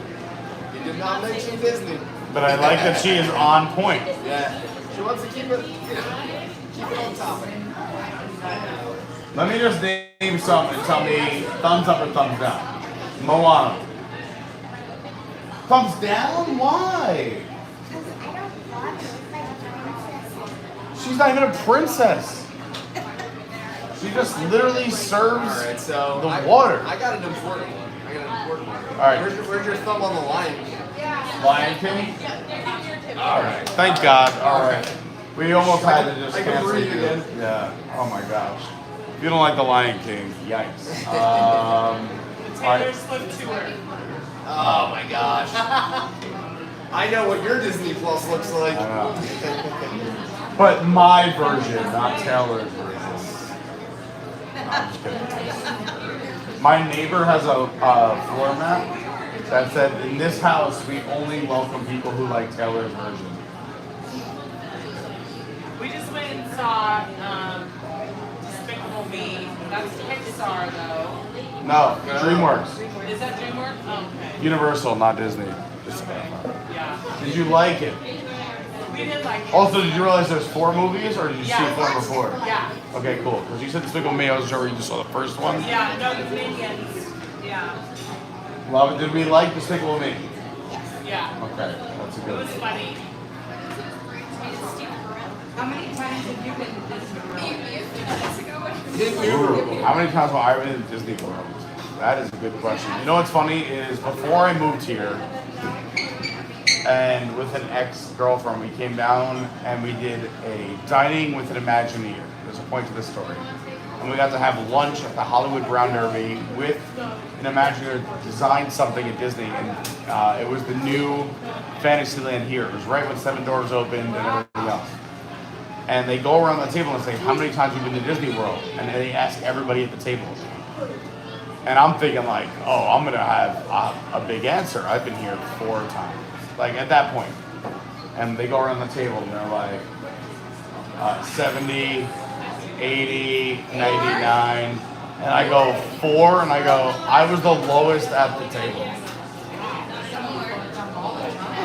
you did not mention Disney. But I like that she is on point. Yeah. She wants to keep it, keep it on topic. Let me just name some and tell me thumbs up or thumbs down. Moana. Thumbs down? Why? She's not even a princess. She just literally serves All right, so the water. I got an important one. All right. Where's your thumb on the Lion King? Lion King? All right. Thank God. All right. We almost had to just I can cancel breathe you. again. Yeah. Oh my gosh. If you don't like the Lion King, yikes. All Taylor right. Swift tour. Oh my gosh. I know what your Disney Plus looks like. I know. But my version, not Taylor's version. No, I'm just kidding. My neighbor has a floor mat that said, in this house, we only welcome people who like Taylor's version. We just went and saw Despicable Me. That's Pixar though. No, DreamWorks. Is that DreamWorks? Oh, okay. Universal, not Disney. Yeah. Did you like it? We did like it. Also, did you realize there's 4 movies, or did you see Yeah. 4 before? Yeah. Okay, cool. Because you said Despicable Me, I was sure you just saw the first one. Yeah, no, the Minions. Yeah. Love it. Did we like Despicable Me? Yeah. Okay, that's a It good was one. funny. How many times have you been to Disney World? Ooh, how many times have I been to Disney World? That is a good question. You know what's funny is before I moved here, and with an ex-girlfriend, we came down and we did a dining with an Imagineer. There's a point to this story. And we got to have lunch at the Hollywood Brown Derby with an Imagineer designed something at Disney, and it was the new Fantasyland here. It was right when 7 Doors opened and everything else. And they go around the table and say, how many times have you been to Disney World? And they ask everybody at the table. And I'm thinking like, oh, I'm gonna have a big answer. I've been here 4 times. Like at that point. And they go around the table and they're like, 70, 80, 99. And I go 4, and I go, I was the lowest at the table.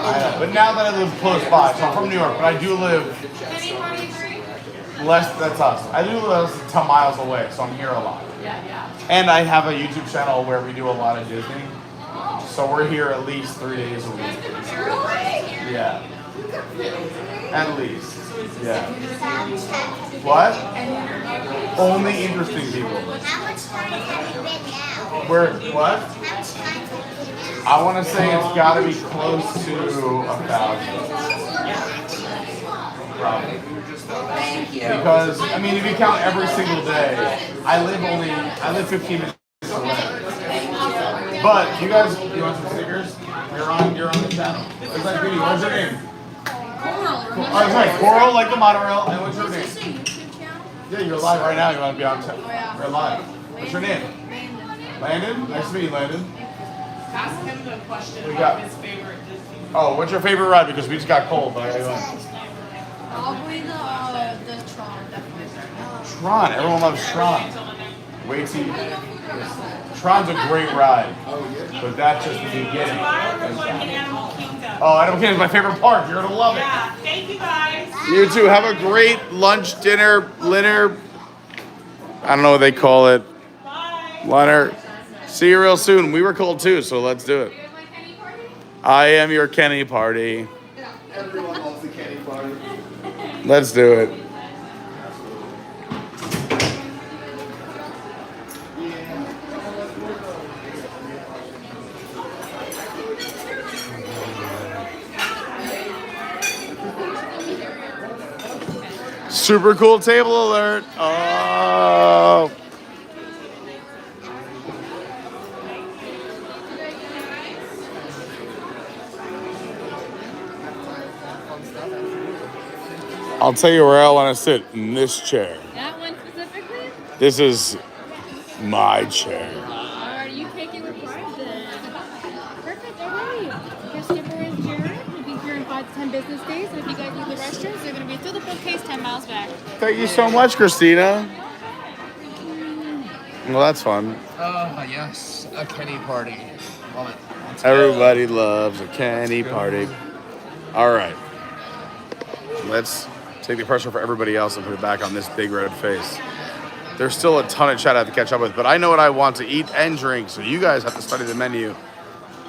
I know, but now that I live close by, so I'm from New York, but I do live that's us. I do live less than 10 miles away, so I'm here a lot. And I have a YouTube channel where we do a lot of Disney. So we're here at least 3 days a week. Yeah. At least. Yeah. What? Only interesting people. How much time have you been now? Where, what? How much time have you been now? I want to say it's got to be close to 1,000. Probably. Thank you. Because, I mean, if you count every single day, I live 15 minutes away. But you guys, you want some stickers? You're on the channel. What's that video? What's your name? Coral. Oh, that's right. Coral, like the monorail. And what's your name? Is this a YouTube channel? Yeah, you're live right now. You want to be on? yeah. You're live. What's your name? Landon. Nice to meet you, Landon. Ask him the question We about got- his favorite Disney movie. Oh, what's your favorite ride? Because we just got cold. But Probably the Tron, definitely. Tron. Everyone loves Tron. Wait till you. Tron's a great ride. But that's just the beginning. Tomorrow we're going to Animal Kingdom. Oh, Animal Kingdom is my favorite park. You're gonna love it. Yeah, thank you guys. You too. Have a great lunch, dinner. I don't know what they call it. Bye. Lunner. See you real soon. We were cold too, so let's do it. I am your Kenny party. Everyone loves the Kenny party. Let's do it. Super cool table alert. Oh. I'll tell you where I want to sit, in this chair. That one specifically? This is my chair. Are you taking the prize then? Perfect, alright. Your skipper is Jared. He'll be here in 5 to 10 business days. And if you guys need the restrooms, they're going to be through the bookcase 10 miles back. Thank you so much, Christina. Well, that's fun. Oh, yes. A Kenny party. Love it. Everybody loves a Kenny party. All right. Let's take the pressure for everybody else and put it back on this big red face. There's still a ton of chat I have to catch up with, but I know what I want to eat and drink, so you guys have to study the menu.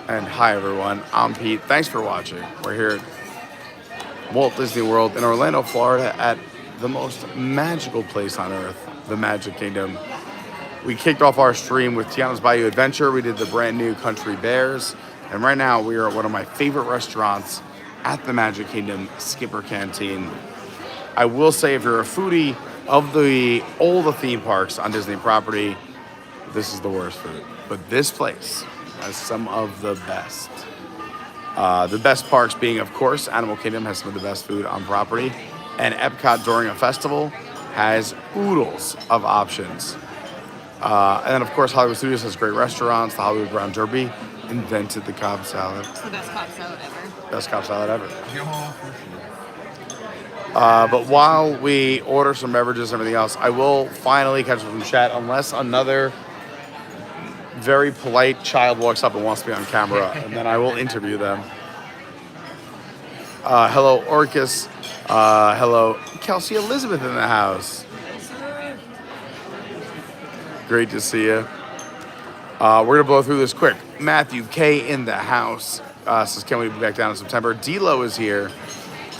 And hi, everyone. I'm Pete. Thanks for watching. We're here at Walt Disney World in Orlando, Florida at the most magical place on earth, the Magic Kingdom. We kicked off our stream with TIANA'S Bayou Adventure. We did the brand new Country Bears. And right now we are at one of my favorite restaurants at the Magic Kingdom, Skipper Canteen. I will say, if you're a foodie of all the theme parks on Disney property, this is the worst food. But this place has some of the best. The best parks being, of course, Animal Kingdom has some of the best food on property. And Epcot during a festival has oodles of options. And then, of course, Hollywood Studios has great restaurants. The Hollywood Brown Derby invented the Cobb salad. It's the best Cobb salad ever. Best Cobb salad ever. But while we order some beverages and everything else, I will finally catch up from chat, unless another very polite child walks up and wants to be on camera, and then I will interview them. Hello, Orcus. Hello, Kelsey Elizabeth in the house. Great to see you. We're going to blow through this quick. Matthew K in the house says, can we be back down in September? D-Lo is here.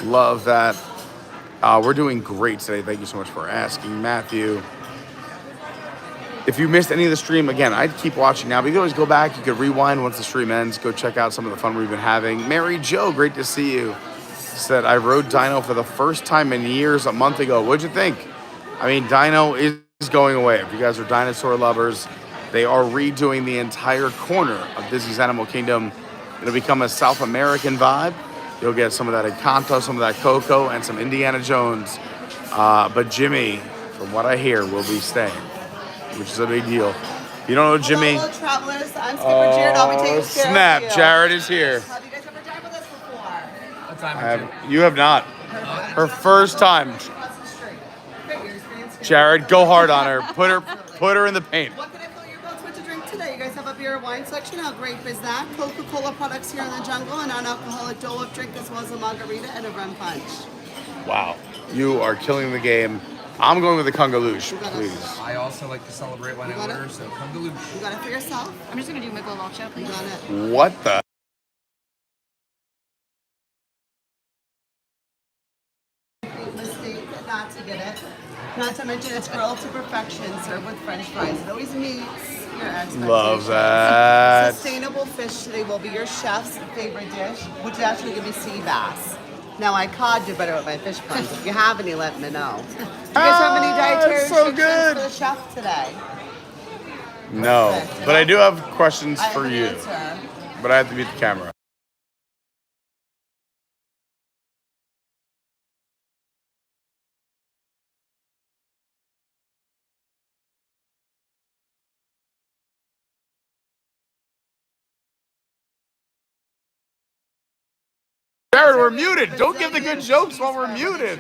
Love that. We're doing great today. Thank you so much for asking, Matthew. If you missed any of the stream, again, I'd keep watching now, but you can always go back. You could rewind once the stream ends. Go check out some of the fun we've been having. Mary Jo, great to see you. Said, I rode Dino for the first time in years a month ago. What'd you think? I mean, Dino is going away. If you guys are dinosaur lovers, they are redoing the entire corner of Disney's Animal Kingdom. It'll become a South American vibe. You'll get some of that Encanto, some of that Coco, and some Indiana Jones. But Jimmy, from what I hear, will be staying, which is a big deal. If you don't know Jimmy, hello, travelers. I'm Skipper Jared. I'll be taking care snap, of you. Jared is here. Have you guys ever dined with us before? You have not. Her first time. Across the street. Great, your experience. Jared, go hard on her. Put her in the paint. What can I fill your boats with to drink today? You guys have a beer and wine section. How great is that? Coca-Cola products here in the jungle, a non-alcoholic Dole Whip drink, as well as a margarita and a rum punch. Wow, you are killing the game. I'm going with the Kungaloosh, please. I also like to celebrate when I order, so Kungaloosh. You got it for yourself? I'm just gonna do Michelob Ultra, please. You got it. What the? Mistake not to get it. Not to mention it's grilled to perfection, served with French fries. It always meets your expectations. Love that. Sustainable fish today will be your chef's favorite dish, which is actually going to be sea bass. Now, I cod do better with my fish puns. If you have any, let me know. Do you guys have any dietary so restrictions good. for the chef today? No, Perfect. but I do have questions I have for an you. answer. But I have to beat the camera. Jared, we're muted. Don't give the good jokes while we're muted.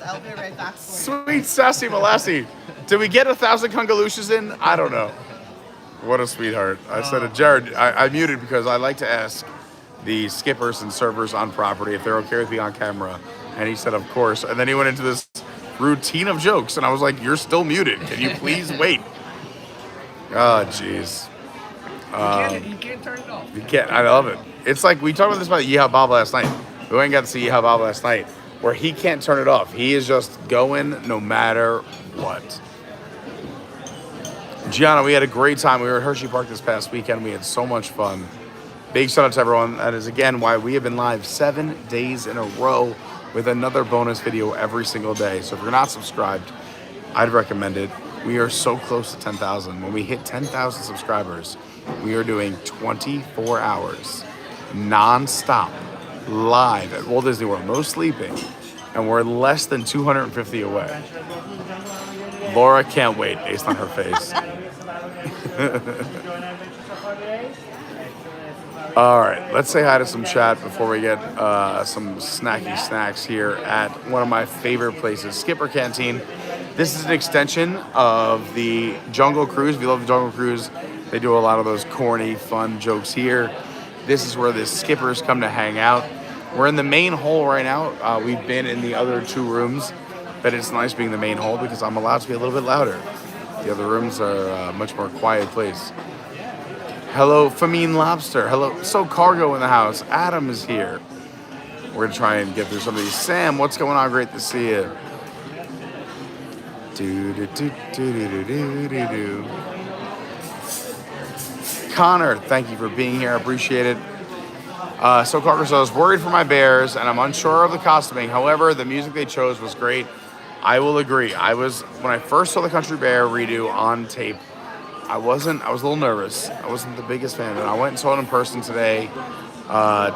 I'll be right back for you. Sweet sassy molassie. Did we get 1,000 Kungalooshes in? I don't know. What a sweetheart. I said to Jared, I muted because I like to ask the skippers and servers on property if they're okay with being on camera. And he said, of course. And then he went into this routine of jokes. And I was like, you're still muted. Can you please wait? Oh, jeez. You can't turn it off. You can't. I love it. It's like we talked about this about Yeehaw Bob last night. We went and got to see Yeehaw Bob last night, where he can't turn it off. He is just going no matter what. Gianna, we had a great time. We were at Hershey Park this past weekend. We had so much fun. Big shout out to everyone. That is, again, why we have been live 7 days in a row with another bonus video every single day. So if you're not subscribed, I'd recommend it. We are so close to 10,000. When we hit 10,000 subscribers, we are doing 24 hours non-stop live at Walt Disney World. No sleeping. And we're less than 250 away. Laura can't wait based on her face. All right, let's say hi to some chat before we get some snacky snacks here at one of my favorite places, Skipper Canteen. This is an extension of the Jungle Cruise. If you love the Jungle Cruise, they do a lot of those corny, fun jokes here. This is where the skippers come to hang out. We're in the main hall right now. We've been in the other two rooms, but it's nice being the main hall because I'm allowed to be a little bit louder. The other rooms are a much more quiet place. Hello, Famine Lobster. Hello, So Cargo in the house. Adam is here. We're gonna try and get through some of these. Sam, what's going on? Great to see you. Do. Connor, thank you for being here. I appreciate it. So Carter says, I was worried for my Bears, and I'm unsure of the costuming. However, the music they chose was great. I will agree. When I first saw the Country Bear redo on tape, I was a little nervous. I wasn't the biggest fan, and I went and saw it in person today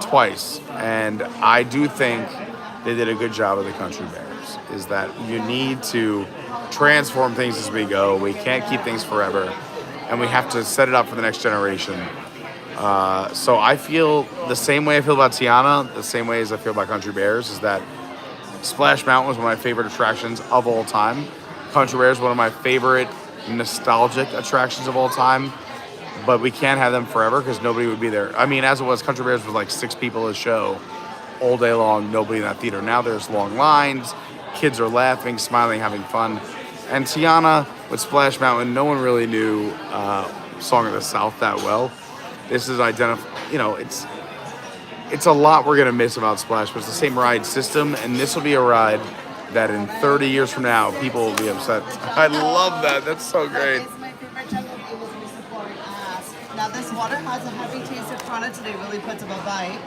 twice, and I do think they did a good job of the Country Bears. Is that you need to transform things as we go. We can't keep things forever, and we have to set it up for the next generation. So I feel the same way I feel about Tiana, the same way as I feel about Country Bears, is that Splash Mountain was one of my favorite attractions of all time. Country Bears is one of my favorite nostalgic attractions of all time, but we can't have them forever because nobody would be there. I mean, as it was, Country Bears was like 6 people a show all day long, nobody in that theater. Now there's long lines, kids are laughing, smiling, having fun. And Tiana with Splash Mountain, no one really knew Song of the South that well. This is it's a lot we're gonna miss about Splash, but it's the same ride system, and this will be a ride that in 30 years from now, people will be upset. I love that. That's so great. It's my favorite jungle people to be supporting us. Now this water has a heavy taste of Carney today, really puts up a bite.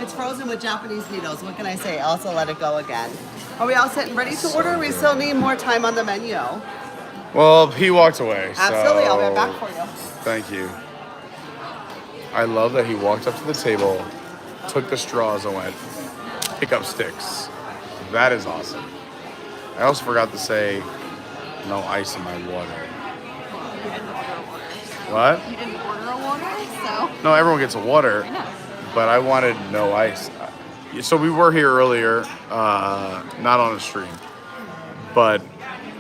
It's frozen with Japanese needles. What can I say? I also let it go again. Are we all set and ready to order? We still need more time on the menu. Well, he walked away. Absolutely, so I'll be back for you. Thank you. I love that he walked up to the table, took the straws and went, pick up sticks. That is awesome. I also forgot to say, no ice in my water. You didn't order a water. What? You didn't order a water, so. No, everyone gets a water. I know. But I wanted no ice. So we were here earlier, not on a stream, but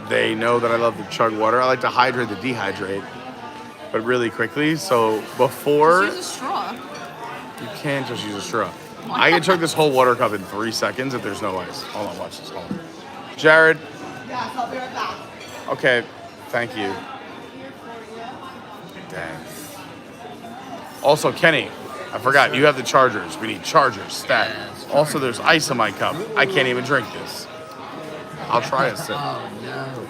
they know that I love to chug water. I like to hydrate the dehydrate, but really quickly. So before... Just use a straw. You can't just use a straw. I can chug this whole water cup in 3 seconds if there's no ice. Hold on, watch this. Hold on. Jared. Yes, I'll be right back. Okay, thank you. Dang. Also, Kenny, I forgot, you have the chargers. We need chargers, stat. Also, there's ice in my cup. I can't even drink this. I'll try a sip. Oh, no.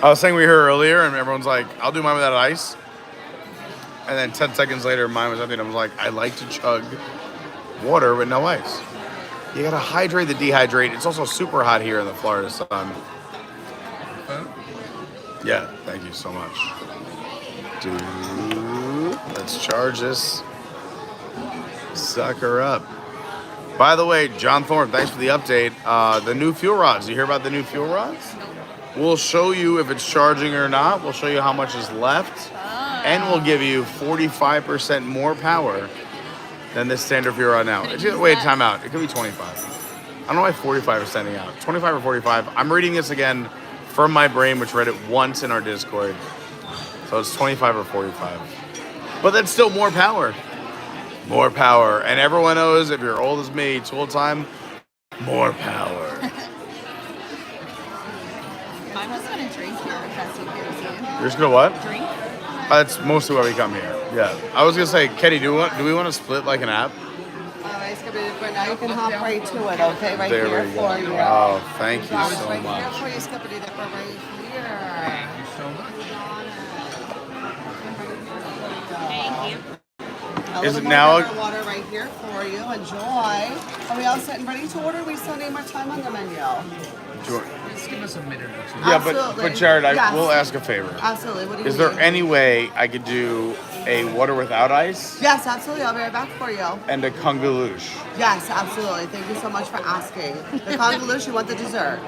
I was saying we were here earlier, and everyone's like, I'll do mine without ice. And then 10 seconds later, mine was empty, and I was like, I like to chug water with no ice. You gotta hydrate the dehydrate. It's also super hot here in the Florida sun. Yeah, thank you so much. Let's charge this sucker up. By the way, John Thorne, thanks for the update. The new fuel rods. You hear about the new fuel rods? We'll show you if it's charging or not. We'll show you how much is left. And we'll give you 45% more power than this standard fuel rod now. Wait, time out. It could be 25. I don't know why 45 is standing out. 25 or 45. I'm reading this again from my brain, which read it once in our Discord. So it's 25 or 45. But that's still more power. More power. And everyone knows, if you're old as me, tool time, more power. Mine was gonna drink here if that's okay with you. You're just gonna what? Drink? That's mostly why we come here. Yeah. I was gonna say, Kenny, do we want to split like an app? Alright, but now you can hop right to it, okay? Right There here we go. for you. Oh, thank you Right so here much. for you, Skippity Dipper, right here. Thank you so much. Thank you. A Is little it more now- water, water right here for you. Enjoy. Are we all set and ready to order? We still need more time on the menu. Do you want- Just give us a minute or two. Yeah, Absolutely. but Jared, I Yes. will ask a favor. Absolutely. What do you Is there need? any way I could do a water without ice Yes, absolutely. I'll be right back for you. and a congalouche? Yes, absolutely. Thank you so much for asking. The congalouche, you want the dessert?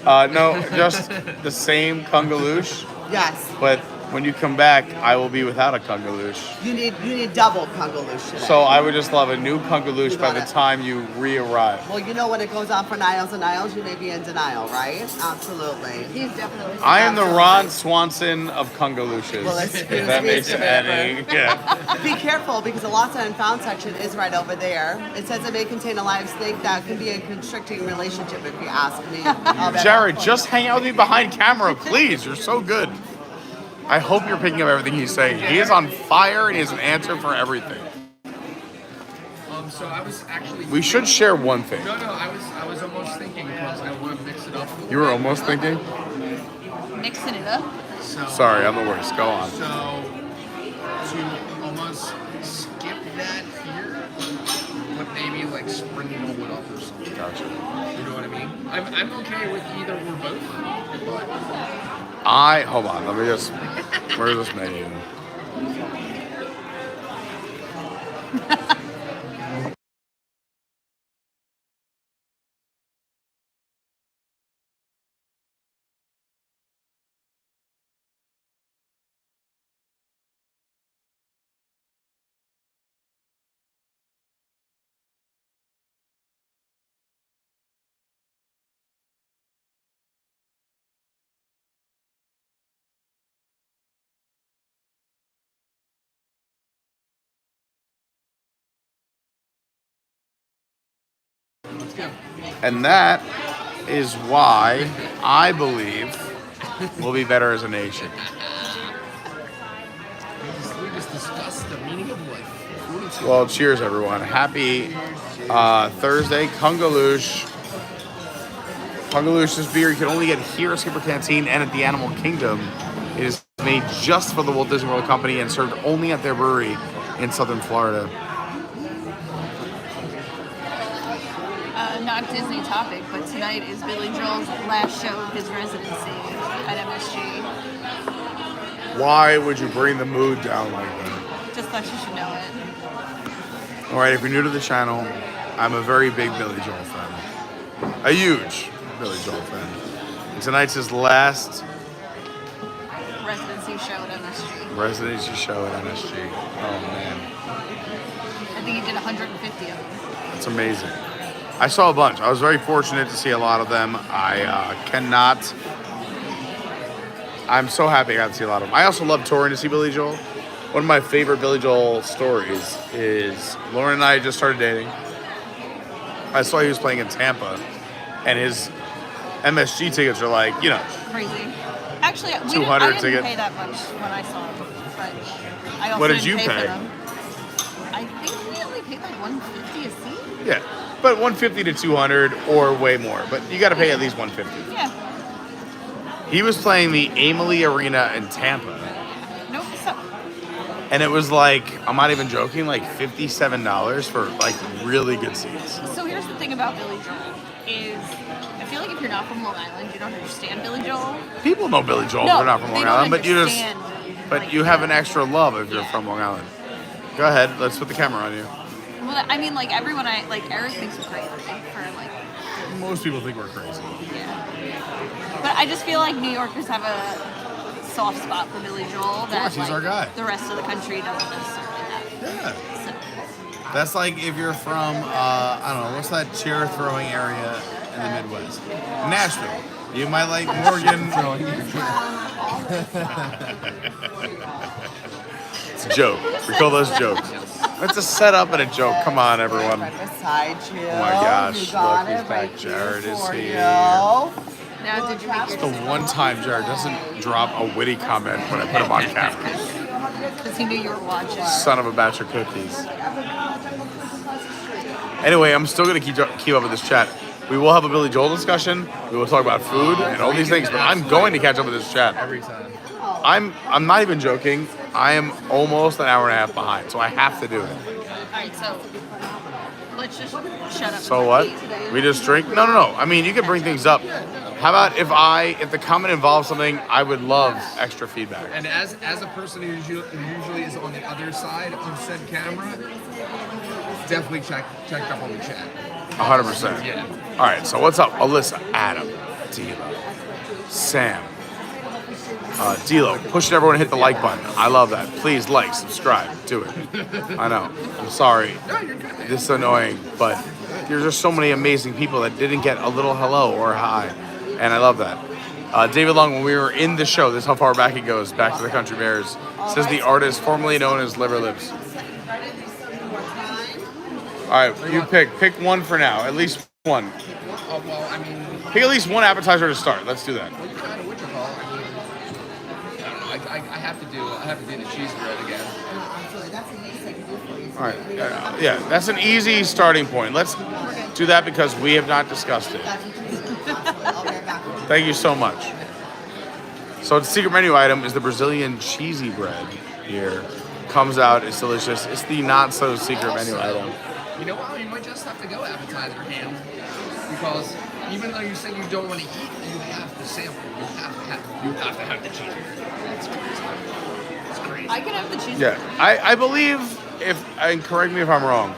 No, just the same congalouche, Yes. but when you come back, I will be without a congalouche. You need double congalouche today. So I would just love a new congalouche You by got the it. time you re-arrive. Well, you know when it goes on for Niles and Niles, you may be in denial, right? Absolutely. He's definitely. I am the Absolutely. Ron Swanson of congalouches. Well, excuse if that me, makes Mr. any. Yeah. Be careful because the lost and found section is right over there. It says it may contain a live snake that can be a constricting relationship if you ask me. I'll bet Jared, I'll- just hang out with me behind camera, please. You're so good. I hope you're picking up everything he's saying. He is on fire and he has an answer for everything. So I was actually. We should share one thing. No, I was almost thinking because I want to mix it up You were almost thinking? Mixing it up. So, Sorry, I'm the worst. Go on. So, to almost skip that here, but maybe like sprinkle it up or something. Gotcha. You know what I mean? I'm okay with either or both. Hold on, let me just, where's this menu? And that is why I believe we'll be better as a nation. We just discussed the meaning of life. Well, cheers, everyone. Happy Thursday. Kungaloosh. Kungaloosh, this beer you can only get here at Skipper Canteen and at the Animal Kingdom. It is made just for the Walt Disney World Company and served only at their brewery in southern Florida. Not Disney topic, but tonight is Billy Joel's last show of his residency at MSG. Why would you bring the mood down like that? Just thought you should know it. All right, if you're new to the channel, I'm a very big Billy Joel fan. A huge Billy Joel fan. And tonight's his last Residency show at MSG. residency show at MSG. Oh, man. I think he did 150 of them. That's amazing. I saw a bunch. I was very fortunate to see a lot of them. I'm so happy I got to see a lot of them. I also love touring to see Billy Joel. One of my favorite Billy Joel stories is Lauren and I just started dating. I saw he was playing in Tampa, and his MSG tickets are like, Crazy. Actually, I didn't pay that much when I saw him, but I also What did didn't you pay pay? for them. I think we only paid like $150 a seat. Yeah, but 150 to 200 or way more. But you got to pay at least 150. Yeah. He was playing the Amalie Arena in Tampa, Nope. So, and it was like, I'm not even joking, like $57 for like really good seats. so here's the thing about Billy Joel is I feel like if you're not from Long Island, you don't understand Billy Joel. People know Billy Joel. No, They're not from they Long don't Island, but you have an extra love if you're from Long Island. Go ahead. Let's put the camera on you. Well, I mean, like everyone, Eric thinks we're crazy for like. Most people think we're crazy. Yeah. But I just feel like New Yorkers have a soft spot for Billy Joel. Of course, he's our guy. The rest of the country doesn't necessarily have. Yeah. So, That's like if you're from, I don't know, what's that chair throwing area in the Midwest? Nashville. You might like Morgan. It's a joke. We call those jokes. It's a setup and a joke. Come on, everyone. Right beside you. Oh my gosh, You got look, he's it back. right Jared is for here. you. now, did you make It's the one time Jared doesn't drop a witty comment when I put him on camera. because he knew you were watching? Son of a batch of cookies. Anyway, I'm still going to keep up with this chat. We will have a Billy Joel discussion. We will talk about food and all these things, but I'm going to catch up with this chat. Every time. I'm not even joking. I am almost an hour and a half behind, so I have to do it. Alright, so let's just shut up. So what? We just drink? No. I mean, you can bring things up. How about if the comment involves something, I would love extra feedback. And as a person who usually is on the other side of said camera, definitely check up on the chat. 100%. Yeah. All right, so what's up? Alyssa, Adam, Dilo, Sam, Dilo, pushing everyone to hit the like button. I love that. Please like, subscribe, do it. I know. I'm sorry. This is annoying, but there's just so many amazing people that didn't get a little hello or hi, and I love that. David Long, when we were in the show, this is how far back it goes, back to the Country Bears, says the artist formerly known as Liver Lips. All right, you pick one for now, at least one. Well, I mean, Pick at least one appetizer to start. Let's do that. what you call? I mean, I don't know. I have to do the cheese bread again. All right, yeah, that's an easy starting point. Let's do that because we have not discussed it. Thank you so much. So the secret menu item is the Brazilian cheesy bread here. Comes out, it's delicious. It's the not so secret menu item. You know what? You might just have to go appetizer ham because even though you say you don't want to eat, you have to sample. You have to have the cheese. That's crazy. It's crazy. I can have the cheese. Yeah, I believe, and correct me if I'm wrong,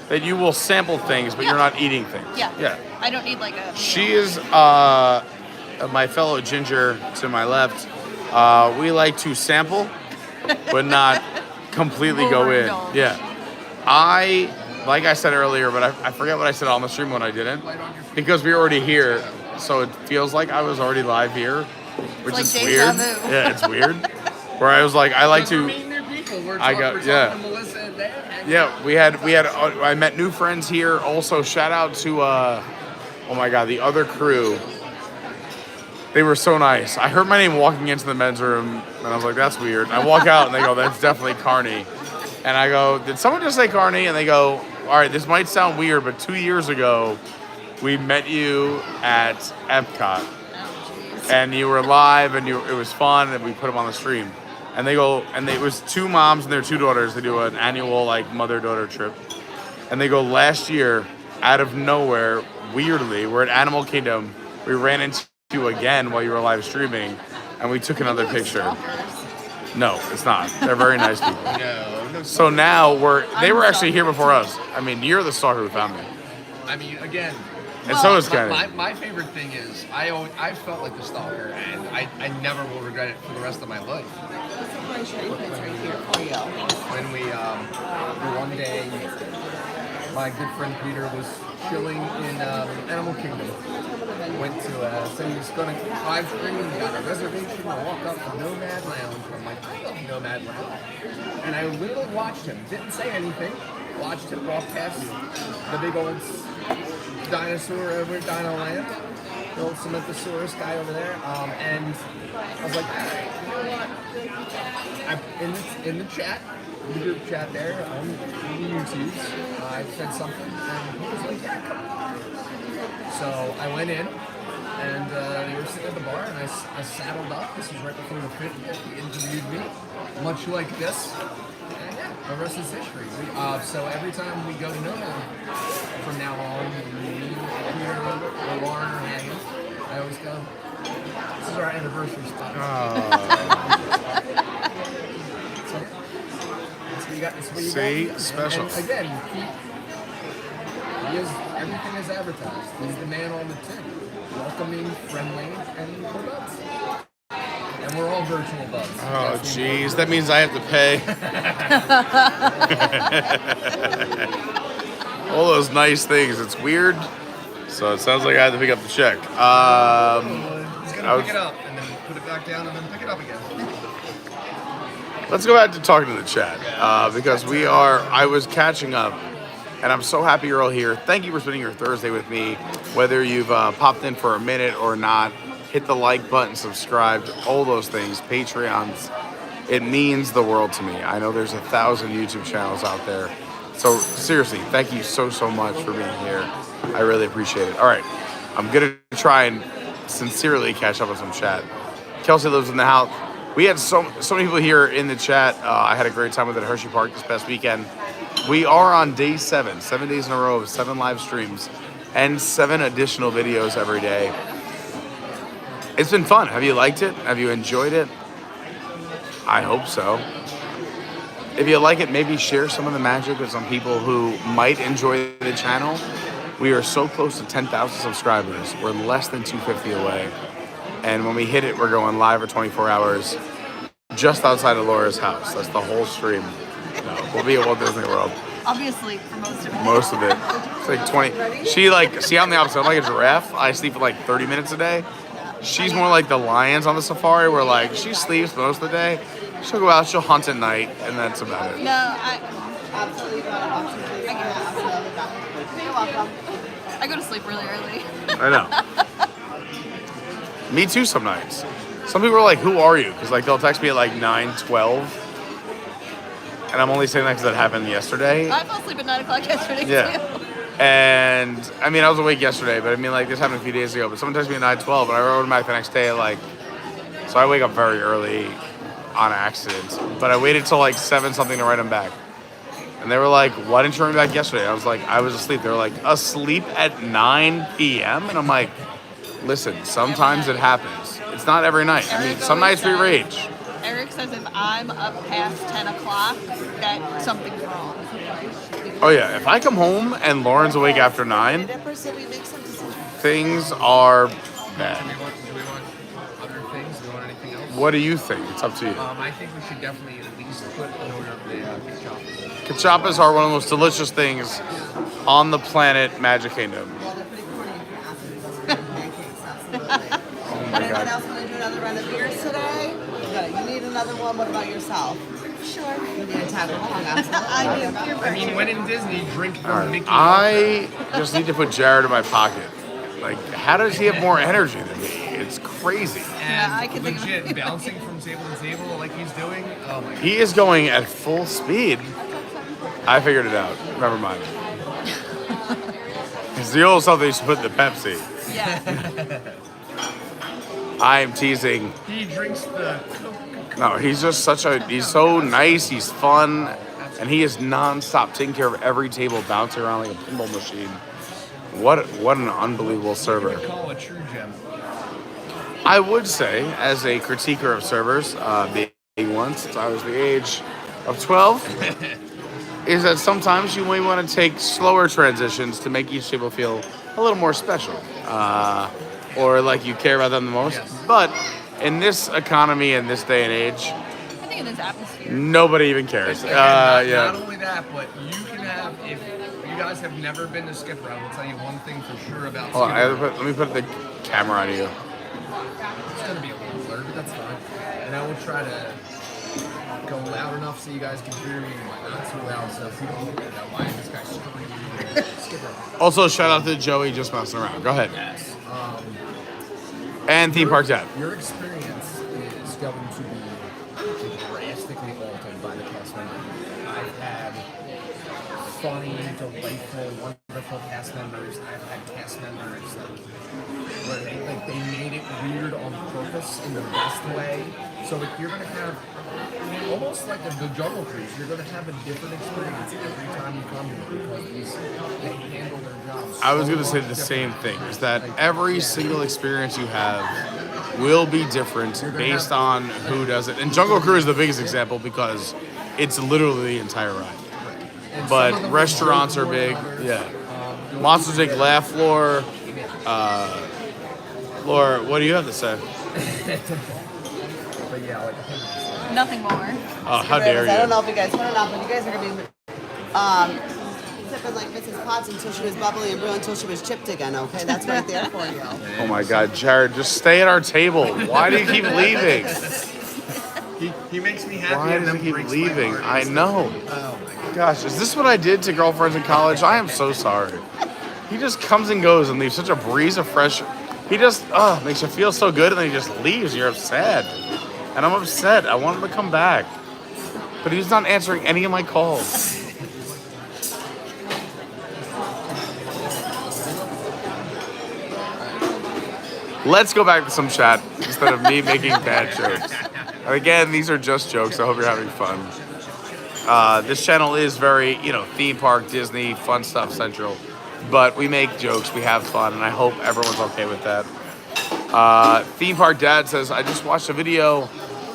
that you will sample things, but you're not eating things. Yeah. Yeah. I don't need like a. She is my fellow ginger to my left. We like to sample, but not completely go in. Overindulge. Yeah. Like I said earlier, but I forget what I said on the stream when I didn't, because we were already here, so it feels like I was already live here, which It's is like weird. deja vu. Yeah, it's weird. Where I was like, I like to. I met new friends here. Also, shout out to, oh my God, the other crew. They were so nice. I heard my name walking into the men's room, and I was like, that's weird. I walk out, and they go, that's definitely Carney. And I go, did someone just say Carney? And they go, all right, this might sound weird, but 2 years ago, we met you at Epcot. And you were live, and it was fun, and we put them on the stream. And they go, and it was 2 moms and their 2 daughters. They do an annual like mother-daughter trip. And they go, last year, out of nowhere, weirdly, we're at Animal Kingdom. We ran into you again while you were live streaming, and we took another picture. No, it's not. They're very nice people. No. So now they were actually here before us. I mean, you're the stalker who found me. I mean, again. And so is Kenny. My favorite thing is I felt like the stalker, and I never will regret it for the rest of my life. When we one day, my good friend Peter was chilling in Animal Kingdom. Went to said he was going to live stream, got a reservation to walk up to Nomad Lounge. I'm like, I love Nomad Lounge. And I literally watched him, didn't say anything, watched him walk past the big old dinosaur over at Dino Land, the old Cementosaurus guy over there, and I was like, all right, you know what? In the chat, the group chat there on the YouTubes, I said something, and he was like, yeah, come on. So I went in, and they were sitting at the bar, and I saddled up. This was right before the 50th. He interviewed me, much like this. And yeah, the rest is history. So every time we go to Nomad from now on, me, Peter, or Lauren are hanging, I always go, this is our anniversary spot. See, special. And again, he is everything is advertised. He's the man on the tin. Welcoming, friendly, and we're buds. And we're all virtual buds. Oh, jeez. That means I have to pay. All those nice things. It's weird. So it sounds like I have to pick up the check. He's going to pick it up and then put it back down and then pick it up again. Let's go back to talking to the chat. Because I was catching up. And I'm so happy you're all here. Thank you for spending your Thursday with me. Whether you've popped in for a minute or not, hit the like button, subscribe, all those things, Patreons. It means the world to me. I know there's 1,000 YouTube channels out there. So seriously, thank you so much for being here. I really appreciate it. All right, I'm gonna try and sincerely catch up with some chat. Kelsey lives in the house. We had so many people here in the chat. I had a great time with it at Hershey Park this past weekend. We are on day 7 days in a row of 7 live streams and 7 additional videos every day. It's been fun. Have you liked it? Have you enjoyed it? I hope so. If you like it, maybe share some of the magic with some people who might enjoy the channel. We are so close to 10,000 subscribers. We're less than 250 away. And when we hit it, we're going live for 24 hours just outside of Laura's house. That's the whole stream. No, we'll be at Walt Disney World. Obviously, for most of it. Most of it. It's like 20. See, I'm the opposite. I'm like a giraffe. I sleep for like 30 minutes a day. She's more like the lions on the safari, where like she sleeps most of the day. She'll go out, she'll hunt at night, and that's about it. No, Absolutely not. You're welcome. I go to sleep really early. I know. Me too some nights. Some people are like, who are you? Because like they'll text me at like 9:12. And I'm only saying that because that happened yesterday. I fell asleep at 9 o'clock yesterday Yeah. too. And I mean, I was awake yesterday, but I mean, like, this happened a few days ago. But someone texted me at 9:12, and I wrote back the next day at like, so I wake up very early on accident. But I waited till like 7 something to write them back. And they were like, why didn't you write me back yesterday? I was like, I was asleep. They were like, asleep at 9 p.m.? And I'm like, listen, sometimes it happens. It's not every night. I mean, some nights we rage. Eric says if I'm up past 10 o'clock, that something's wrong. Oh yeah, if I come home and Lauren's awake after 9, things are bad. Do we want other things? Do we want anything else? What do you think? It's up to you. I think we should definitely at least put an order of the cachapas. Cachapas are one of the most delicious things on the planet Magic Kingdom. Anyone else want to do another round of beers today? You need another one. What about yourself? Sure. You need to tag along. Absolutely. I mean, when in Disney, drink from All right. Mickey. I just need to put Jared in my pocket. Like, how does he have more energy than me? It's crazy. And I can legit bouncing from table to table like he's doing. Oh my god. He is going at full speed. I figured it out. Never mind. It's the old stuff they used to put in the Pepsi. Yeah. I am teasing. He drinks the. No, he's just he's so nice, he's fun, and he is non-stop taking care of every table, bouncing around like a pinball machine. What an unbelievable server. Call a true gem. I would say, as a critiquer of servers, being one since I was the age of 12, is that sometimes you may want to take slower transitions to make each table feel a little more special, or like you care about them the most. Yes. But in this economy, in this day and age, I think in this atmosphere. nobody even cares. Not Yeah. only that, but you can have, if you guys have never been to Skipper, I will tell you one thing for sure about Hold on, Skipper. let me put the camera on you. It's going to be a little blurred, but that's fine. And I will try to go loud enough so you guys can hear me, but not too loud so people don't know why this guy's screaming. Skipper. Also, shout out to Joey just messing around. Go ahead. Yes. And Theme Park Dad. Your experience is going to be drastically altered by the cast member. I've had funny, delightful, wonderful cast members. I've had cast members where they made it weird on purpose in the best way. So like you're gonna have almost like the Jungle Cruise. You're gonna have a different experience every time you come here because they handle their jobs. I was going to say the same thing, is that every single experience you have will be different based on who does it. And Jungle Cruise is the biggest example because it's literally the entire ride. But restaurants are big. Yeah. Monsters Inc. Laugh Floor. Laura, what do you have to say? But yeah, like Nothing more. Oh, how dare I don't you? know if you guys want it or not, but you guys are going to be sipping like Mrs. Potts until she was bubbly and brew until she was chipped again, okay? That's right there for you. Oh my God, Jared, just stay at our table. Why do you keep leaving? he makes me happy. Why and does then he keep breaks my leaving? heart. I know. Oh my god. Gosh, is this what I did to girlfriends in college? I am so sorry. He just comes and goes and leaves such a breeze of fresh. He just makes you feel so good, and then he just leaves. You're upset, and I'm upset. I want him to come back, but he's not answering any of my calls. Let's go back to some chat instead of me making bad jokes. And again, these are just jokes. I hope you're having fun. This channel is very, theme park, Disney, fun stuff central. But we make jokes, we have fun, and I hope everyone's okay with that. Theme Park Dad says, I just watched a video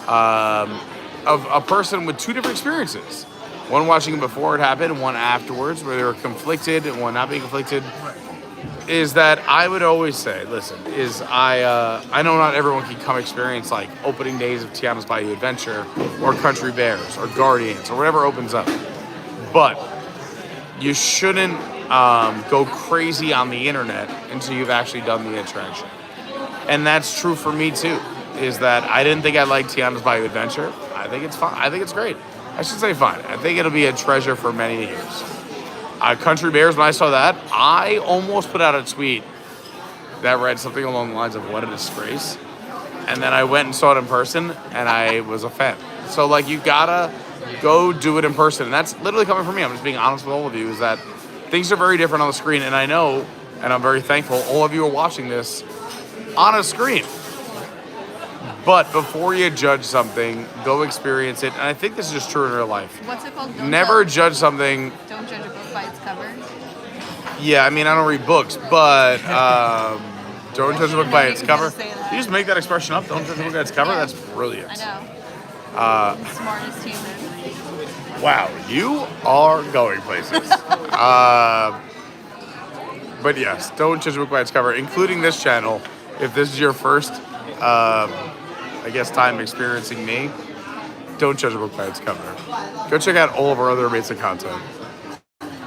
of a person with two different experiences. One watching it before it happened, one afterwards, where they were conflicted and one not being conflicted. Is that I would always say, listen, I know not everyone can come experience like opening days of TIANA'S Bayou Adventure or Country Bears or Guardians or whatever opens up. But you shouldn't go crazy on the internet until you've actually done the attraction. And that's true for me too, is that I didn't think I liked TIANA'S Bayou Adventure. I think it's fine. I think it's great. I should say fine. I think it'll be a treasure for many years. Country Bears, when I saw that, I almost put out a tweet that read something along the lines of, what a disgrace. And then I went and saw it in person, and I was a fan. So, like, you gotta go do it in person. And that's literally coming from me. I'm just being honest with all of you, is that things are very different on the screen, and I know, and I'm very thankful, all of you are watching this on a screen. But before you judge something, go experience it. And I think this is just true in real life. What's it called? Never judge something. Don't judge a book by its cover. Yeah, I mean, I don't read books, but don't judge a book by its cover. You just make that expression up. Don't judge a book by its cover. That's brilliant. I know. Smartest human. Wow, you are going places. But yes, don't judge a book by its cover, including this channel. If this is your first, I guess, time experiencing me, don't judge a book by its cover. Go check out all of our other amazing content.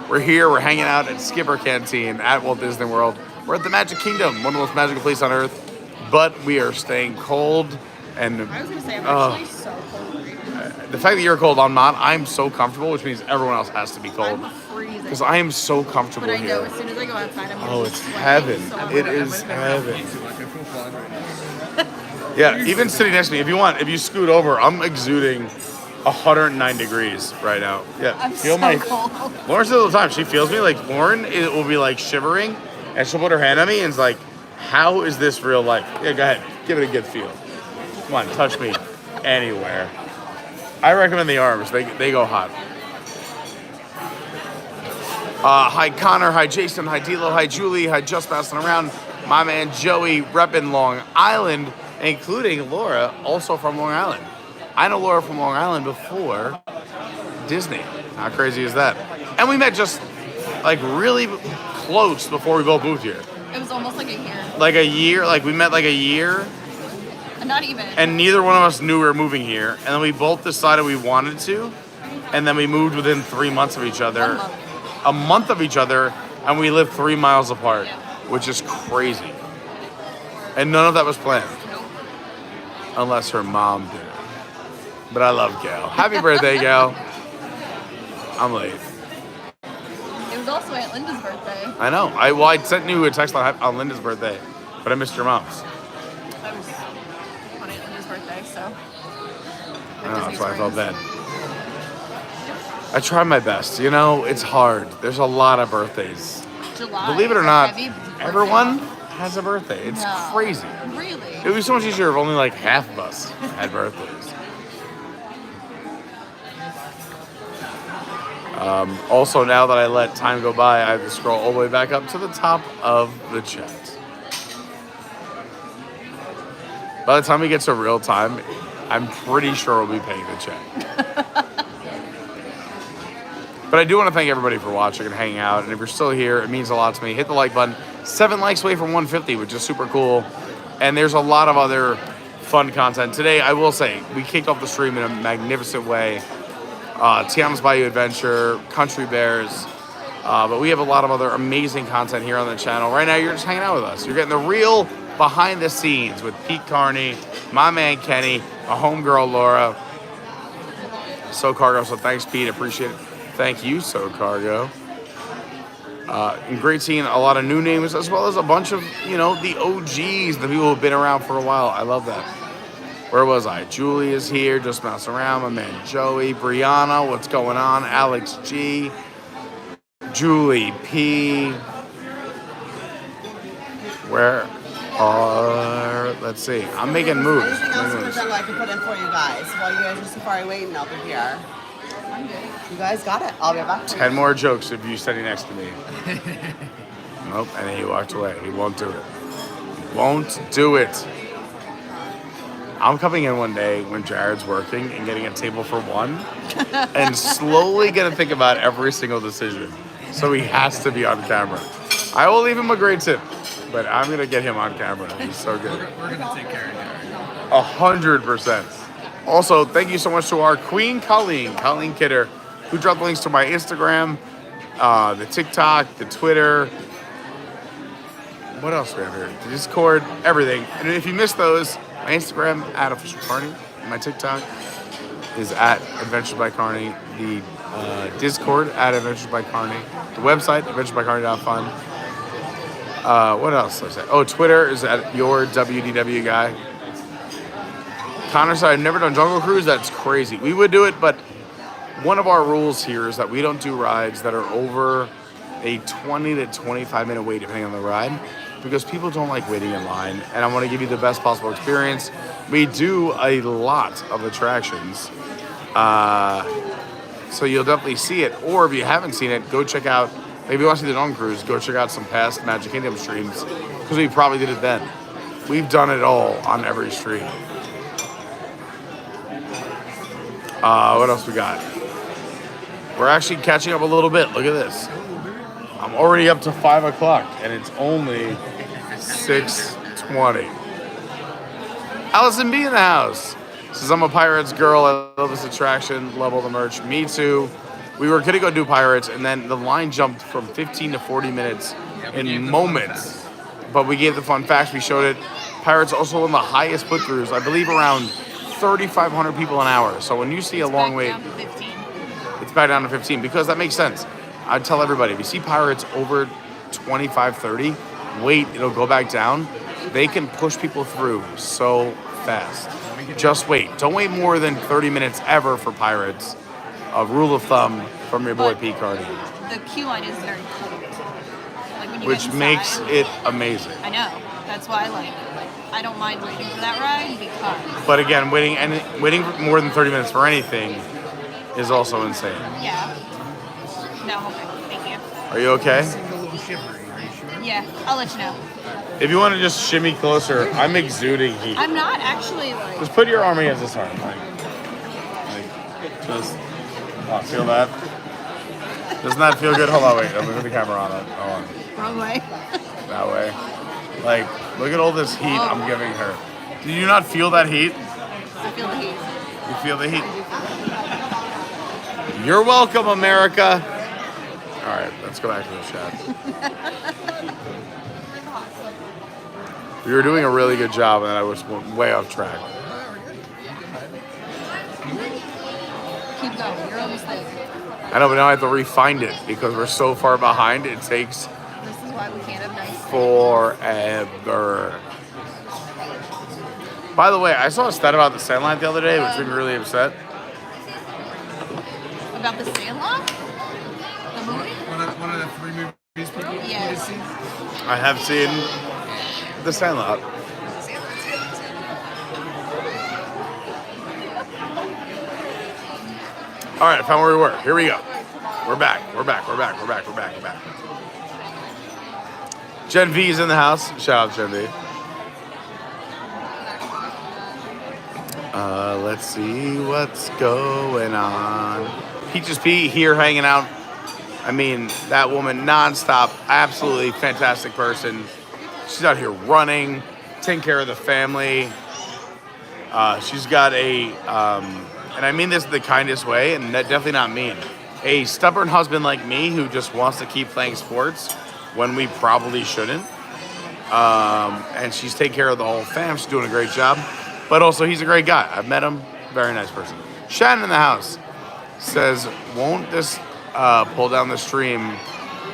We're here, we're hanging out at Skipper Canteen at Walt Disney World. We're at the Magic Kingdom, one of the most magical places on earth, but we are staying cold. And I was going to say, I'm actually so cold right now. the fact that you're cold, I'm not. I'm so comfortable, which means everyone else has to be cold. I'm freezing. Because I am so comfortable But I know here. as soon as I go outside, I'm Oh, gonna it's be sweating heaven. so It much. is heaven. Yeah, even sitting next to me, if you want, if you scoot over, I'm exuding 109 degrees right now. Yeah, I'm feel so my. cold. Lauren says all the time, she feels me. Like Lauren will be like shivering, and she'll put her hand on me and it's like, "How is this real life?" Yeah, go ahead, give it a good feel. Come on, touch me anywhere. I recommend the arms. They go hot. Hi Connor, hi Jason, hi D'Lo, hi Julie, hi Just Passing Around. My man Joey repping Long Island, including Laura, also from Long Island. I know Laura from Long Island before Disney. How crazy is that? And we met just like really close before we both moved here. It was almost like a year. Like a year, like we met like a year. Not even. And neither one of us knew we were moving here. And then we both decided we wanted to. And then we moved within 3 months of each other. A month of each other. And we lived 3 miles apart, which is crazy. And none of that was planned. Unless her mom did it. But I love Gail. Happy birthday, Gail. I'm late. It was also Aunt Linda's birthday. I know. I sent you a text on Linda's birthday, but I missed your mom's. I was on Aunt Linda's birthday, so. I know, that's why I felt bad. I try my best. You know, it's hard. There's a lot of birthdays. July. Believe it or is a not, heavy birthday everyone month. has a birthday. It's No. crazy. Really? It would be so much easier if only like half of us had birthdays. Also, now that I let time go by, I have to scroll all the way back up to the top of the chat. By the time we get to real time, I'm pretty sure we'll be paying the check. But I do want to thank everybody for watching and hanging out. And if you're still here, it means a lot to me. Hit the like button. 7 likes away from 150, which is super cool. And there's a lot of other fun content. Today, I will say, we kicked off the stream in a magnificent way. TIANA'S Bayou Adventure, Country Bears. But we have a lot of other amazing content here on the channel. Right now, you're just hanging out with us. You're getting the real behind the scenes with Pete Carney, my man Kenny, my homegirl Laura. So Cargo, so thanks Pete, appreciate it. Thank you, So Cargo. And great seeing a lot of new names as well as a bunch of, you know, the OGs, the people who've been around for a while. I love that. Where was I? Julie is here, just messing around. My man Joey, Brianna, what's going on? Alex G, Julie P. Where are? Let's see. I'm making moves. Anything else on the agenda I can put in for you guys while you guys are safari waiting over here? I'm good. You guys got it. I'll be back. 10 more jokes if you standing next to me. Nope, and then he walked away. He won't do it. He won't do it. I'm coming in one day when Jared's working and getting a table for one and slowly gonna think about every single decision. So he has to be on camera. I will leave him a great tip, but I'm gonna get him on camera. He's so good. We're gonna take care of Jared. 100%. Also, thank you so much to our Queen Colleen Kidder, who dropped links to my Instagram, the TikTok, the Twitter. What else do we have here? The Discord, everything. And if you missed those, my Instagram, @officialcarney. My TikTok is @AdventuresByCarney. The Discord, @AdventuresByCarney. The website, adventuresbycarney.fun. What else did I say? Oh, Twitter is @YourWDW guy. Connor said, I've never done Jungle Cruise. That's crazy. We would do it, but one of our rules here is that we don't do rides that are over a 20 to 25 minute wait depending on the ride because people don't like waiting in line, and I want to give you the best possible experience. We do a lot of attractions, so you'll definitely see it. Or if you haven't seen it, go check out, if you want to see the Dawn Cruise, go check out some past Magic Kingdom streams because we probably did it then. We've done it all on every stream. What else we got? We're actually catching up a little bit. Look at this. I'm already up to 5 o'clock and it's only 6:20. Allison B in the house says, I'm a Pirates girl. I love this attraction. Love all the merch. Me too. We were gonna go do Pirates and then the line jumped from 15 to 40 minutes in moments. But we gave the fun facts. We showed it. Pirates also one of the highest put-throughs. I believe around 3,500 people an hour. So when you see a long wait, it's back down to 15 because that makes sense. I'd tell everybody, if you see Pirates over 25, 30, wait, it'll go back down. They can push people through so fast. Just wait. Don't wait more than 30 minutes ever for Pirates. A rule of thumb from your boy P. Carney. The queue line is very cold. Like when you Which get inside, makes it amazing. I know. That's why I don't mind waiting for that ride because. But again, waiting more than 30 minutes for anything is also insane. Yeah. No, I'm okay. Thank you. Are you okay? Yeah, I'll let you know. If you want to just shimmy closer, I'm exuding heat. I'm not actually like. Just put your arm against this arm. Just feel that. Doesn't that feel good? Hold on, wait. I'm gonna put the camera on it. Hold on. Wrong way. That way. Like, look at all this heat I'm giving her. Do you not feel that heat? I feel the heat. You feel the heat? You're welcome, America. All right, let's go back to the shot. We were doing a really good job, and then I was way off track. Keep going. You're almost there. I know, but now I have to re-find it because we're so far behind. It takes This is why we can't have nice. forever. By the way, I saw a stat about the Sandlot the other day, which made me really upset. About the Sandlot? The movie? One of the 3 movies people need to see. I have seen the Sandlot. All right, I found where we were. Here we go. We're back. Gen V is in the house. Shout out, Gen V. Let's see what's going on. Peaches P here hanging out. I mean, that woman nonstop, absolutely fantastic person. She's out here running, taking care of the family. She's got a, and I mean this in the kindest way, and definitely not mean, a stubborn husband like me who just wants to keep playing sports when we probably shouldn't. And she's taking care of the whole fam. She's doing a great job. But also, he's a great guy. I've met him. Very nice person. Shannon in the house says, won't this pull down the stream?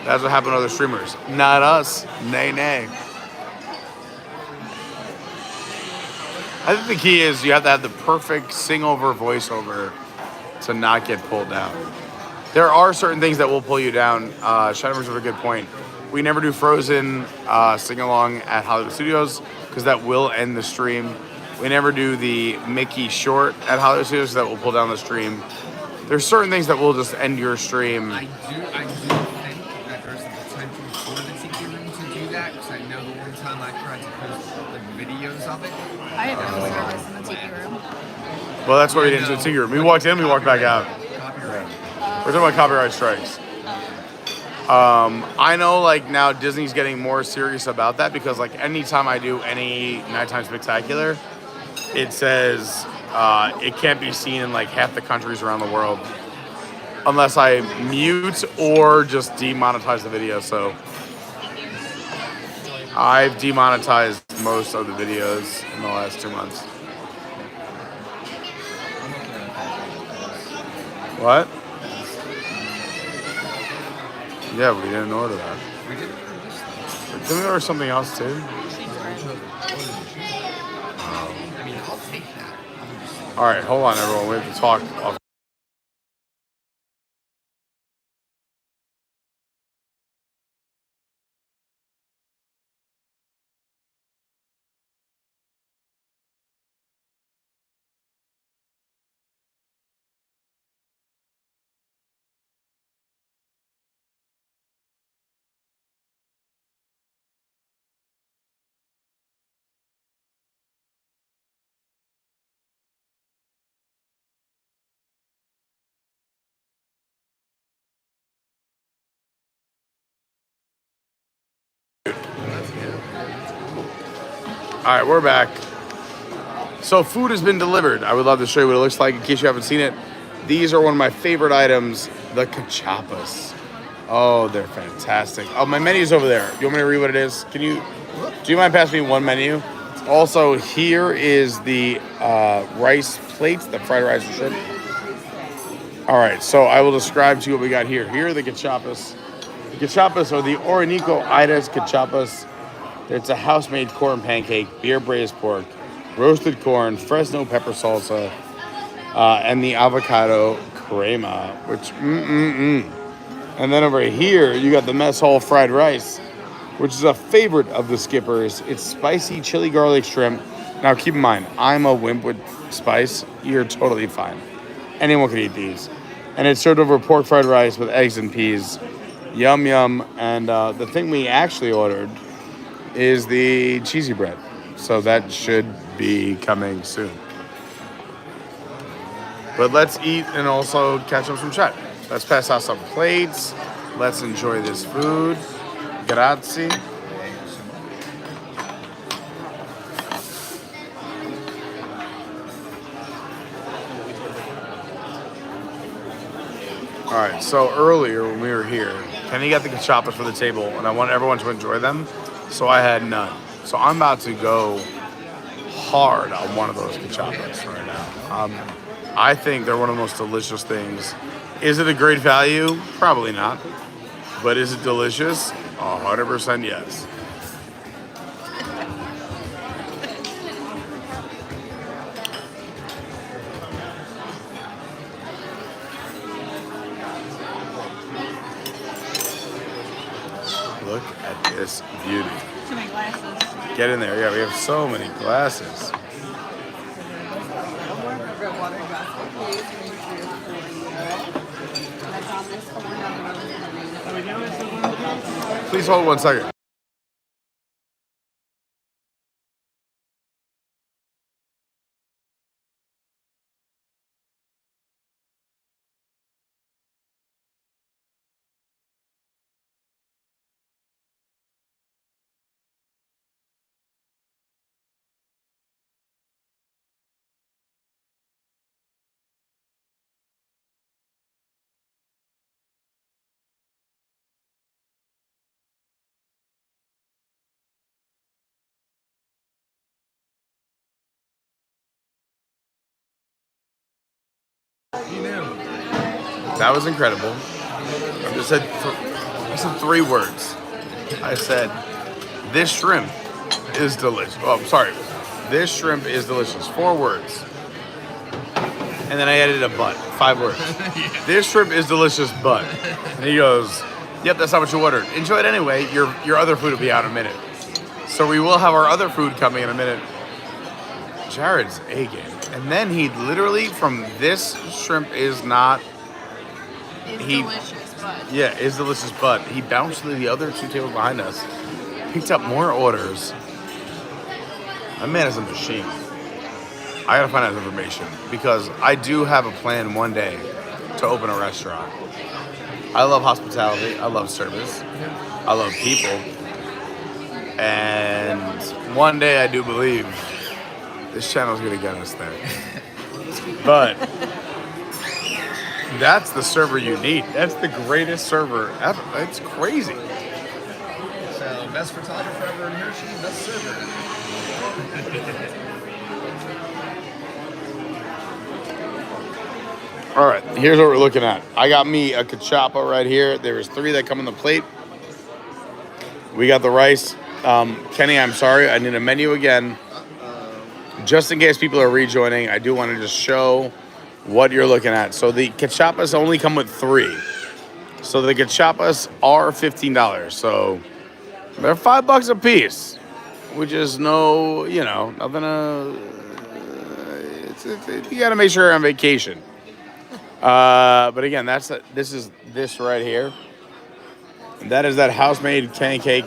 That's what happened to other streamers. Not us. Nay, nay. I think the key is you have to have the perfect sing-over voiceover to not get pulled down. There are certain things that will pull you down. Shannon brings up a good point. We never do Frozen sing-along at Hollywood Studios because that will end the stream. We never do the Mickey short at Hollywood Studios, so that will pull down the stream. There's certain things that will just end your stream. I do think that there's the potential for the Tiki room to do that, because I know the one time I tried to post the videos of it. I had no service in the Tiki room. Well, that's why we didn't do the Tiki room. We walked in, we walked back out. Copyright. We're talking about copyright strikes. I know, like, now Disney's getting more serious about that because, like, anytime I do any nighttime spectacular, it says it can't be seen in, like, half the countries around the world unless I mute or just demonetize the video. So I've demonetized most of the videos in the last 2 months. What? Yeah, we didn't order that. We didn't order this though. Didn't we order something else too? I mean, I'll take that. All right, hold on, everyone. We have to talk off All right, we're back. So food has been delivered. I would love to show you what it looks like in case you haven't seen it. These are one of my favorite items, the cachapas. Oh, they're fantastic. Oh, my menu's over there. You want me to read what it is? Do you mind passing me one menu? Also, here is the rice plates, the fried rice and shrimp. All right, so I will describe to you what we got here. Here are the cachapas. The cachapas are the Orinoco Idas cachapas. It's a house-made corn pancake, beer braised pork, roasted corn, Fresno pepper salsa, and the avocado crema, which And then over here, you got the mess hall fried rice, which is a favorite of the skippers. It's spicy chili garlic shrimp. Now, keep in mind, I'm a wimp with spice. You're totally fine. Anyone can eat these. And it's served over pork fried rice with eggs and peas. Yum, yum. And the thing we actually ordered is the cheesy bread. So that should be coming soon. But let's eat and also catch up some chat. Let's pass out some plates. Let's enjoy this food. Grazie. All right, so earlier when we were here, Kenny got the cachapas for the table, and I want everyone to enjoy them, so I had none. So I'm about to go hard on one of those cachapas right now. I think they're one of the most delicious things. Is it a great value? Probably not. But is it delicious? 100% yes. Look at this beauty. Too many glasses. Get in there. Yeah, we have so many glasses. Please hold 1 second. That was incredible. I just said 3 words. I said, this shrimp is delicious. Oh, I'm sorry. This shrimp is delicious. 4 words. And then I added a but. 5 words. Yeah. This shrimp is delicious, but. And he goes, yep, that's not what you ordered. Enjoy it anyway. Your other food will be out in a minute. So we will have our other food coming in a minute. Jared's A game. And then he literally, from this shrimp is not... delicious, but... Yeah, is delicious, but he bounced to the other 2 tables behind us, picked up more orders. That man is a machine. I gotta find out his information because I do have a plan one day to open a restaurant. I love hospitality. I love service. I love people. And one day I do believe this channel's gonna get us there. But that's the server you need. That's the greatest server ever. It's crazy. So, best photographer ever in Hershey, best server. All right, here's what we're looking at. I got me a cachapa right here. There's 3 that come on the plate. We got the rice. Kenny, I'm sorry. I need a menu again. Just in case people are rejoining, I do want to just show what you're looking at. So the cachapas only come with 3. So the cachapas are $15. So they're $5 a piece, which is nothing you got to make sure you're on vacation. But again, this is this right here. And that is that house-made pancake,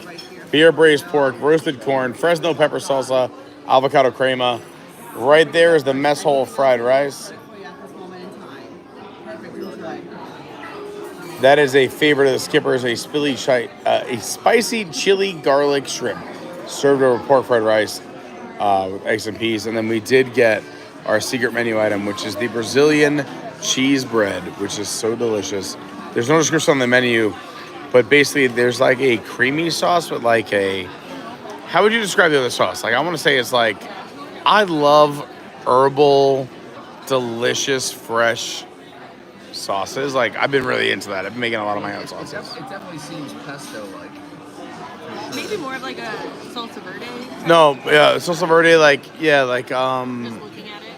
beer braised pork, roasted corn, Fresno pepper salsa, avocado crema. Right there is the mess hall fried rice. That is a favorite of the skippers, a spicy chili garlic shrimp served over pork fried rice. with eggs and peas. And then we did get our secret menu item, which is the Brazilian cheese bread, which is so delicious. There's no description on the menu, but basically there's like a creamy sauce with like a, how would you describe the other sauce? Like I want to say it's like, I love herbal, delicious, fresh sauces. Like I've been really into that. I've been making a lot of my own sauces. It definitely seems pesto-like. Maybe more of like a salsa verde. No, yeah, salsa verde, like Just looking at it.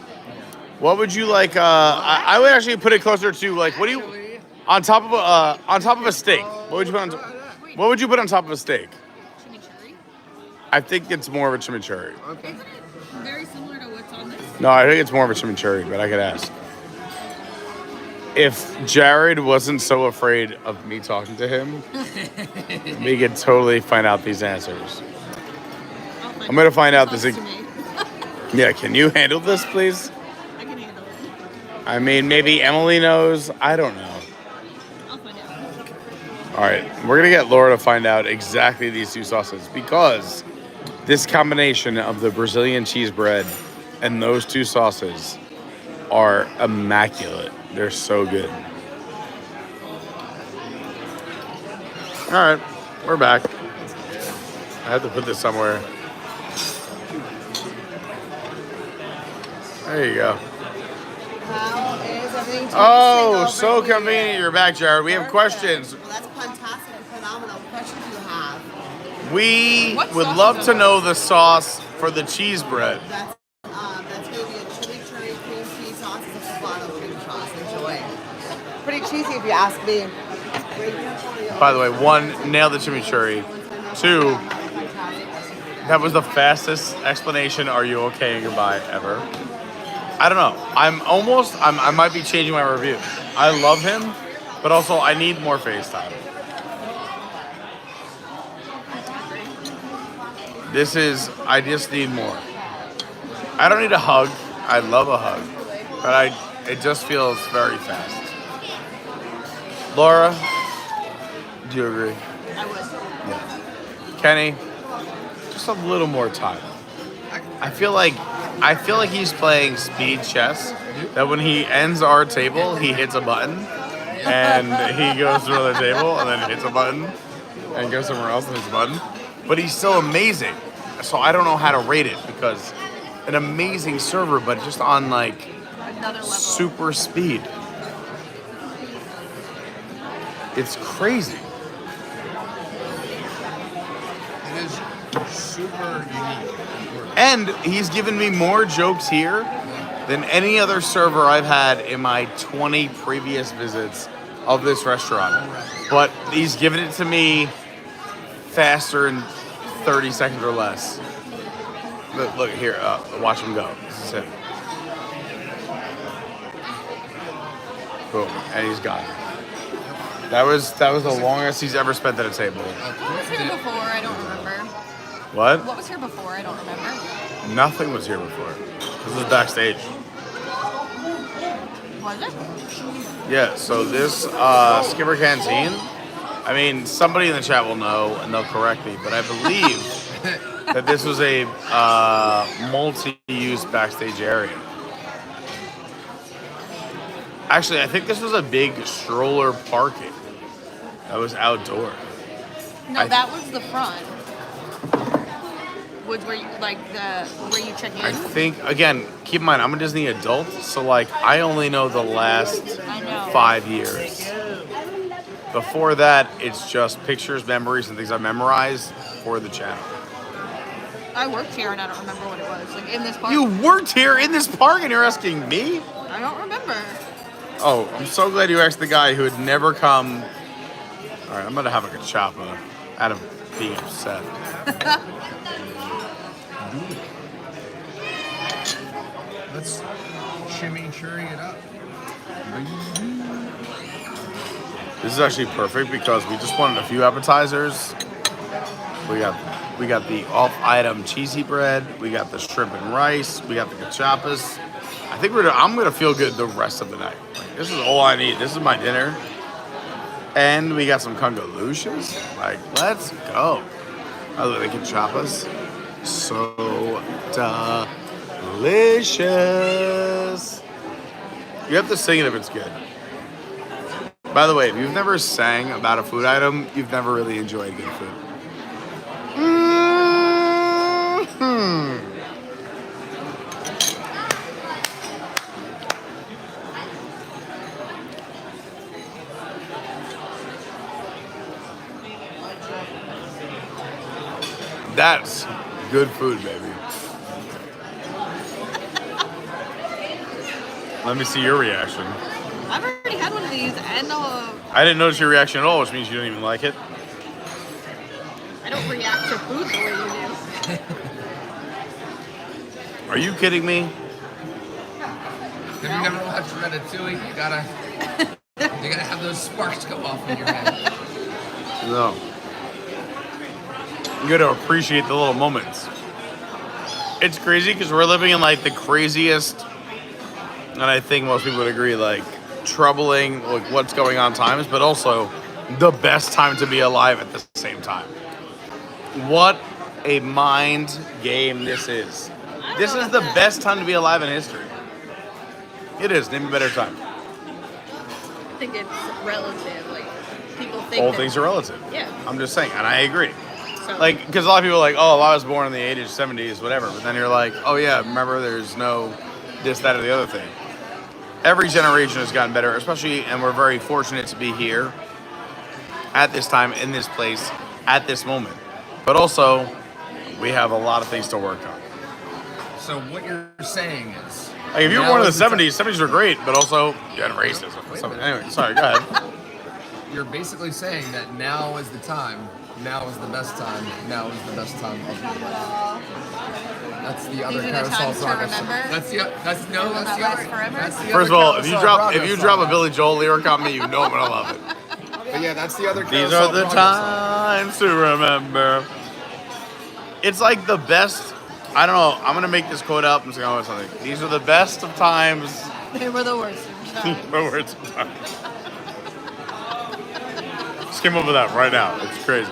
what would you like? I would actually put it closer to like, what do you on top of a steak? What would you put on? What would you put on top of a steak? Chimichurri. I think it's more of a chimichurri. Okay. Isn't it very similar to what's on this? No, I think it's more of a chimichurri, but I could ask. If Jared wasn't so afraid of me talking to him, we could totally find out these answers. I'm gonna find out this. Yeah, can you handle this, please? I can handle it. I mean, maybe Emily knows. I don't know. I'll find out. All right, we're gonna get Laura to find out exactly these two sauces because this combination of the Brazilian cheese bread and those two sauces are immaculate. They're so good. All right, we're back. I had to put this somewhere. There you go. How is everything? Oh, so convenient. You're back, Jared. We have questions. Well, that's fantastic and phenomenal. What questions do you have? We What would sauce love is to it? know the sauce for the cheese bread. That's going to be a chimichurri cream cheese sauce. It's a poblano cream sauce. Enjoy. Pretty cheesy if you ask me. By the way, one, nailed the chimichurri. Two, that was the fastest explanation, are you okay and goodbye, ever. I don't know. I might be changing my review. I love him, but also I need more FaceTime. I just need more. I don't need a hug. I love a hug, but it just feels very fast. Laura, do you agree? I would. Yeah. Kenny, just a little more time. I feel like he's playing speed chess. That when he ends our table, he hits a button, and he goes to another table, and then hits a button, and goes somewhere else and hits a button. But he's still amazing. So I don't know how to rate it because an amazing server, but just on like Another level. super speed. It's crazy. It is super unique. And he's given me more jokes here than any other server I've had in my 20 previous visits of this restaurant. But he's given it to me faster in 30 seconds or less. Look here, watch him go. This is him. Boom, and he's gone. That was the longest he's ever spent at a table. What was here before? I don't remember. What? What was here before? I don't remember. Nothing was here before. This is backstage. Was it? Yeah, so this Skipper Canteen, I mean, somebody in the chat will know and they'll correct me, but I believe that this was a multi-use backstage area. Actually, I think this was a big stroller parking that was outdoor. No, that was the front. Was where you where you check in? I think, again, keep in mind, I'm a Disney adult, so like I only know the last 5 years. Before that, it's just pictures, memories, and things I memorized for the channel. I worked here and I don't remember what it was. Like in this park. You worked here in this park and you're asking me? I don't remember. Oh, I'm so glad you asked the guy who had never come. All right, I'm gonna have a cachapa out of being upset. Let's chimichurri it up. This is actually perfect because we just wanted a few appetizers. We got the off-item cheesy bread. We got the shrimp and rice. We got the cachapas. I think I'm gonna feel good the rest of the night. Like, this is all I need. This is my dinner. And we got some congalushas. Like, let's go. I love the cachapas. So delicious. You have to sing it if it's good. By the way, if you've never sang about a food item, you've never really enjoyed good food. That's good food, baby. Let me see your reaction. I've already had one of these, and I didn't notice your reaction at all, which means you don't even like it. I don't react to food the way you do. Are you kidding me? Have you never watched Ratatouille? You gotta have those sparks go off in your head. No. You gotta appreciate the little moments. It's crazy because we're living in like the craziest, and I think most people would agree, like troubling, like what's going on times, but also the best time to be alive at the same time. What a mind game this is. This is the best time to be alive in history. It is. Name a better time. I think it's relative. Like people think All that- things are relative. Yeah. I'm just saying, and I agree. So, Like, because a lot of people are like, oh, well, I was born in the 80s, 70s, whatever. But then you're like, oh, yeah, remember, there's no this, that, or the other thing. Every generation has gotten better, especially, and we're very fortunate to be here at this time, in this place, at this moment. But also, we have a lot of things to work on. So what you're saying is, Like, if you were now born in the is the 70s, 70s were great, but also, you had racism. So, anyway, sorry, go ahead. You're basically saying that now is the time. Now is the best time. Now is the best time of your life. That's the other These are the carousel times to progress. remember? That's the other. That's the That other. lasts forever? That's the First of other all, if you carousel drop progress a Billy Joel lyric on me, you know I'm gonna love it. But yeah, that's the other These carousel are the progress song. times to remember. It's like the best. I don't know. I'm gonna make this quote up. I'm just gonna go with something. These are the best of times. they were the worst of times. The worst of times. Just came up with that right now. It's crazy.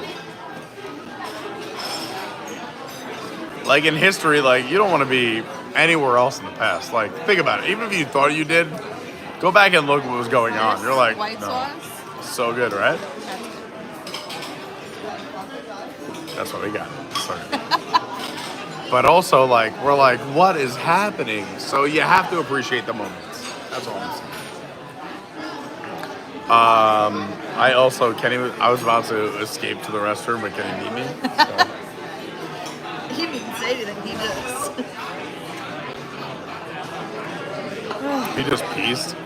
Like in history, like you don't want to be anywhere else in the past. Like think about it. Even if you thought you did, go back and look what was going on. You're like, White no. sauce. So good, right? That's what we got. So good. But also, like, we're like, what is happening? So you have to appreciate the moments. That's all I'm saying. I also, I was about to escape to the restroom, but Kenny beat me. So. He didn't say anything. He just. He just pieced.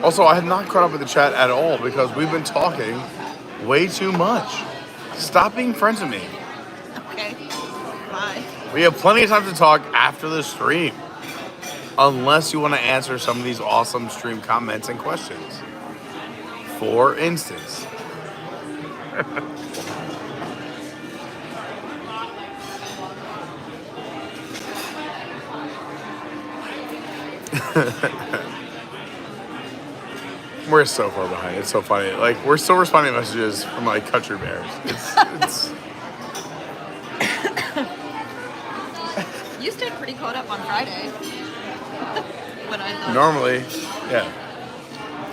Also, I have not caught up with the chat at all because we've been talking way too much. Stop being friends with me. Okay. Bye. We have plenty of time to talk after the stream. Unless you want to answer some of these awesome stream comments and questions. For instance. We're so far behind. It's so funny. Like, we're still responding to messages from, like, Country Bears. It's You stayed pretty caught up on Friday. When I thought. normally, yeah.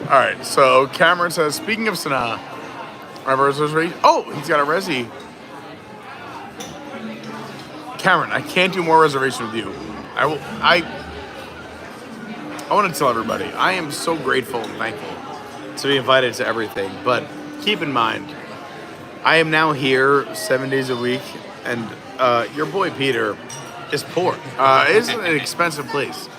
All right, so Cameron says, speaking of Sanaa, our reservation. Oh, he's got a resi. Cameron, I can't do more reservation with you. I want to tell everybody, I am so grateful and thankful to be invited to everything. But keep in mind, I am now here 7 days a week, and your boy Peter is poor. It's an expensive place.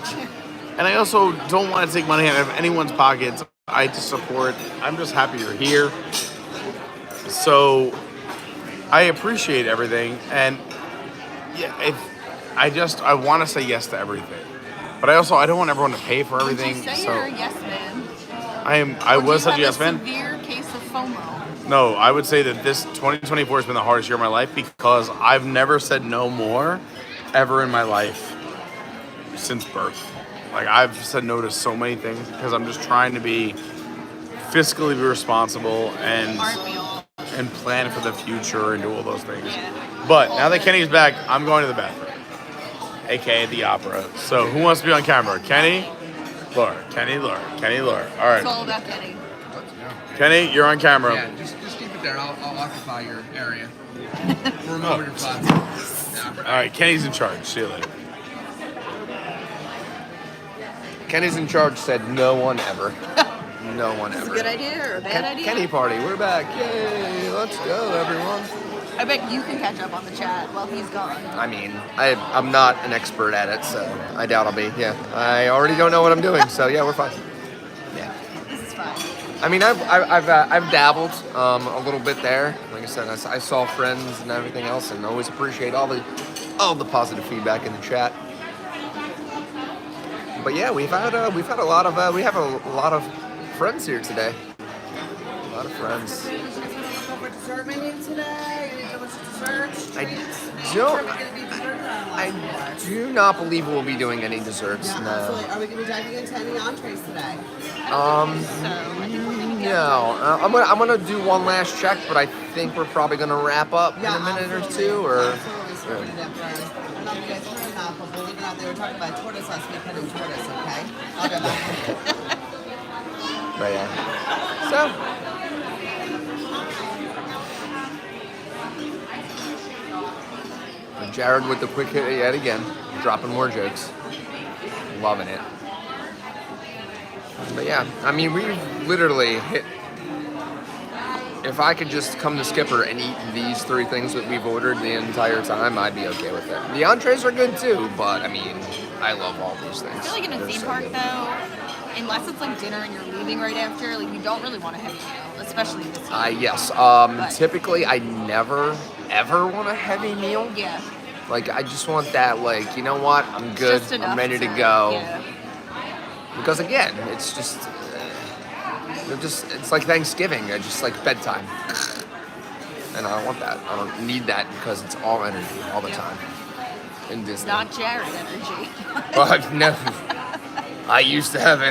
And I also don't want to take money out of anyone's pockets. I just support. I'm just happy you're here. So I appreciate everything. And yeah, I want to say yes to everything. But I don't want everyone to pay for everything. Would you say So you're a yes man? I was such a yes man. Severe case of FOMO. No, I would say that this 2024 has been the hardest year of my life because I've never said no more ever in my life since birth. Like, I've said no to so many things because I'm just trying to be fiscally responsible and Aren't we all? and plan for the future and do all those things. But now that Kenny's back, I'm going to the bathroom, aka the opera. So who wants to be on camera? Kenny, Laura, Kenny, Laura, Kenny, Laura. All It's right, all about Kenny. Kenny, you're on camera. Yeah, just keep it there. I'll occupy your area for a moment or five. All right, Kenny's in charge. See you later. Kenny's in charge said no one ever. No one Is this a ever. good idea or a bad idea? Kenny party, we're back. Yay, let's go, everyone. I bet you can catch up on the chat while he's gone. I mean, I'm not an expert at it, so I doubt I'll be. Yeah, I already don't know what I'm doing, so yeah, we're fine. Yeah. This is fine. I mean, I've dabbled a little bit there. Like I said, I saw friends and everything else, and always appreciate all the positive feedback in the chat. But yeah, we have a lot of friends here today. A lot of friends. Dessert menu today. Any delicious desserts? I do not believe we'll be doing any desserts. Yeah, No. absolutely. Are we going to be diving into any entrees today? No. I'm gonna do one last check, but I think we're probably gonna wrap up in a minute or two. Or Absolutely. I don't know if you guys heard or not, but believe it or not, they were talking about tortoise last weekend in tortoise, okay? I'll get back. But yeah. So. Jared with the quick hit yet again, dropping more jokes. Loving it. But yeah, I mean, we've literally hit. If I could just come to Skipper and eat these three things that we've ordered the entire time, I'd be okay with it. The entrees are good too, but I mean, I love all these things. I feel like in a They're theme so park good. though, unless it's like dinner and you're leaving right after, like you don't really want a heavy meal, especially this year. Yes. Typically, I never ever want a heavy meal. Yeah. Like, I just want that, like, you know what? I'm good. Just enough I'm ready to to- go. yeah. Because again, it's just, it's like Thanksgiving. It's just like bedtime. And I don't want that. I don't need that because it's all energy all the time in Disney. Not Jared energy. But no, I used to have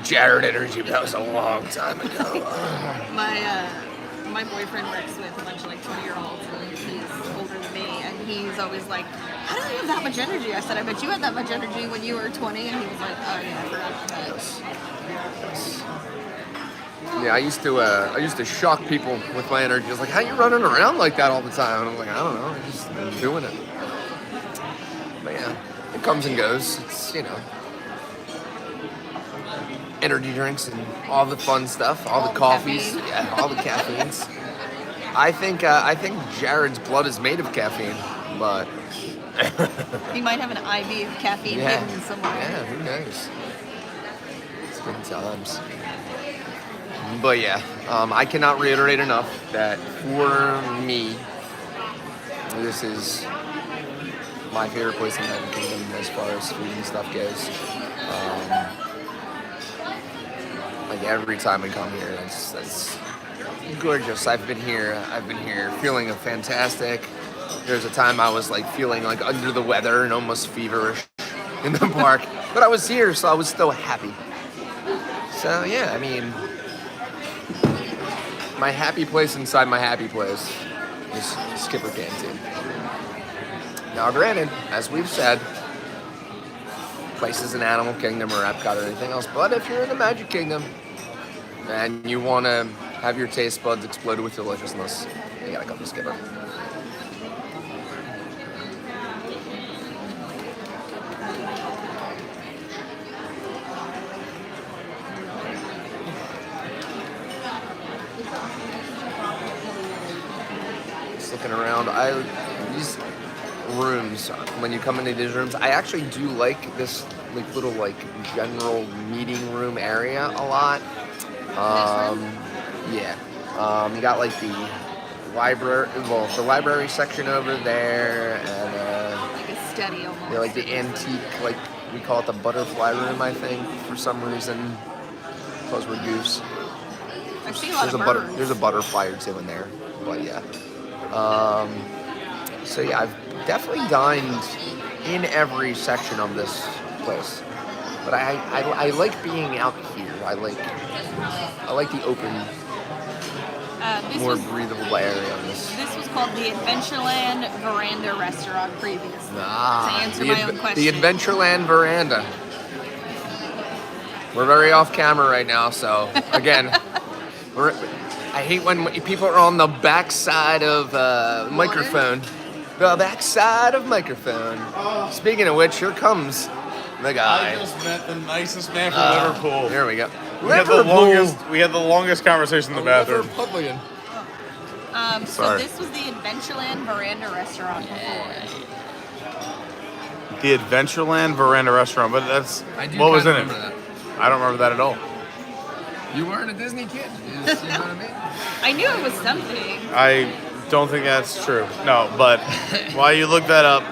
Jared energy, but that was a long time ago. My boyfriend works with a bunch of like 20-year-olds, and he's older than me, and he's always like, "How do you have that much energy?" I said, "I bet you had that much energy when you were 20," and he was like, "Oh yeah, I forgot about that." Yes. Yeah, I used to shock people with my energy. I was like, "How you running around like that all the time?" And I'm like, "I don't know, I'm doing it." But yeah, it comes and goes. It's, you know, energy drinks and all the fun stuff, all the coffees, caffeine. yeah, all the caffeines. I think Jared's blood is made of caffeine, but He might have an IV of caffeine yeah, hidden somewhere. yeah, who knows? It's good times. But yeah, I cannot reiterate enough that for me, this is my favorite place in the United Kingdom as far as food and stuff goes. Like every time we come here, it's gorgeous. I've been here feeling fantastic. There's a time I was like feeling like under the weather and almost feverish in the park, but I was here, so I was still happy. So yeah, I mean, my happy place inside my happy place is Skipper Canteen. Now granted, as we've said, places in Animal Kingdom or Epcot or anything else, but if you're in the Magic Kingdom and you want to have your taste buds explode with deliciousness, you gotta come to Skipper. Just looking around, these rooms, when you come into these rooms, I actually do like this like little like general meeting room area a lot. Yeah. You got like the library section over there, and Like a study almost. yeah, like the antique, like we call it the butterfly room, I think, for some reason. Because we're goofs. I see a lot of birds. There's a butterfly or two in there, but yeah. So yeah, I've definitely dined in every section of this place, but I like being out here. I like the open. more was- breathable area on this. This was called the Adventureland Veranda Restaurant previously. To answer my own question. The Adventureland Veranda. We're very off camera right now, so again, I hate when people are on the backside of microphone. The backside of microphone. Speaking of which, here comes the guy. I just met the nicest man from Liverpool. Here we go. We had the longest conversation in the bathroom. Liverpudlian. So Sorry. this was the Adventureland Veranda Restaurant before. The Adventureland Veranda Restaurant, but that's what was in it? That. I don't remember that at all. You weren't a Disney kid. You know what I mean? I knew it was something. I don't think that's true. No, but while you look that up,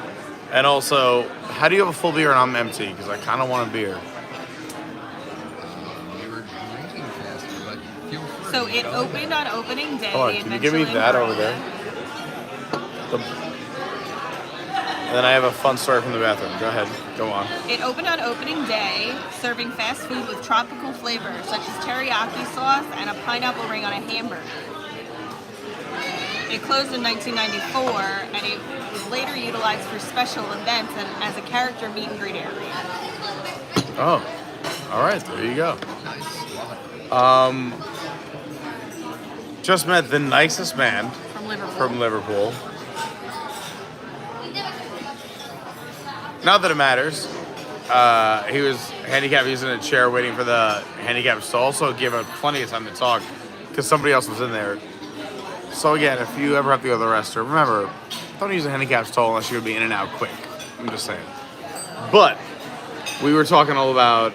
and also, how do you have a full beer and I'm empty? Because I kind of want a beer. You were drinking faster, but feel free. So it opened on opening day. Hold on, the can you give me Adventureland that over Veranda. there? And then I have a fun story from the bathroom. Go ahead. Go on. It opened on opening day, serving fast food with tropical flavors such as teriyaki sauce and a pineapple ring on a hamburger. It closed in 1994, and it was later utilized for special events and as a character meet and greet area. Oh, all right. There you go. Just met the nicest man From Liverpool. from Liverpool. Not that it matters. He was handicapped. He was in a chair waiting for the handicap stall, so it gave him plenty of time to talk because somebody else was in there. So again, if you ever have to go to the restroom, remember, don't use a handicap stall unless you're gonna be in and out quick. I'm just saying. But we were talking all about.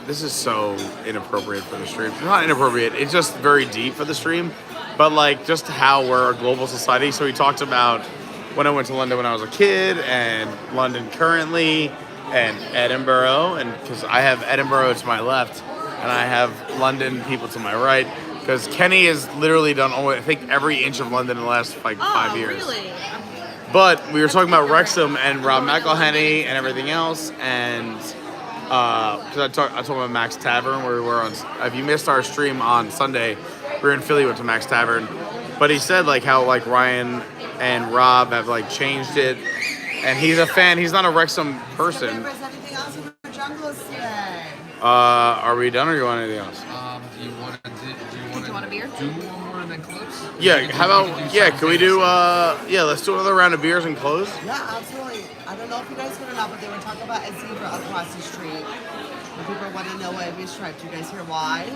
This is so inappropriate for the stream. Not inappropriate. It's just very deep for the stream. But like just how we're a global society. So we talked about when I went to London when I was a kid, and London currently, and Edinburgh, and because I have Edinburgh to my left, and I have London people to my right. Because Kenny has literally done almost, I think, every inch of London in the last like 5 years. Really? But we were talking about Wrexham and Rob McElhenney and everything else, and because I told him about Max Tavern where we were on. If you missed our stream on Sunday, we were in Philly, went to Max Tavern. But he said like how like Ryan and Rob have like changed it, and he's a fan. He's not a Wrexham person. Anything else in the jungles today? Are we done, or you want anything else? Do you want to Do you want a beer? do one more and then close? Yeah. How about Can we do? Let's do another round of beers and close. Yeah, absolutely. I don't know if you guys heard or not, but they were talking about a zebra across the street. And people want to know why it was striped. Do you guys hear why?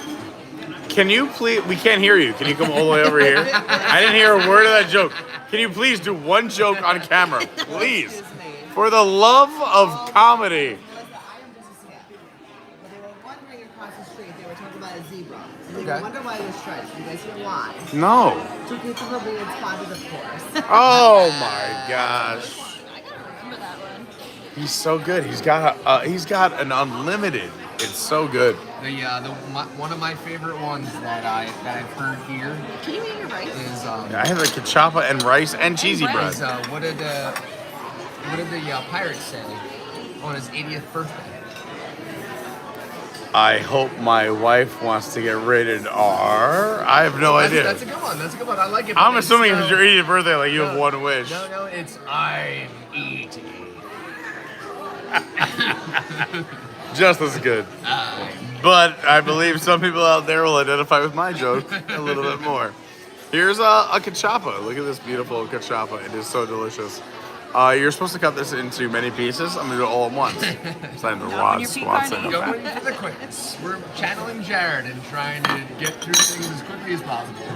Can you please? We can't hear you. Can you come all the way over here? I didn't hear a word of that joke. Can you please do one joke on camera, please? Excuse me. For the love of comedy. Listen, I am just a scam. But they were wondering across the street, they were talking about a zebra. And they Okay. wonder why it was striped. Do you guys hear why? No. To keep them from being spotted, of course. Oh my gosh. I gotta remember that one. He's so good. He's got an unlimited. It's so good. One of my favorite ones that I've heard here Can you eat your rice? is I have the kachapa and rice and cheesy bread. is what did the pirates say on his 80th birthday? I hope my wife wants to get rated R. I have no idea. That's a good one. That's a good one. I like it. I'm It's, assuming if it's your 80th birthday, like you have one wish. No, it's I'm eating. Just as good. But I believe some people out there will identify with my joke a little bit more. Here's a kachapa. Look at this beautiful kachapa. It is so delicious. You're supposed to cut this into many pieces. I'm gonna do it all at once. It's like the Rod Swanson Going effect. for the quickness. We're channeling Jared and trying to get through things as quickly as possible.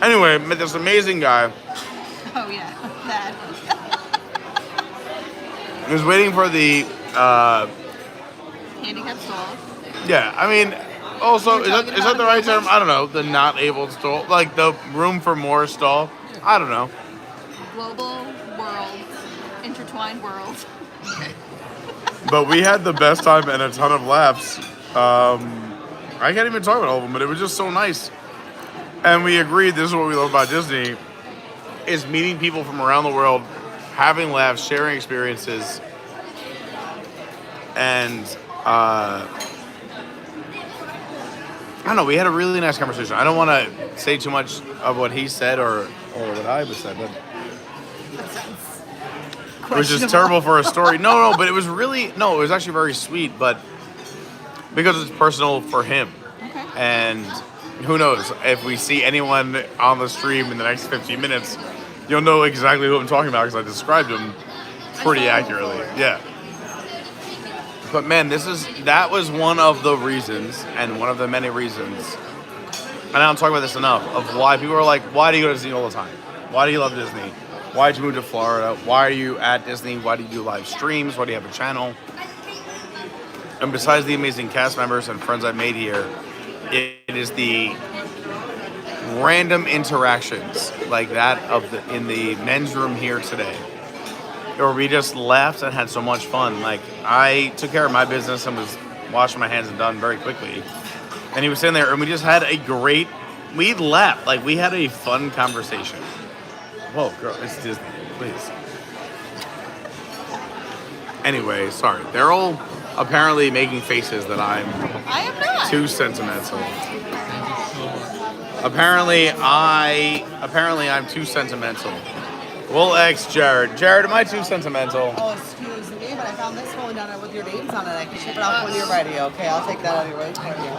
Anyway, met this amazing guy. Oh yeah, that. He was waiting for the. Handicap stall. Yeah, I mean, also is that the right term? I don't know. The not able stall, like the room for more stall. I don't know. Global world, intertwined world. But we had the best time and a ton of laughs. I can't even talk about all of them, but it was just so nice. And we agreed, this is what we love about Disney, is meeting people from around the world, having laughs, sharing experiences, and I don't know. We had a really nice conversation. I don't want to say too much of what he said or what I said, but it was just terrible for a story. No, but it was it was actually very sweet, but because it's personal for him. Okay. And who knows, if we see anyone on the stream in the next 15 minutes, you'll know exactly who I'm talking about because I described him pretty accurately. Yeah. But man, that was one of the reasons, and one of the many reasons, and I don't talk about this enough, of why people are like, why do you go to Disney all the time? Why do you love Disney? Why did you move to Florida? Why are you at Disney? Why do you do live streams? Why do you have a channel? And besides the amazing cast members and friends I've made here, it is the random interactions like that in the men's room here today, where we just laughed and had so much fun. Like, I took care of my business and was washing my hands and done very quickly. And he was sitting there and we just had we laughed. Like, we had a fun conversation. Whoa, girl, it's Disney, please. Anyway, sorry. They're all apparently making faces that I am not too sentimental. Apparently I'm too sentimental. We'll ask Jared. Jared, am I too sentimental? Oh, excuse me, but I found this phone down there with your names on it. I can ship it off when you're ready, okay? I'll take that anyway for you.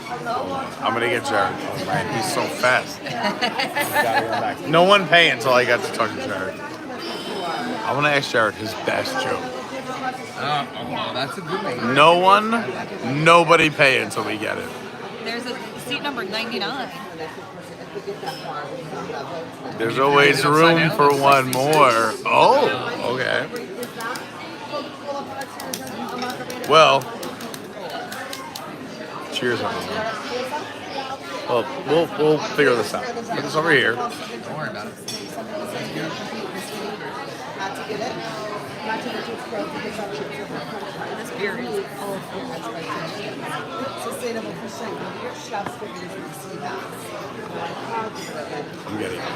I'm gonna get Jared. Oh man, he's so fast. Gotta run back. No one pay until I got to talk to Jared. I want to ask Jared his best joke. Oh, that's a good one. Nobody pay until we get it. There's a seat number 99. There's always room for one more. Oh, okay. Well, cheers on that. Well, we'll figure this out. Put this over here. Don't worry about it. This beer is Sustainable fishing. Your chef's going to see that. I'm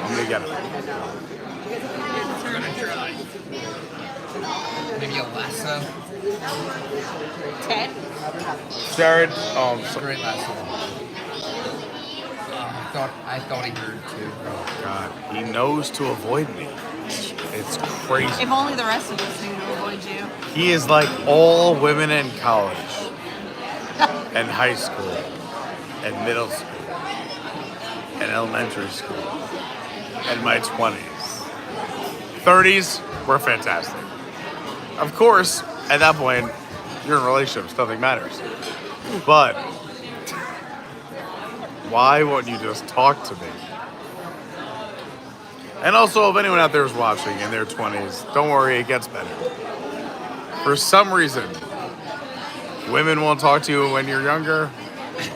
gonna get it. Maybe a lasso. 10. Jared, Great lasso. I thought he heard too. Oh God, he knows to avoid me. It's crazy. If only the rest of us knew to avoid you. He is like all women in college, and high school, and middle school, and elementary school, and my 20s. 30s were fantastic. Of course, at that point, you're in relationships, nothing matters. But why won't you just talk to me? And also, if anyone out there is watching in their 20s, don't worry, it gets better. For some reason, women won't talk to you when you're younger.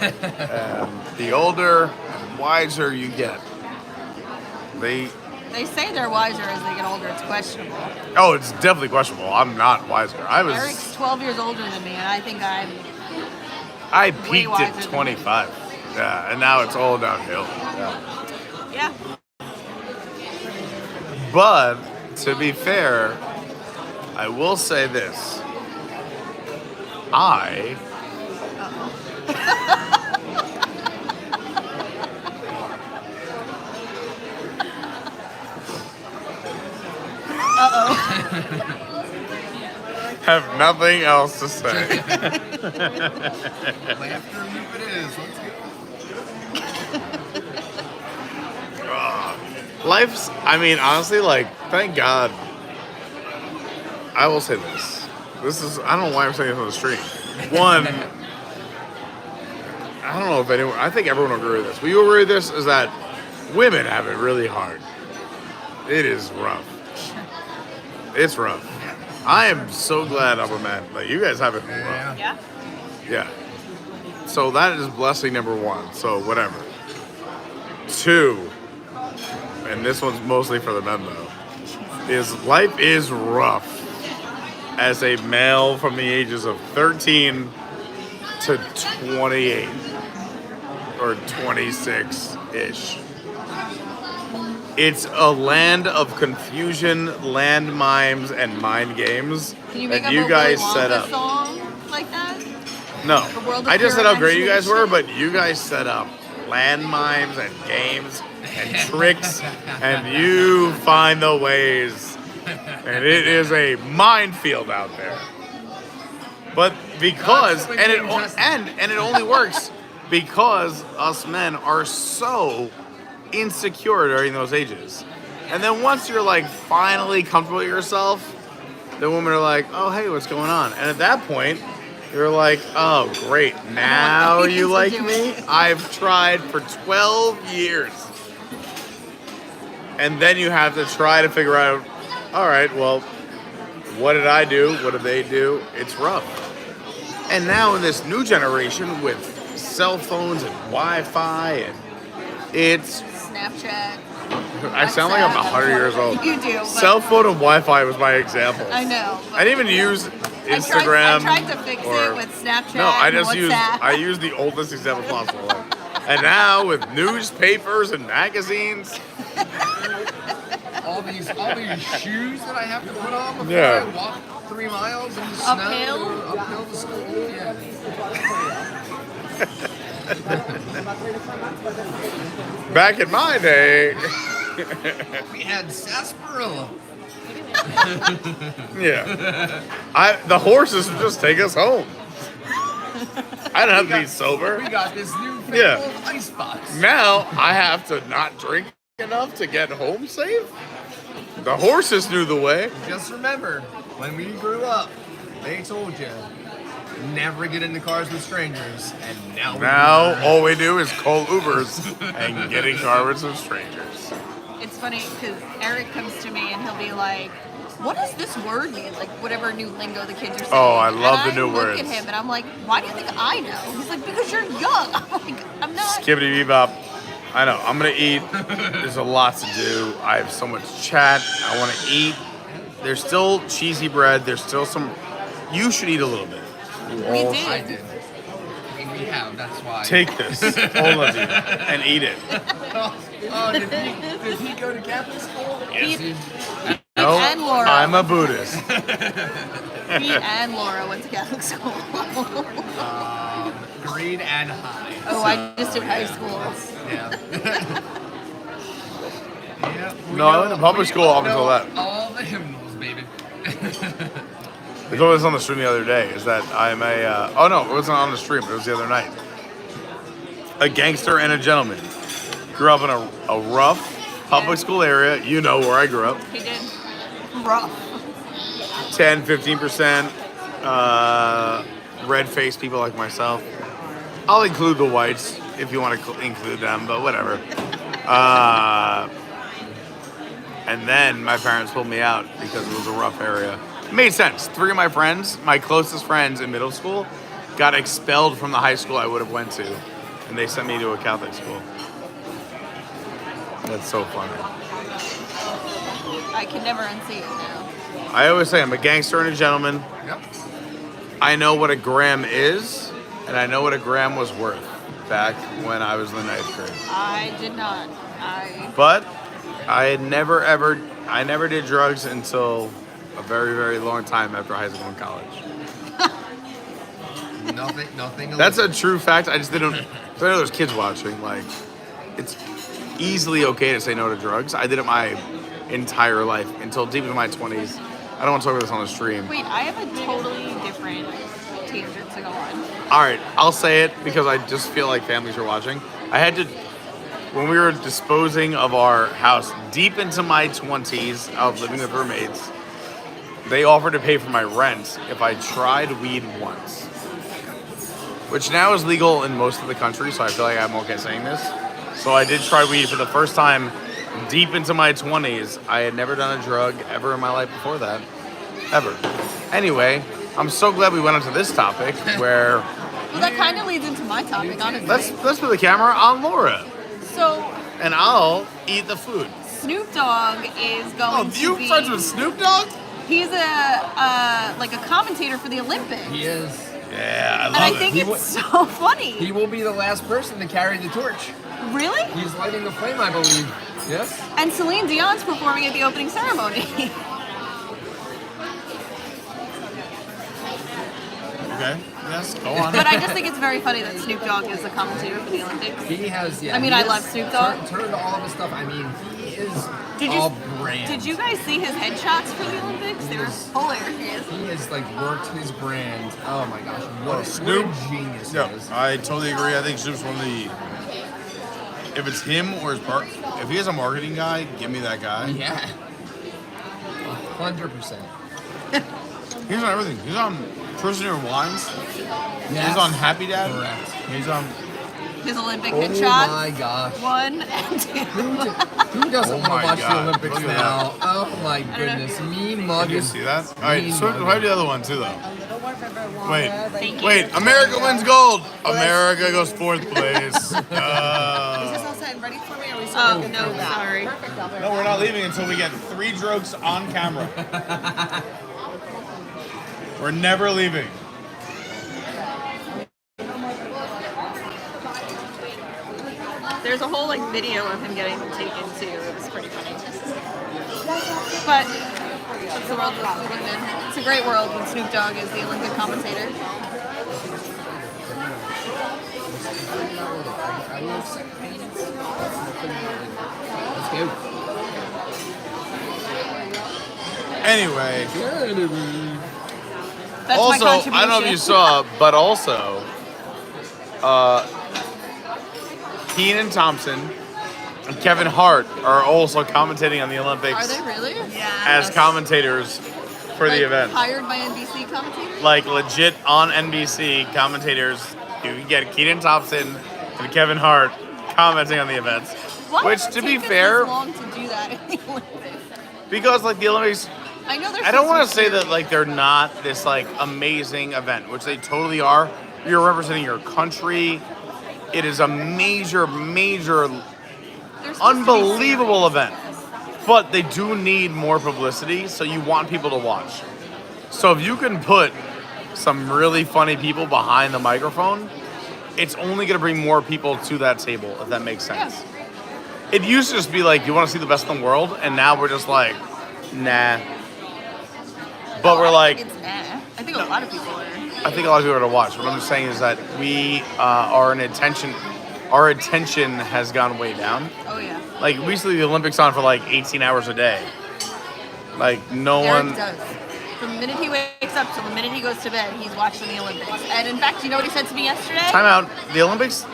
And the older and wiser you get, They say they're wiser as they get older. It's questionable. Oh, it's definitely questionable. I'm not wiser. Eric's 12 years older than me, and I think I way peaked wiser at than 25. Yeah, and now it's all downhill. Yeah. But to be fair, I will say this. I have nothing else to say. Laughter loop it is. Let's go. Life's, I mean, honestly, like, thank God. I will say this. I don't know why I'm saying this on the street. One, I don't know if anyone, I think everyone will agree with this. Will you agree with this? Is that women have it really hard. It is rough. It's rough. I am so glad I'm a man. Like, you guys have it rough. Yeah. Yeah. So that is blessing number one. So whatever. Two, and this one's mostly for the men though, is life is rough as a male from the ages of 13 to 28 or 26-ish. It's a land of confusion, landmines, and mind games Can you make that up you a guys Willy set Wonka up. song like that? No. The world of I just said how great you guys were, imagination. but you guys set up landmines and games and tricks, and you find the ways. And it is a minefield out there. But because, and it only works because us men are so insecure during those ages. And then once you're like finally comfortable with yourself, the women are like, oh, hey, what's going on? And at that point, you're like, oh, great. Now you like me? I've tried for 12 years. And then you have to try to figure out, all right, well, what did I do? What did they do? It's rough. And now in this new generation with cell phones and Wi-Fi, and it's... Snapchat. I sound like I'm 100 years old. You do. but- Cell phone and Wi-Fi was my example. I know. I didn't even use Instagram. I tried to fix it with Snapchat. No, I and just WhatsApp. used the oldest example possible. And now with newspapers and magazines. All these shoes that I have to put on before Yeah. I walk 3 miles in the Uphill? snow, uphill to school. Yeah. Back in my day. We had sarsaparilla. Yeah. The horses would just take us home. I don't have to be sober. We got this new Yeah. icebox. Now I have to not drink enough to get home safe. The horses knew the way. Just remember, when we grew up, they told you never get into cars with strangers, and now Now all we do is call Ubers and get in cars with strangers. It's funny because Eric comes to me and he'll be like, what does this word mean? Like whatever new lingo the kids are saying. Oh, I love and the new I look words. at him and I'm like, why do you think I know? He's like, because you're young. I'm like, I'm not. Skibbity bebop. I know. I'm gonna eat. There's a lot to do. I have so much chat. I want to eat. There's still cheesy bread. There's still some. You should eat a little bit. You We all did. I did. I mean, we have, that's why. Take this, all of you, and eat it. Oh, did he go to Catholic school? Pete, No, and Laura. I'm a Buddhist. Pete and Laura went to Catholic school. Grade and high. Oh, I just did high school. Yeah. Yeah, No, I went to public school up until that. All the hymnals, baby. I told this on the stream the other day. Is that I'm a oh no, it wasn't on the stream, but it was the other night. A gangster and a gentleman. Grew up in a rough public school area. You know where I grew up. He did. Rough. 10, 15% red-faced people like myself. I'll include the whites if you want to include them, but whatever. And then my parents pulled me out because it was a rough area. It made sense. 3 of my friends, my closest friends in middle school, got expelled from the high school I would have went to, and they sent me to a Catholic school. That's so funny. I can never unsee it now. I always say I'm a gangster and a gentleman. Yep. I know what a gram is, and I know what a gram was worth back when I was in the 9th grade. I did not. But I had I never did drugs until a very, very long time after high school and college. Nothing. That's a true fact. I just didn't. So I know there's kids watching. Like, it's easily okay to say no to drugs. I did it my entire life until deep into my 20s. I don't want to talk about this on the stream. Wait, I have a totally different tangent to go on. All right, I'll say it because I just feel like families are watching. I had to, when we were disposing of our house deep into my 20s of living with roommates, they offered to pay for my rent if I tried weed once. Which now is legal in most of the country, so I feel like I'm okay saying this. So I did try weed for the first time deep into my 20s. I had never done a drug ever in my life before that. Ever. Anyway, I'm so glad we went into this topic where... Well, that kind of leads into my topic, honestly. Let's put the camera on Laura. So... And I'll eat the food. Snoop Dogg is going to you be... friends with Snoop Dogg? He's like a commentator for the Olympics. He is. Yeah, I love And I it. think it's so funny. He will be the last person to carry the torch. Really? He's lighting the flame, I believe. Yes? And Celine Dion's performing at the opening ceremony. Okay. Yes, go on. But I just think it's very funny that Snoop Dogg is the commentator for the Olympics. He has, yeah. I mean, he I is- love Snoop Dogg. Turn to all of his stuff. I mean, he is Did a you brand. Did you guys see his headshots for the Olympics? They were hilarious. He has like worked his brand. Oh my gosh, what a Snoop? genius he Yeah, is. I totally agree. I think Snoop's one of the. If it's him or his part, if he is a marketing guy, give me that guy. Yeah. 100%. He's on everything. He's on Prisoner Wines. Yes. He's on Happy Dad. Correct. He's on. His Olympic Oh headshots. my gosh. 1 and 2. Who doesn't Oh want my to watch God. the Olympics Look at now? Oh my goodness. Me mug Did you is. see that? All right, Me so mug. why the other one too, though? A little more for everyone. Wait, Thank you. wait. America wins gold. America goes 4th place. Is this all set and ready for me? Or are we still Oh, working no, through that? sorry. Perfect, Albert. No, we're not leaving until we get 3 jokes on camera. We're never leaving. There's a whole like video of him getting taken too. It was pretty funny. But it's the world that we live in. It's a great world when Snoop Dogg is the Olympic commentator. Let's go. Anyway, That's also, my I don't know if you contribution. saw, but also, Keenan Thompson and Kevin Hart are also commentating on the Olympics Are they really? Yeah. as commentators for the event. Hired by NBC commentators? Like legit on NBC commentators. You can get Keenan Thompson and Kevin Hart commenting on the events. Why Which, does it to be take us fair, this long to do that in the Olympics? because like the Olympics, I know there's. I don't want to say that like they're not this like amazing event, which they totally are. You're representing your country. It is a major, unbelievable event. But they do need more publicity, so you want people to watch. So if you can put some really funny people behind the microphone, it's only going to bring more people to that table, if that makes sense. It used to just be like, you want to see the best in the world, and now we're just like, nah. But we're like, It's I think a lot of people are. I think a lot of people are to watch. What I'm just saying is that we our attention has gone way down. Oh yeah. Like recently, the Olympics on for like 18 hours a day. Like no Eric one. does. From the minute he wakes up till the minute he goes to bed, he's watching the Olympics. And in fact, you know what he said to me yesterday? Time out. The Olympics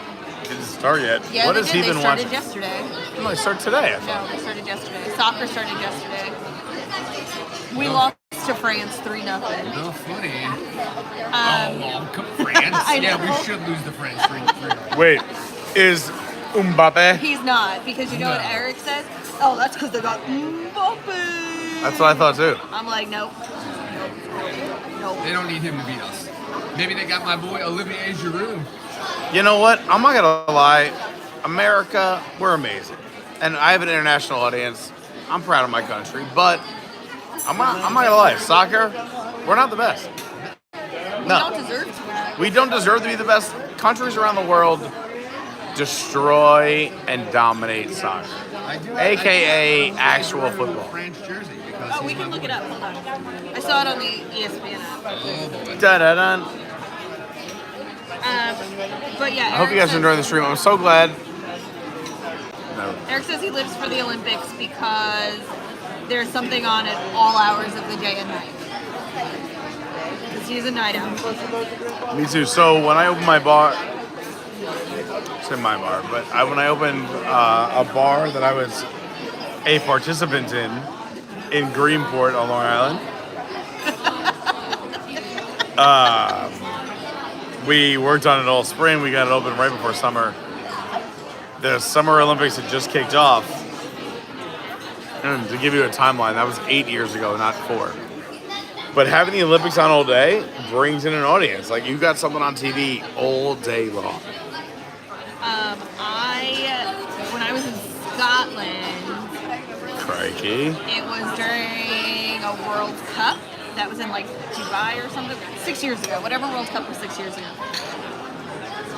didn't start yet. Yeah, What they has did. he They been started watching? yesterday. No, they start today. I thought. No, they started yesterday. Soccer started yesterday. We lost to France 3-0. Oh, funny. Um, Come France. I know. Yeah, we should lose to France 3-0. Wait, is Mbappe? He's not, because you know what Eric says? Oh, that's because they got Mbappe. That's what I thought too. I'm like, nope. Nope. They don't need him to beat us. Maybe they got my boy Olivier Giroud. You know what? I'm not gonna lie. America, we're amazing, and I have an international audience. I'm proud of my country, but I'm not gonna lie. Soccer, we're not the best. We No. don't deserve to win. We don't deserve to be the best. Countries around the world destroy and dominate soccer, aka actual football. French jersey because Oh, we can look it up. Hold on. I saw it on the ESPN app. Da da da. But yeah, I hope you guys are enjoying the stream. I'm so glad. No. Eric says he lives for the Olympics because there's something on at all hours of the day and night. Because he's a night owl. Me too. So when I opened my bar, it's in my bar, but when I opened a bar that I was a participant in Greenport on Long Island, we worked on it all spring. We got it open right before summer. The Summer Olympics had just kicked off. And to give you a timeline, that was 8 years ago, not 4. But having the Olympics on all day brings in an audience. Like, you got something on TV all day long. When I was in Scotland, Crikey. it was during a World Cup that was in like Dubai or something. 6 years ago, whatever World Cup was 6 years ago.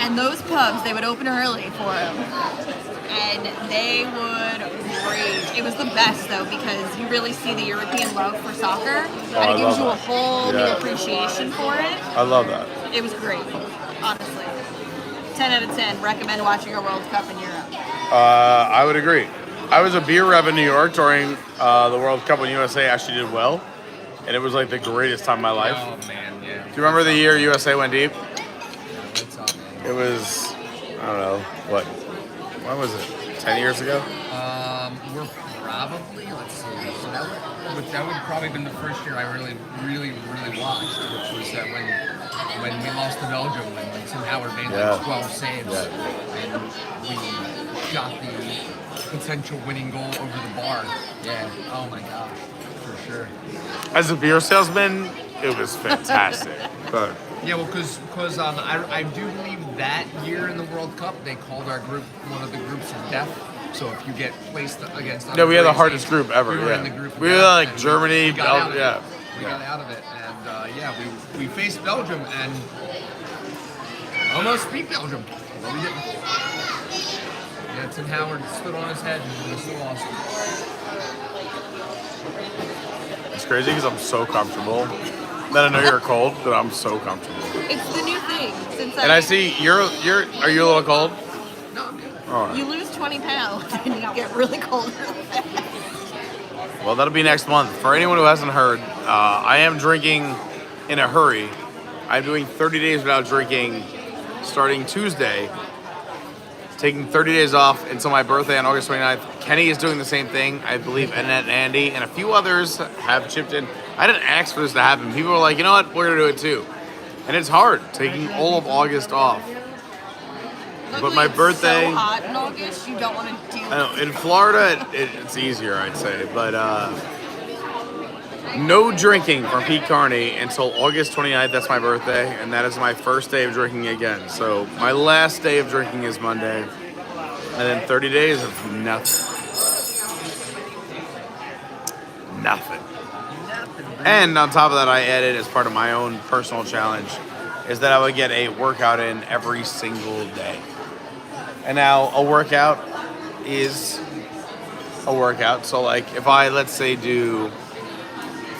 And those pubs, they would open early for him. And they would rage. It was the best though because you really see the European love for soccer, I and it gives love you a that. whole new Yeah. appreciation for it. I love that. It was great, honestly. 10 out of 10. Recommend watching a World Cup in Europe. I would agree. I was a beer rev in New York during the World Cup when USA actually did well, and it was like the greatest time of my life. Oh man, yeah. Do you remember the year USA went deep? What's up, man? It was, I don't know, what? When was it? 10 years ago? We're probably, let's see, so that would probably been the first year I really watched, which was when we lost to Belgium when Tim Howard made like 12 saves, and we shot the potential winning goal over the bar. Yeah, oh my gosh, for sure. As a beer salesman, it was fantastic. But Yeah, well, because I do believe that year in the World Cup they called our group one of the groups of death. So if you get placed against, no, we had the underage hardest teams, group ever. We were Yeah, in the group. Of we were death, like and Germany, we got out Belgium. of it. Yeah, We got out of it, and we faced Belgium and almost beat Belgium. But we didn't. Yeah, Tim Howard stood on his head and we still lost. It's crazy because I'm so comfortable. Then I know you're cold, but I'm so comfortable. It's the new thing. Since And I see are you a little cold? No, I'm good. All right. You lose 20 pounds and you get really cold really fast. Well, that'll be next month. For anyone who hasn't heard, I am drinking in a hurry. I'm doing 30 days without drinking starting Tuesday. Taking 30 days off until my birthday on August 29th. Kenny is doing the same thing. I believe Annette and Andy and a few others have chipped in. I didn't ask for this to happen. People were like, you know what, we're going to do it too. And it's hard taking all of August off. But my birthday, It's so hot in August, you don't want to do I know, in Florida, it's easier, I'd say. But no drinking from Pete Carney until August 29th. That's my birthday. And that is my first day of drinking again. So my last day of drinking is Monday. And then 30 days of nothing. Nothing. And on top of that, I added as part of my own personal challenge is that I would get a workout in every single day. And now a workout is a workout. So like if I, let's say, do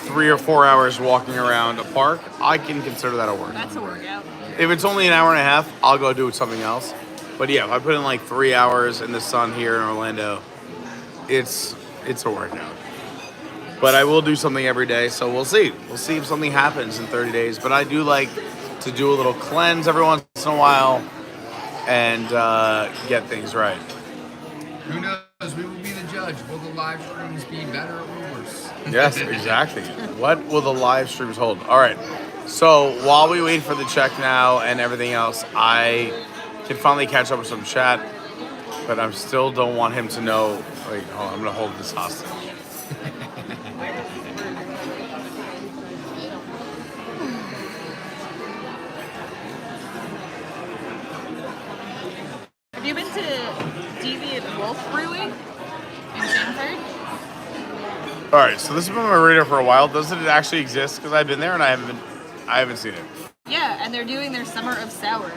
3 or 4 hours walking around a park, I can consider that a workout. That's a workout. If it's only an hour and a half, I'll go do something else. But yeah, if I put in like 3 hours in the sun here in Orlando, it's a workout. But I will do something every day, so we'll see. We'll see if something happens in 30 days. But I do like to do a little cleanse every once in a while and get things right. Who knows? We will be the judge. Will the live streams be better or worse? Yes, exactly. What will the live streams hold? All right. So while we wait for the check now and everything else, I can finally catch up with some chat, but I still don't want him to know. Wait, hold on, I'm going to hold this hostage. Have you been to Deviant Wolf Brewing in Sanford? All right, so this has been on my radar for a while. Doesn't it actually exist? Because I've been there and I haven't seen it. Yeah, and they're doing their summer of sours.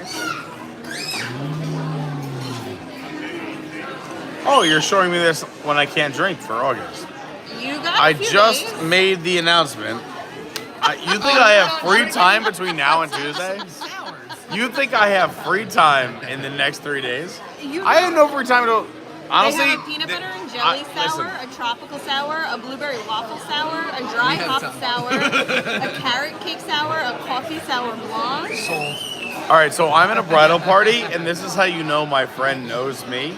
Oh, you're showing me this when I can't drink for August. You got I a few just days. mid the announcement. You think I have free time between now and Tuesday? You think I have free time in the next 3 days? I have no free time to. Honestly, they have a peanut butter and jelly sour, a tropical sour, a blueberry waffle sour, a dry hop sour, a carrot cake sour, a coffee sour blanche. All right, so I'm at a bridal party, and this is how you know my friend knows me.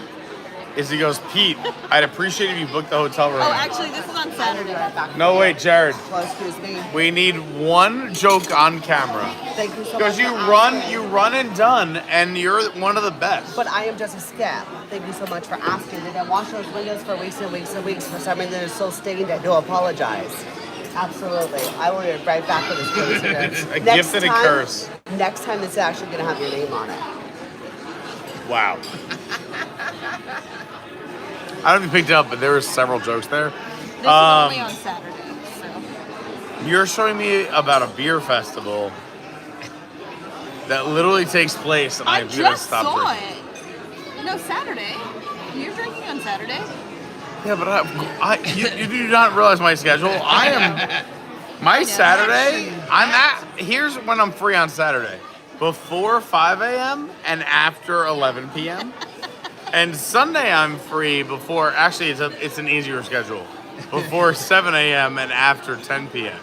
Is he goes, Pete, I'd appreciate if you booked the hotel room. Oh, actually, this is on Saturday. No, wait, Jared. Well, excuse me. We need one joke on camera. Thank you so much. Because you for run and done, and you're one of the best. But I am just a scab. Thank you so much for asking. They didn't wash those windows for weeks and weeks and weeks. For some reason, they're so stained. I do apologize. Absolutely. I will be right back with this rose. A gift and a curse. Next time, it's actually going to have your name on it. Wow. I don't know if you picked it up, but there were several jokes there. This is only on Saturday, so. You're showing me about a beer festival that literally takes place, and I I'm gonna just stop saw drinking. it. No, Saturday. You're drinking on Saturday? Yeah, but you do not realize my schedule. I am my Saturday. Here's when I'm free on Saturday: before 5 a.m. and after 11 p.m. And Sunday I'm free before. Actually, it's an easier schedule: before 7 a.m. and after 10 p.m.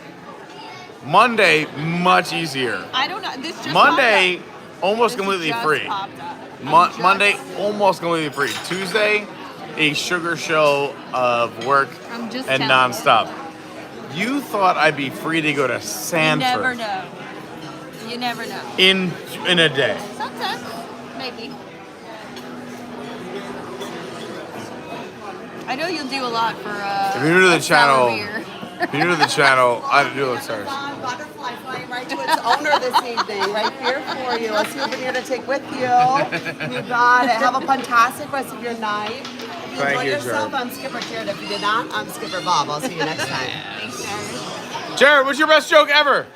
Monday much easier. I don't know. This just Monday popped up. almost This completely just free. popped up. Monday almost completely free. Tuesday, a sugar show of work I'm just and telling nonstop. You thought I'd be free to go to You Sanford never know. You never know. in a day. Sometimes, maybe. I know you'll do a lot for. If you're new to the a sour channel, beer. if you're new to the channel, I do look sorry. Butterfly flying right to its owner this evening, right here for you. A souvenir to take with you. You got it. Have a fantastic rest of your night. If you Thank enjoy you, yourself, Jared. I'm Skipper Jared. If you did not, I'm Skipper Bob. I'll see you next time. Thanks, Jared. Jared, what's your best joke ever?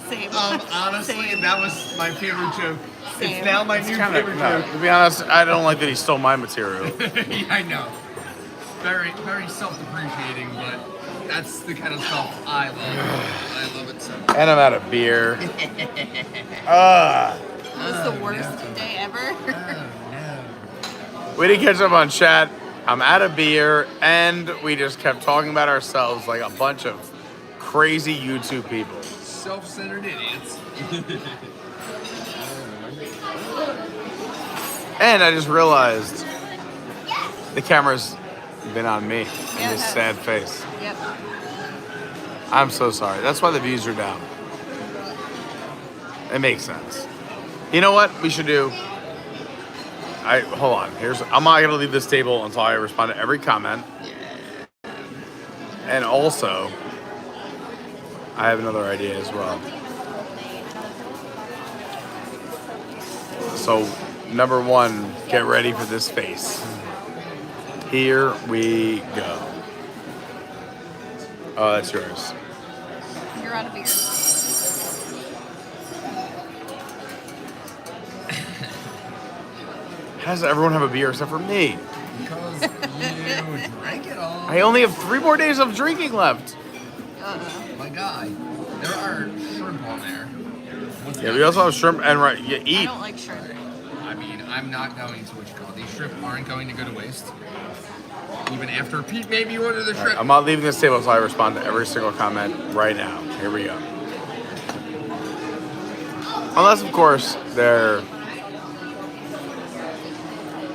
Same. Honestly, Same. that was my favorite joke. Same. It's now my new favorite No, joke. to be honest, I don't like that he stole my material. Yeah, I know. Very, very self-depreciating, but that's the kind of stuff I love. I love it so much. And I'm out of beer. It was the worst day ever. We didn't catch up on chat. I'm out of beer, and we just kept talking about ourselves like a bunch of crazy YouTube people. Self-centered idiots. And I just realized the camera's been on me in Yeah, this it has. sad face. Yep. I'm so sorry. That's why the views are down. It makes sense. You know what we should do? Hold on. I'm not gonna leave this table until I respond to every comment. And also, I have another idea as well. So, number one, get ready for this face. Here we go. Oh, that's yours. You're out of beer. How does everyone have a beer except for me? Because you drank it all. I only have 3 more days of drinking left. My guy, there are shrimp on there. Yeah, we also have shrimp and I eat. don't like shrimp. I mean, I'm not going to what you call it. These shrimp aren't going to go to waste. Even after Pete made me order the shrimp. I'm not leaving this table until I respond to every single comment right now. Here we go. Unless, of course, they're...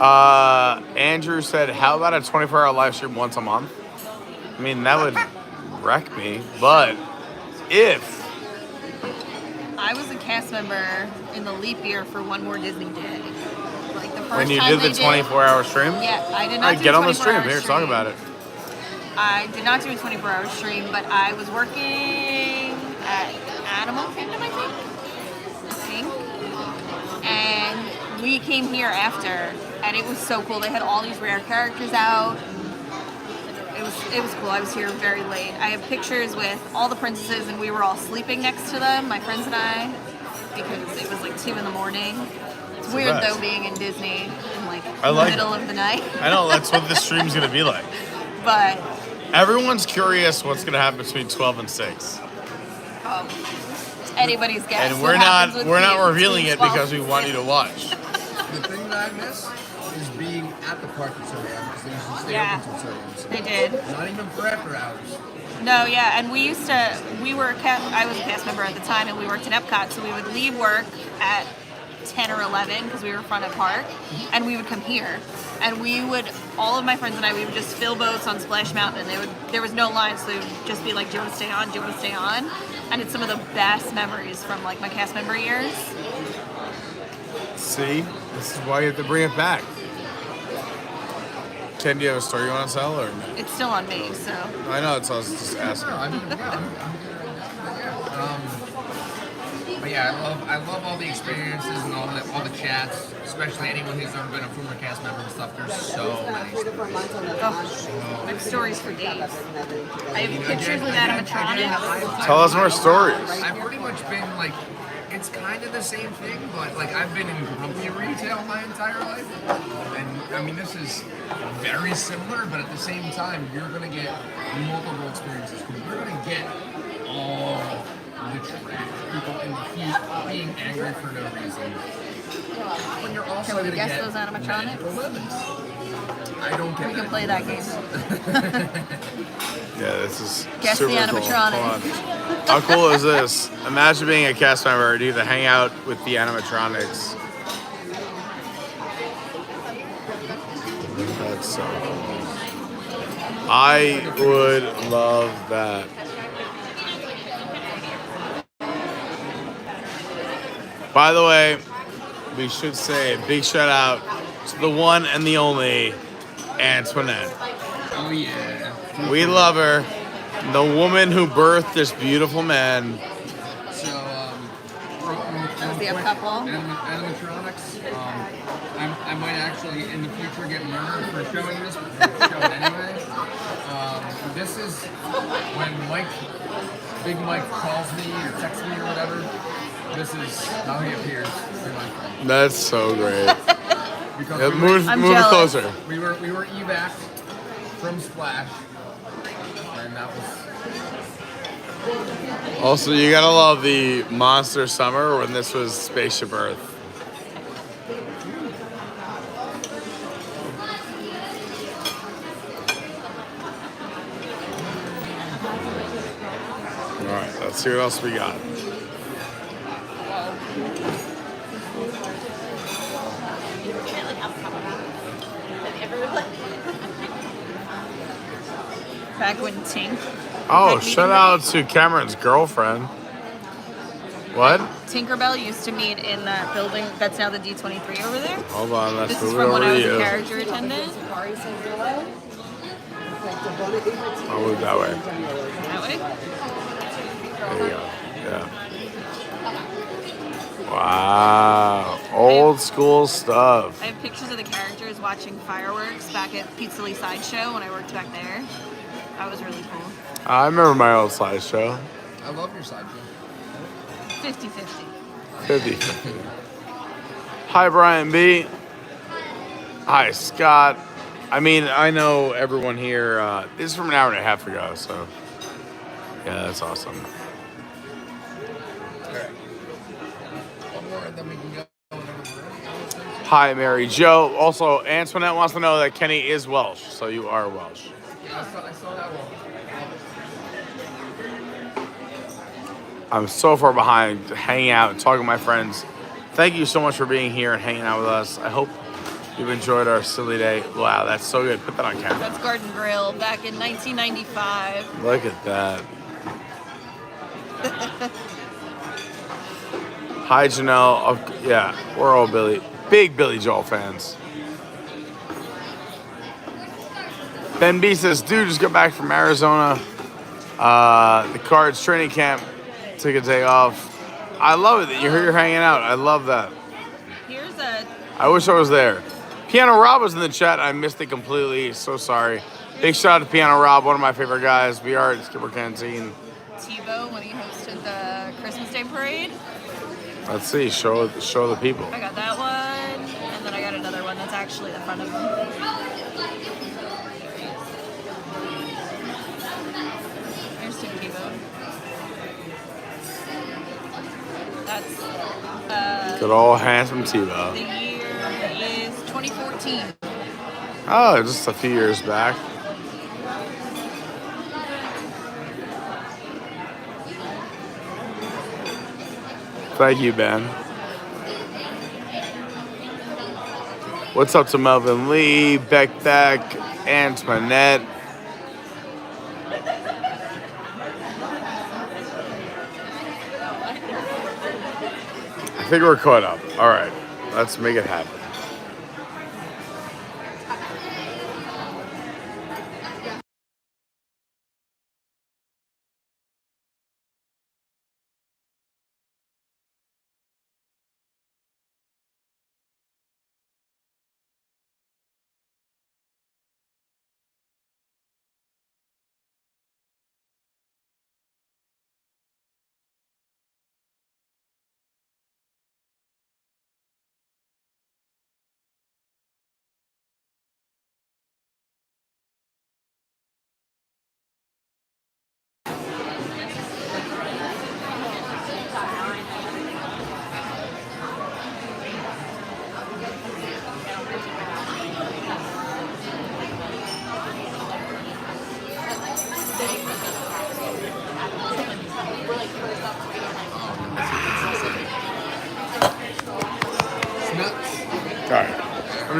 Andrew said, how about a 24-hour live stream once a month? I mean, that would wreck me, but if... I was a cast member in the leap year for One More Disney Day. Like the first When you time did the they 24-hour stream? Yeah, I did All not right, do get a on the stream. 24-hour Here, talk about it. I did not do a 24-hour stream, but I was working at Animal Kingdom, I think. And we came here after, and it was so cool. They had all these rare characters out. It was cool. I was here very late. I have pictures with all the princesses, and we were all sleeping next to them, my friends and I, because it was like 2 in the morning. It's the weird best. though being in Disney in like I the like middle it. of the night. I know, that's what this stream's going to be like. But Everyone's curious what's going to happen between 12 and 6. it's anybody's guess. And what happens with we're me not revealing between it 12 because we and want you 6. to watch. The thing that I miss is being at the park at certain hours because they used to stay Yeah, open until certain hours. they did. Not even for after hours. No, yeah, and I was a cast member at the time, and we worked in Epcot, so we would leave work at 10 or 11 because we were front of park, and we would come here, and all of my friends and I, we would just fill boats on Splash Mountain, and there was no line, so they would just be like, do you want to stay on, do you want to stay on? And it's some of the best memories from like my cast member years. See? This is why you have to bring it back. Ken, do you have a story you want to tell, or no? It's still on me, so. I know, I was just asking. No, I mean, but yeah, I love all the experiences and all the chats, especially anyone who's ever been a former cast member and stuff. There's so many. I have stories for days. I have pictures with animatronics. Tell us more stories. I've pretty much been like It's kind of the same thing, but like I've been in grumpy retail my entire life, and I mean this is very similar, but at the same time you're gonna get multiple experiences. You're gonna get all the trash, people in the heat being angry for no reason. When you're also Can we gonna guess get those animatronics? magical lemons. I don't get We can play that game. Yeah, this is Guess super the cool. animatronic. Hold on. How cool is this? Imagine being a cast member and you get to hang out with the animatronics. That's so cool. I would love that. By the way, we should say a big shout out to the one and the only Antoinette. Oh yeah. We love her. The woman who birthed this beautiful man. So, Does he have a couple? Animatronics. I might actually in the future get murdered for showing this, but we'll show it anyway. This is when Big Mike calls me or texts me or whatever. This is how he appears in my phone. That's so great. Because Yeah, we move jealous. closer. We were evac from Splash, and that was. Also, you gotta love the Monster Summer when this was Spaceship Earth. All right, let's see what else we got. Back when Tink. Oh, shout out to Cameron's girlfriend. What? Tinkerbell used to meet in that building that's now the D23 over there. Hold on, let's This is move it from when over I to was a you. character attendant. I'll move that way. That way? There you go. Yeah. Wow. Old school stuff. I have pictures of the characters watching fireworks back at Pizza Lee Sideshow when I worked back there. That was really cool. I remember my old slideshow. I love your side. 50-50. 50. Hi, Brian B. Hi, Scott. I mean, I know everyone here. This is from an hour and a half ago, so yeah, that's awesome. One more, and then we can go. Hi, Mary Jo. Also, Antoinette wants to know that Kenny is Welsh, so you are Welsh. Yeah, I saw that one. I'm so far behind hanging out and talking to my friends. Thank you so much for being here and hanging out with us. I hope you've enjoyed our silly day. Wow, that's so good. Put that on camera. That's Garden Grill back in 1995. Look at that. Hi, Janelle. Yeah, we're all big Billy Joel fans. Ben B says, dude, just got back from Arizona. The Cards training camp. Took a day off. I love it that you're here hanging out. I love that. Here's a I wish I was there. Piano Rob was in the chat. I missed it completely. So sorry. Big shout out to Piano Rob, one of my favorite guys. We are at Skipper Canteen. TiVo when he hosted the Christmas Day parade. Let's see. Show the people. I got that one, and then I got another one that's actually the front of him. Here's Tim TiVo. That's Good old handsome TiVo. the year is 2014. Oh, just a few years back. Thank you, Ben. What's up to Melvin Lee, Beck, Antoinette? I think we're caught up. All right, let's make it happen.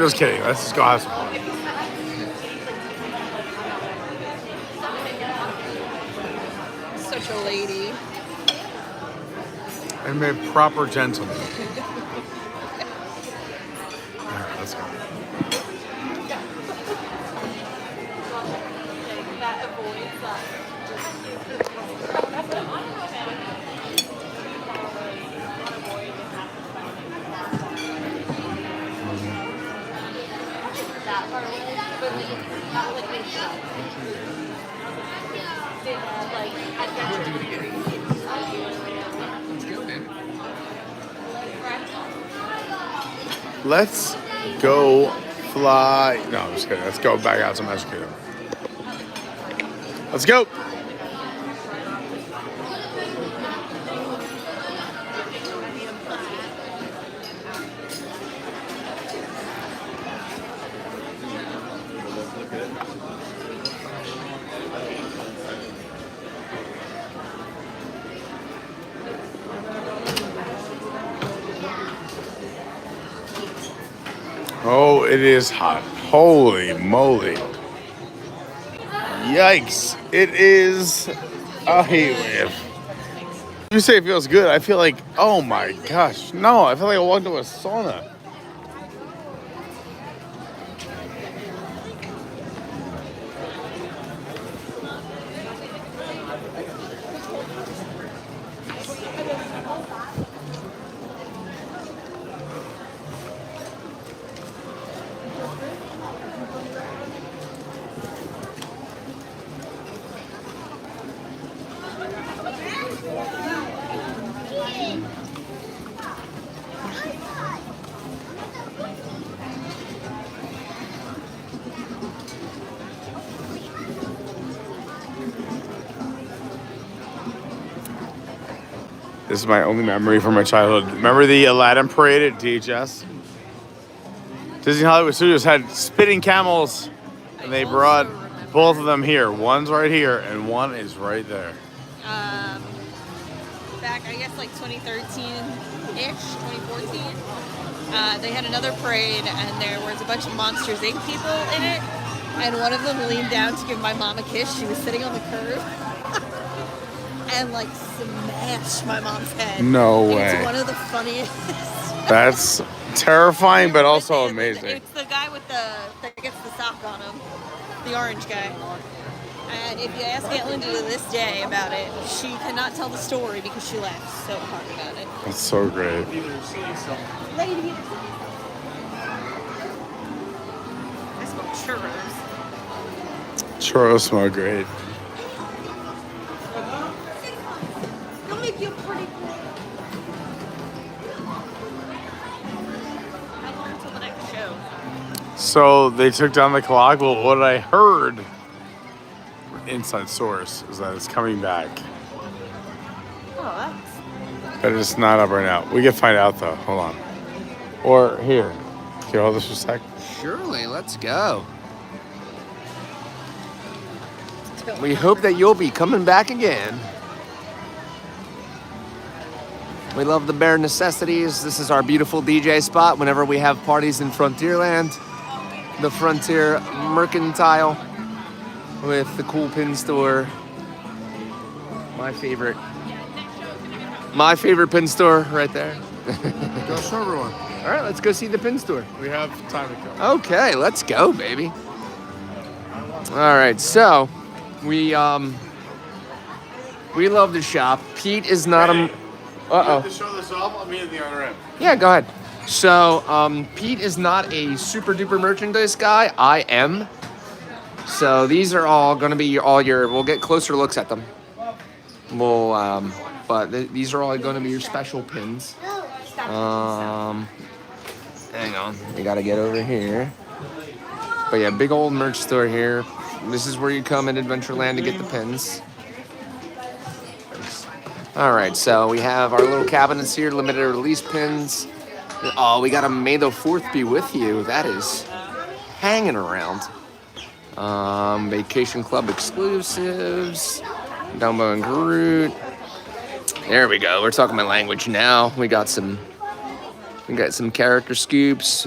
just kidding. Let's just go have some fun. Such a lady. I'm a proper gentleman. All right, let's go. Let's go fly. No, I'm just kidding. Let's go back out to Magic Kingdom. Let's go. Oh, it is hot. Holy moly. Yikes. It is a heat wave. You say it feels good. I feel like, oh my gosh. No, I feel like I walked into a sauna. This is my only memory from my childhood. Remember the Aladdin parade at DHS? Disney Hollywood Studios had spitting camels, and they brought both of them here. One's right here, and one is right there. Back, I guess, like 2013-ish, 2014, they had another parade, and there was a bunch of Monsters, Inc. people in it, and one of them leaned down to give my mom a kiss. She was sitting on the curb. And like smash my mom's head. No way. It's one of the funniest. That's terrifying, but also amazing. It's the guy with that gets the sock on him, the orange guy. And if you ask Aunt Linda to this day about it, she cannot tell the story because she laughs so hard about it. That's so great. Lady. I smell churros. Churros smell great. Make you pretty. How long until the next show? So they took down the clock. Well, what I heard, inside source, is that it's coming back. Oh, But it's not up right now. We can find out though. Hold on. Or here. Can you hold this for a sec? Surely, let's go. We hope that you'll be coming back again. We love the bare necessities. This is our beautiful DJ spot whenever we have parties in Frontierland. The Frontier Mercantile with the cool pin store. My favorite pin store right there. Go show everyone. All right, let's go see the pin store. We have time to go. Okay, let's go, baby. All right, so we love to shop. Pete is not a... To show this off, I'll be in the other end. Yeah, go ahead. So, Pete is not a super duper merchandise guy. I am. So these are all going to be we'll get closer looks at them. These are all going to be your special pins. Hang on, we got to get over here. But yeah, big old merch store here. This is where you come in Adventureland to get the pins. All right, so we have our little cabinets here, limited release pins. Oh, we got a May the 4th be with you. That is hanging around. Vacation Club exclusives. Dumbo and Groot. There we go. We're talking my language now. We got some character scoops.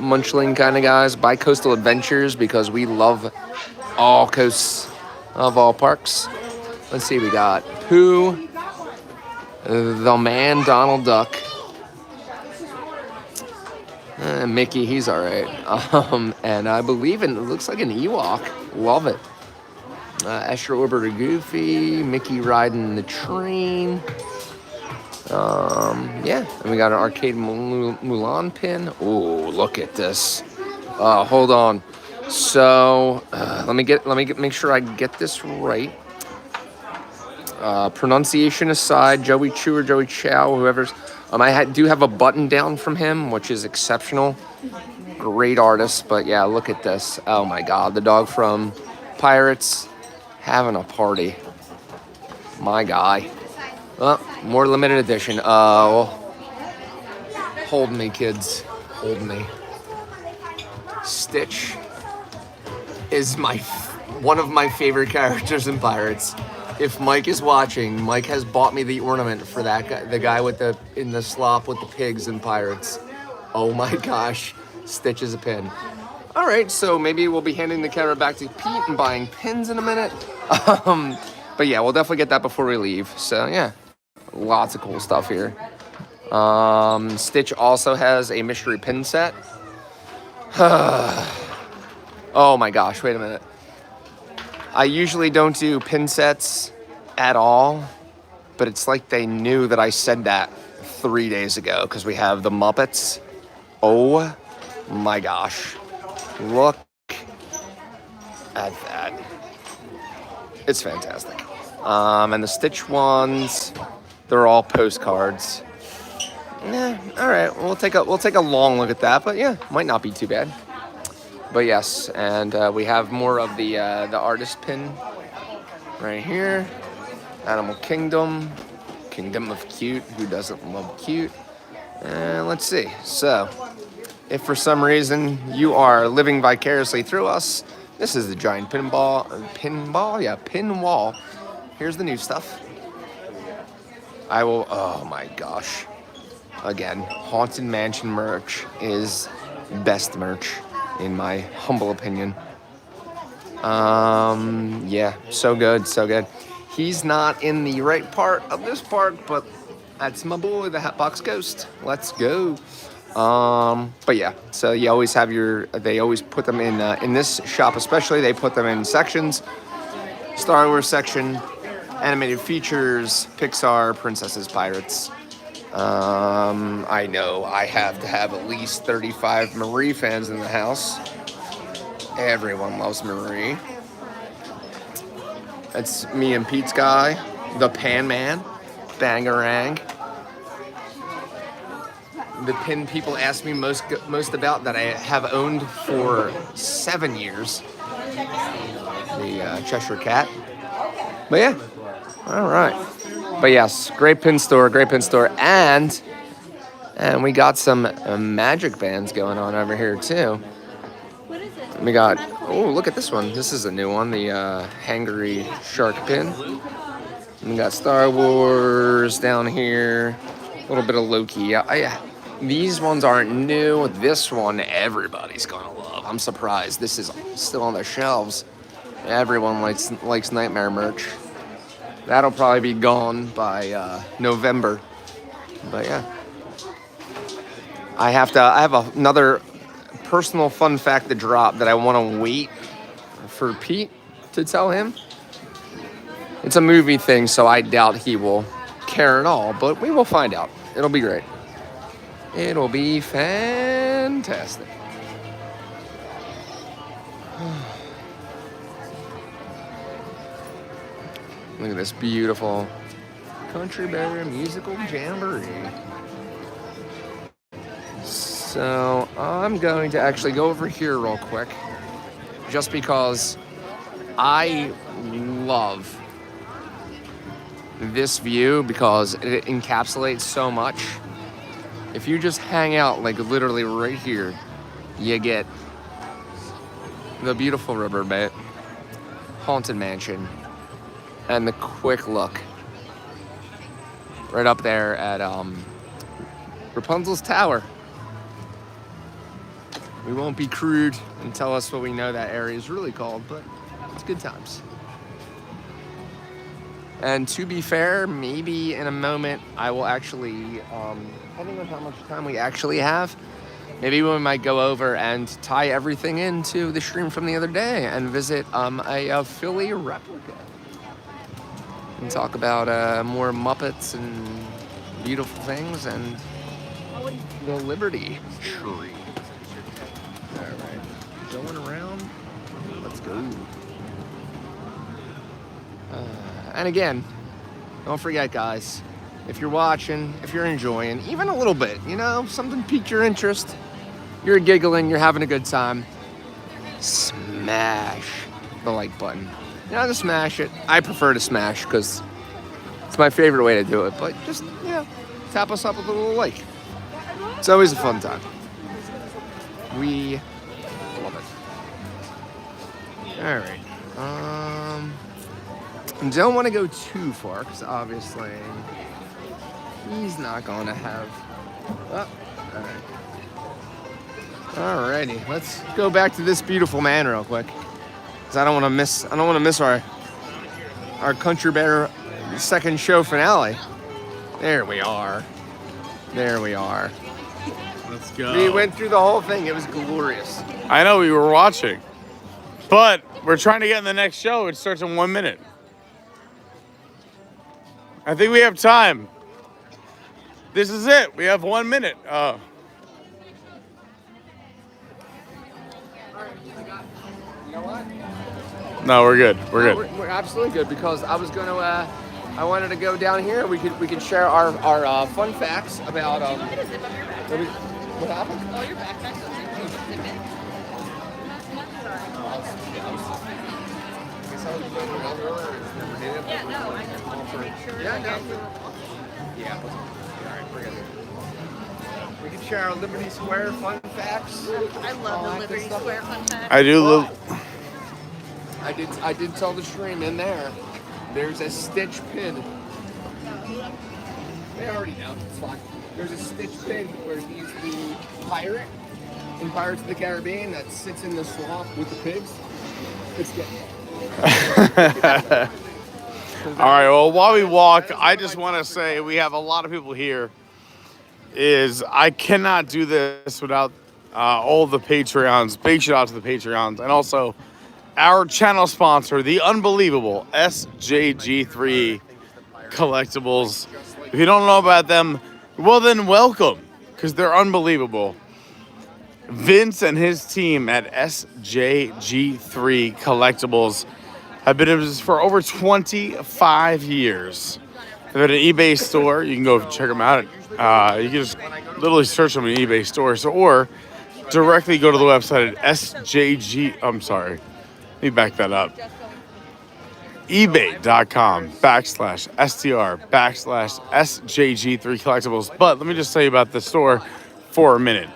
munchling kind of guys. Bi-coastal adventures because we love all coasts of all parks. Let's see, we got Pooh, the man Donald Duck, Mickey, he's all right. And I believe it looks like an Ewok. Love it. Astro Orbiter Goofy, Mickey riding the train. Yeah, and we got an arcade Mulan pin. Oh, look at this. Hold on. So let me make sure I get this right. Pronunciation aside, Joey Chu or Joey Chow, whoever's. I do have a button down from him, which is exceptional. Great artist, but yeah, look at this. Oh my God, the dog from Pirates having a party. My guy. More limited edition. Hold me, kids. Hold me. Stitch is one of my favorite characters in Pirates. If Mike is watching, Mike has bought me the ornament for that guy, the guy in the slop with the pigs in Pirates. Oh my gosh, Stitch is a pin. All right, so maybe we'll be handing the camera back to Pete and buying pins in a minute. But yeah, we'll definitely get that before we leave. So yeah, lots of cool stuff here. Stitch also has a mystery pin set. Oh my gosh, wait a minute. I usually don't do pin sets at all, but it's like they knew that I said that 3 days ago because we have the Muppets. Oh my gosh. Look at that. It's fantastic. And the Stitch ones, they're all postcards. All right, we'll take a long look at that, but yeah, might not be too bad. But yes, and we have more of the artist pin right here. Animal Kingdom, Kingdom of Cute. Who doesn't love cute? And let's see. So, if for some reason you are living vicariously through us, this is the giant pinball. Yeah, pin wall. Here's the new stuff. Oh my gosh. Again, Haunted Mansion merch is best merch, in my humble opinion. Yeah, so good, so good. He's not in the right part of this park, but that's my boy, the Hatbox Ghost. Let's go. But yeah, so you always have they always put them in this shop especially, they put them in sections. Star Wars section, animated features, Pixar, princesses, pirates. I know I have to have at least 35 Marie fans in the house. Everyone loves Marie. That's me and Pete's guy, the Pan Man, Bangarang. The pin people ask me most about that I have owned for 7 years. The Cheshire Cat. But yeah, all right. But yes, great pin store, and we got some magic bands going on over here too. What is it? We got, oh, look at this one. This is a new one, the Hangry Shark pin. We got Star Wars down here, a little bit of Loki. These ones aren't new. This one, everybody's gonna love. I'm surprised this is still on the shelves. Everyone likes Nightmare merch. That'll probably be gone by November. But yeah. I have another personal fun fact to drop that I want to wait for Pete to tell him. It's a movie thing, so I doubt he will care at all, but we will find out. It'll be great. It'll be fantastic. Look at this beautiful Country Bear Musical Jamboree. So I'm going to actually go over here real quick, just because I love this view because it encapsulates so much. If you just hang out like literally right here, you get the beautiful riverbed, Haunted Mansion, and the quick look right up there at Rapunzel's Tower. We won't be crude and tell us what we know that area is really called, but it's good times. And to be fair, maybe in a moment I will actually, depending on how much time we actually have, maybe we might go over and tie everything into the stream from the other day and visit a Philly replica. And talk about more Muppets and beautiful things and the Liberty Tree. All right, going around. Let's go. And again, don't forget, guys, if you're watching, if you're enjoying, even a little bit, you know, something piqued your interest, you're giggling, you're having a good time, smash the like button. You know, just smash it. I prefer to smash because it's my favorite way to do it, but just, you know, tap us up with a little like. It's always a fun time. We love it. All right. Don't want to go too far because obviously he's not going to have. Oh, all right. Alrighty, let's go back to this beautiful man real quick because I don't want to miss our Country Bear second show finale. There we are. Let's go. We went through the whole thing. It was glorious. I know we were watching, but we're trying to get in the next show. It starts in 1 minute. I think we have time. This is it. We have 1 minute. You know what? No, we're good. We're good. We're absolutely good because I was gonna. I wanted to go down here. We could share our fun facts about. What happened? Oh, your backpack's zip in. Yeah, no, I just wanted to make sure. Yeah, no. Yeah. All right, we're good. We can share our Liberty Square fun facts. I love the Liberty Square fun facts. I do. I did tell the stream in there. There's a Stitch pin. They already know. It's fine. There's a Stitch pin where he's the pirate in Pirates of the Caribbean that sits in the swamp with the pigs. It's getting. All right, well, while we walk, I just want to say we have a lot of people here. I cannot do this without all the Patreons. Big shout out to the Patreons. And also our channel sponsor, the unbelievable SJG3 Collectibles. If you don't know about them, well then welcome, because they're unbelievable. Vince and his team at SJG3 Collectibles have been in business for over 25 years. They're at an eBay store. You can go check them out. You can just literally search them in eBay stores or directly go to the website at SJG. I'm sorry. Let me back that up. ebay.com/STR/SJG3 Collectibles. But let me just tell you about the store for a minute.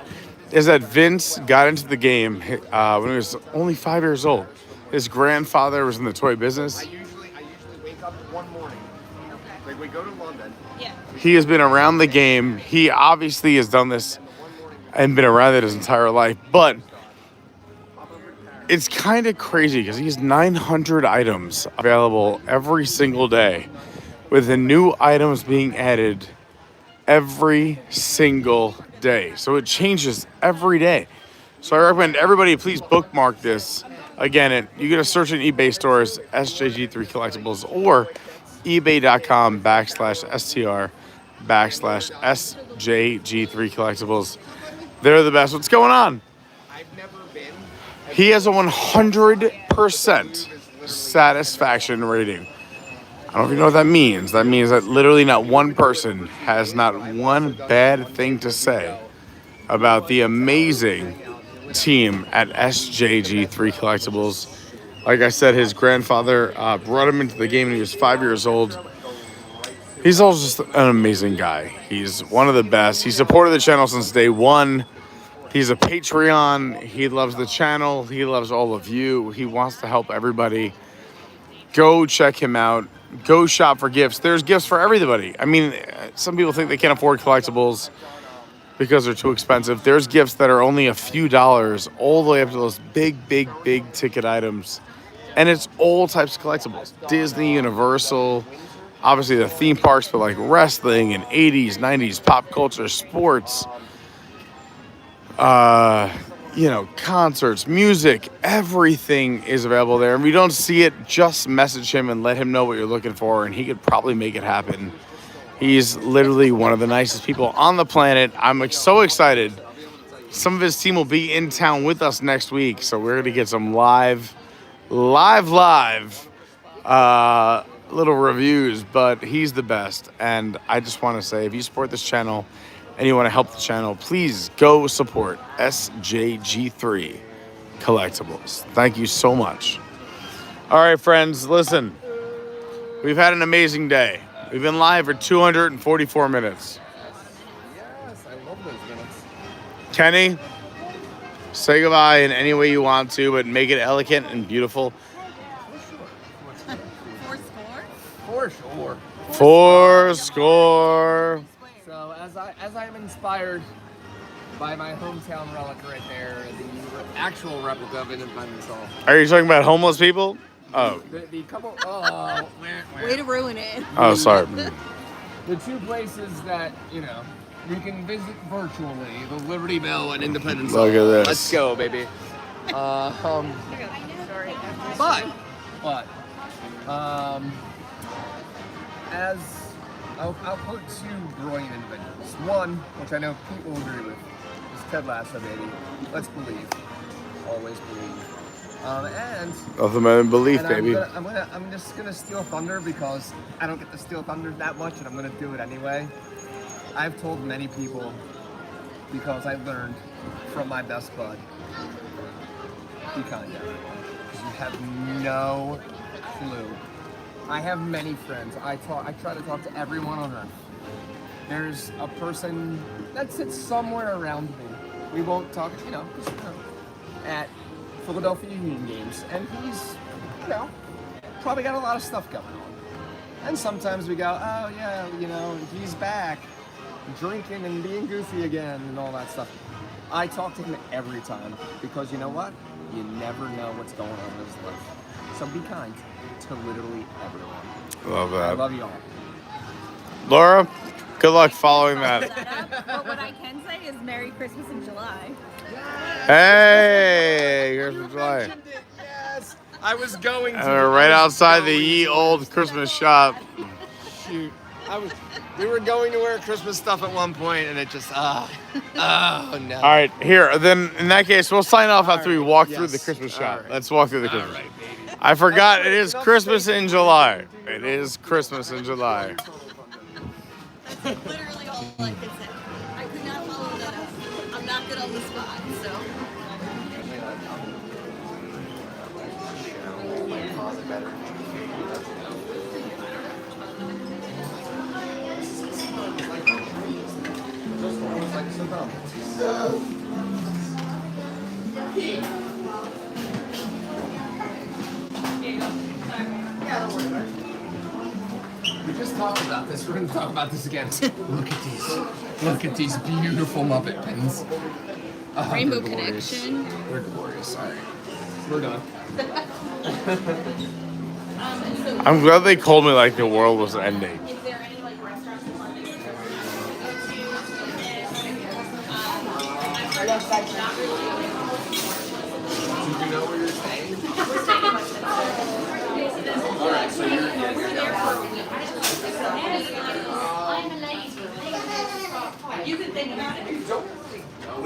Is that Vince got into the game when he was only 5 years old. His grandfather was in the toy business. I usually wake up one morning. Like we go to London. Yeah. He has been around the game. He obviously has done this and been around it his entire life. But it's kind of crazy because he has 900 items available every single day, with the new items being added every single day. So it changes every day. So I recommend everybody please bookmark this. Again, you get a search in eBay stores, SJG3 Collectibles, or ebay.com/STR/SJG3 Collectibles. They're the best. What's going on? I've never been. He has a 100% satisfaction rating. I don't know if you know what that means. That means that literally not one person has not one bad thing to say about the amazing team at SJG3 Collectibles. Like I said, his grandfather brought him into the game when he was 5 years old. He's also just an amazing guy. He's one of the best. He supported the channel since day one. He's a Patreon. He loves the channel. He loves all of you. He wants to help everybody. Go check him out. Go shop for gifts. There's gifts for everybody. I mean, some people think they can't afford collectibles. because they're too expensive. There's gifts that are only a few dollars, all the way up to those big, big, big ticket items. And it's all types of collectibles. Disney, Universal, obviously the theme parks, but like wrestling and 80s, 90s, pop culture, sports, concerts, music, everything is available there. And if you don't see it, just message him and let him know what you're looking for, and he could probably make it happen. He's literally one of the nicest people on the planet. I'm so excited. Some of his team will be in town with us next week, so we're going to get some live little reviews, but he's the best. And I just want to say, if you support this channel and you want to help the channel, please go support SJG3 Collectibles. Thank you so much. All right, friends, listen. We've had an amazing day. We've been live for 244 minutes. Yes, I love those minutes. Kenny, say goodbye in any way you want to, but make it elegant and beautiful. For sure. Fourscore. So as I'm inspired by my hometown relic right there, the actual replica of Independence Hall. Are you talking about homeless people? Oh. The couple. Way to ruin it. Oh, sorry. The two places that we can visit virtually: the Liberty Bell and Independence Hall. Look at this. Let's go, baby. As I'll put two brilliant individuals. One, which I know Pete will agree with, is Ted Lasso, baby. Let's believe. Always believe. Nothing better than belief, baby. I'm just gonna steal thunder because I don't get to steal thunder that much, and I'm gonna do it anyway. I've told many people, because I've learned from my best bud, be kind to everyone, because you have no clue. I have many friends. I try to talk to everyone on earth. There's a person that sits somewhere around me. We won't talk, at Philadelphia Union games, and he's, probably got a lot of stuff going on. And sometimes we go, oh yeah, he's back, drinking and being goofy again and all that stuff. I talk to him every time because you know what? You never know what's going on in his life. So be kind to literally everyone. Love that. I love you all. Laura, good luck following that. But what I can say is Merry Christmas in July. Hey, Christmas July. Yes, I was going to. Right outside the ye old Christmas shop. Shoot, we were going to wear Christmas stuff at one point, and it just oh no. All right, here. Then in that case, we'll sign off after we walk through the Christmas shop. Right. Let's walk through the Christmas. All right, baby. I forgot it is Christmas in July. It is Christmas in July. That's literally all I could say. I could not follow that up. I'm not good on the spot, so. We just talked about this. We're going to talk about this again. Look at these. Look at these beautiful Muppet pins. Oh, Rainbow they're glorious. Connection. They're glorious. All right. We're done. I'm glad they called me like the world was ending. Is there any restaurants in London? Did you know where you're staying? All right, so you're there for a week. You can think about it. You don't really know.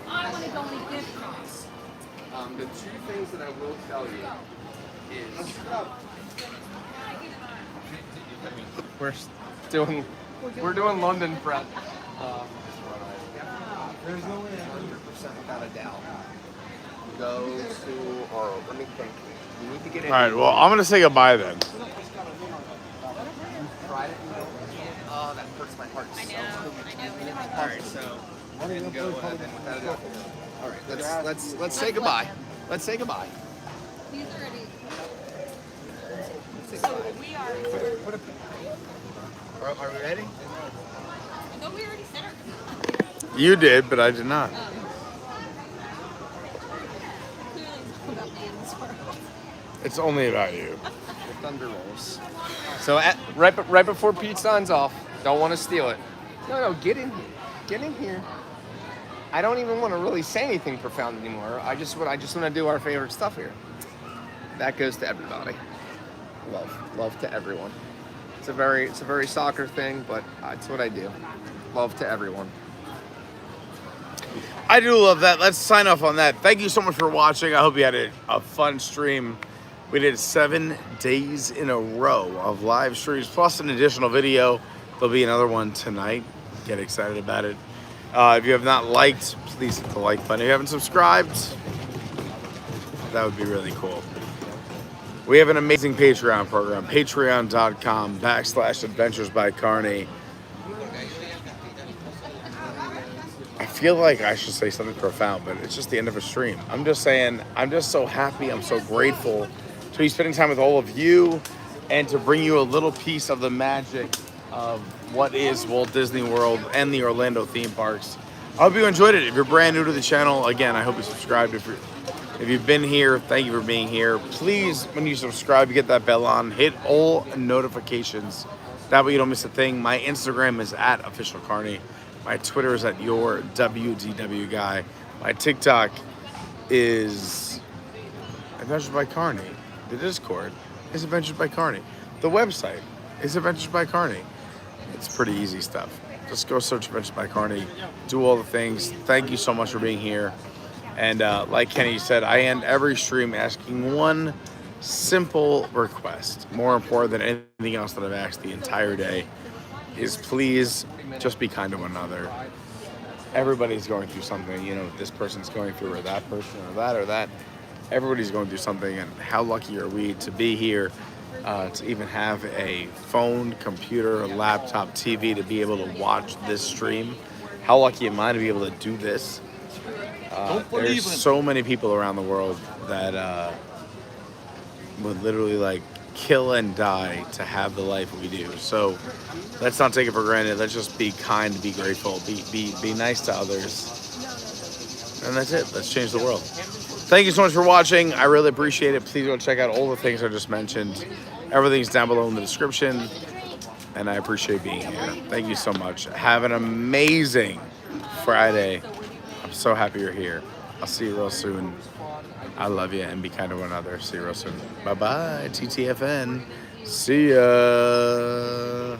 I want to go on gift cards. The two things that I will tell you is we're doing London prep. There's no way 100% without a doubt. Go to, or let me think. You need to get in. All right, well, I'm going to say goodbye then. Tried it. Oh, that hurts my heart. I know. All right, so then go without a doubt. All right, let's say goodbye. Let's say goodbye. He's already. So we are. Are we ready? thought we already said our You did, but I did not. clearly it's about me in this world. It's only about you. The thunder rolls. So right before Pete signs off, don't want to steal it. No, get in here. Get in here. I don't even want to really say anything profound anymore. I just want to do our favorite stuff here. That goes to everybody. Love to everyone. It's a very soccer thing, but it's what I do. Love to everyone. I do love that. Let's sign off on that. Thank you so much for watching. I hope you had a fun stream. We did 7 days in a row of live streams, plus an additional video. There'll be another one tonight. Get excited about it. If you have not liked, please hit the like button. If you haven't subscribed, that would be really cool. We have an amazing Patreon program, patreon.com/Adventures by Carney. I feel like I should say something profound, but it's just the end of a stream. I'm just saying, I'm just so happy, I'm so grateful to be spending time with all of you and to bring you a little piece of the magic of what is Walt Disney World and the Orlando theme parks. I hope you enjoyed it. If you're brand new to the channel, again, I hope you subscribed. If you've been here, thank you for being here. Please, when you subscribe, get that bell on, hit all notifications. That way you don't miss a thing. My Instagram is @officialcarney. My Twitter is @yourWDWguy. My TikTok is Adventures by Carney. The Discord is Adventures by Carney. The website is Adventures by Carney. It's pretty easy stuff. Just go search Adventures by Carney. Do all the things. Thank you so much for being here. And like Kenny said, I end every stream asking one simple request. More important than anything else that I've asked the entire day is please just be kind to one another. Everybody's going through something. You know, this person's going through, or that person, or that, or that. Everybody's going through something, and how lucky are we to be here, to even have a phone, computer, laptop, TV to be able to watch this stream. How lucky am I to be able to do this? There's so many people around the world that would literally like kill and die to have the life we do. So let's not take it for granted. Let's just be kind, be grateful, be nice to others. And that's it. Let's change the world. Thank you so much for watching. I really appreciate it. Please go check out all the things I just mentioned. Everything's down below in the description. And I appreciate being here. Thank you so much. Have an amazing Friday. I'm so happy you're here. I'll see you real soon. I love you, and be kind to one another. See you real soon. Bye-bye. TTFN. See ya.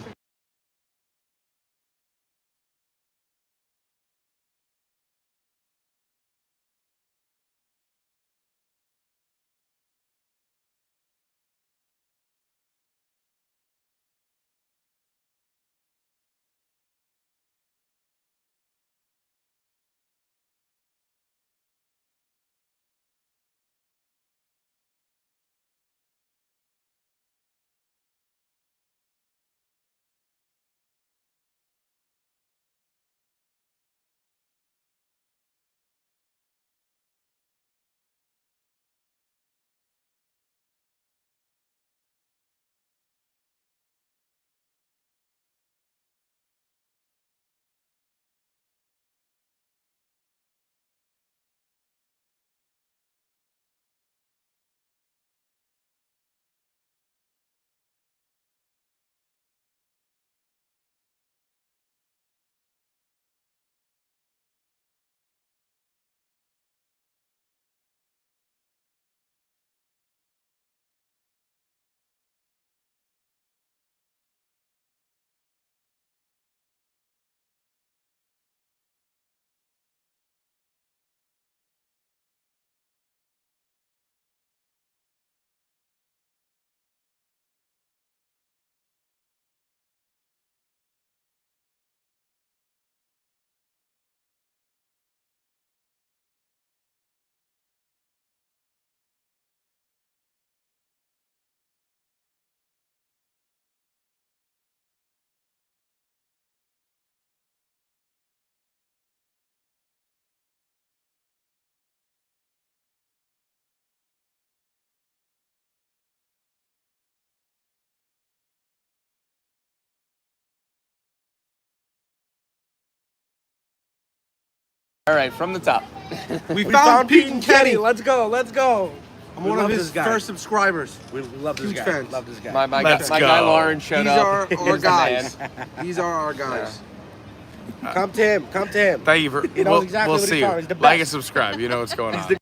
All right, from the top. We found Pete and Kenny. Let's go. Let's go. I'm We one of love his this guy. first subscribers. We love this Huge guy. fans. Love this guy. My Let's guy go. Lauren showed These up. are He's our the guys. man. These are our guys. Come to him. Come to him. Thank you for. He knows exactly we'll what he's see talking. you. He's the Like and best. subscribe. You know what's going on.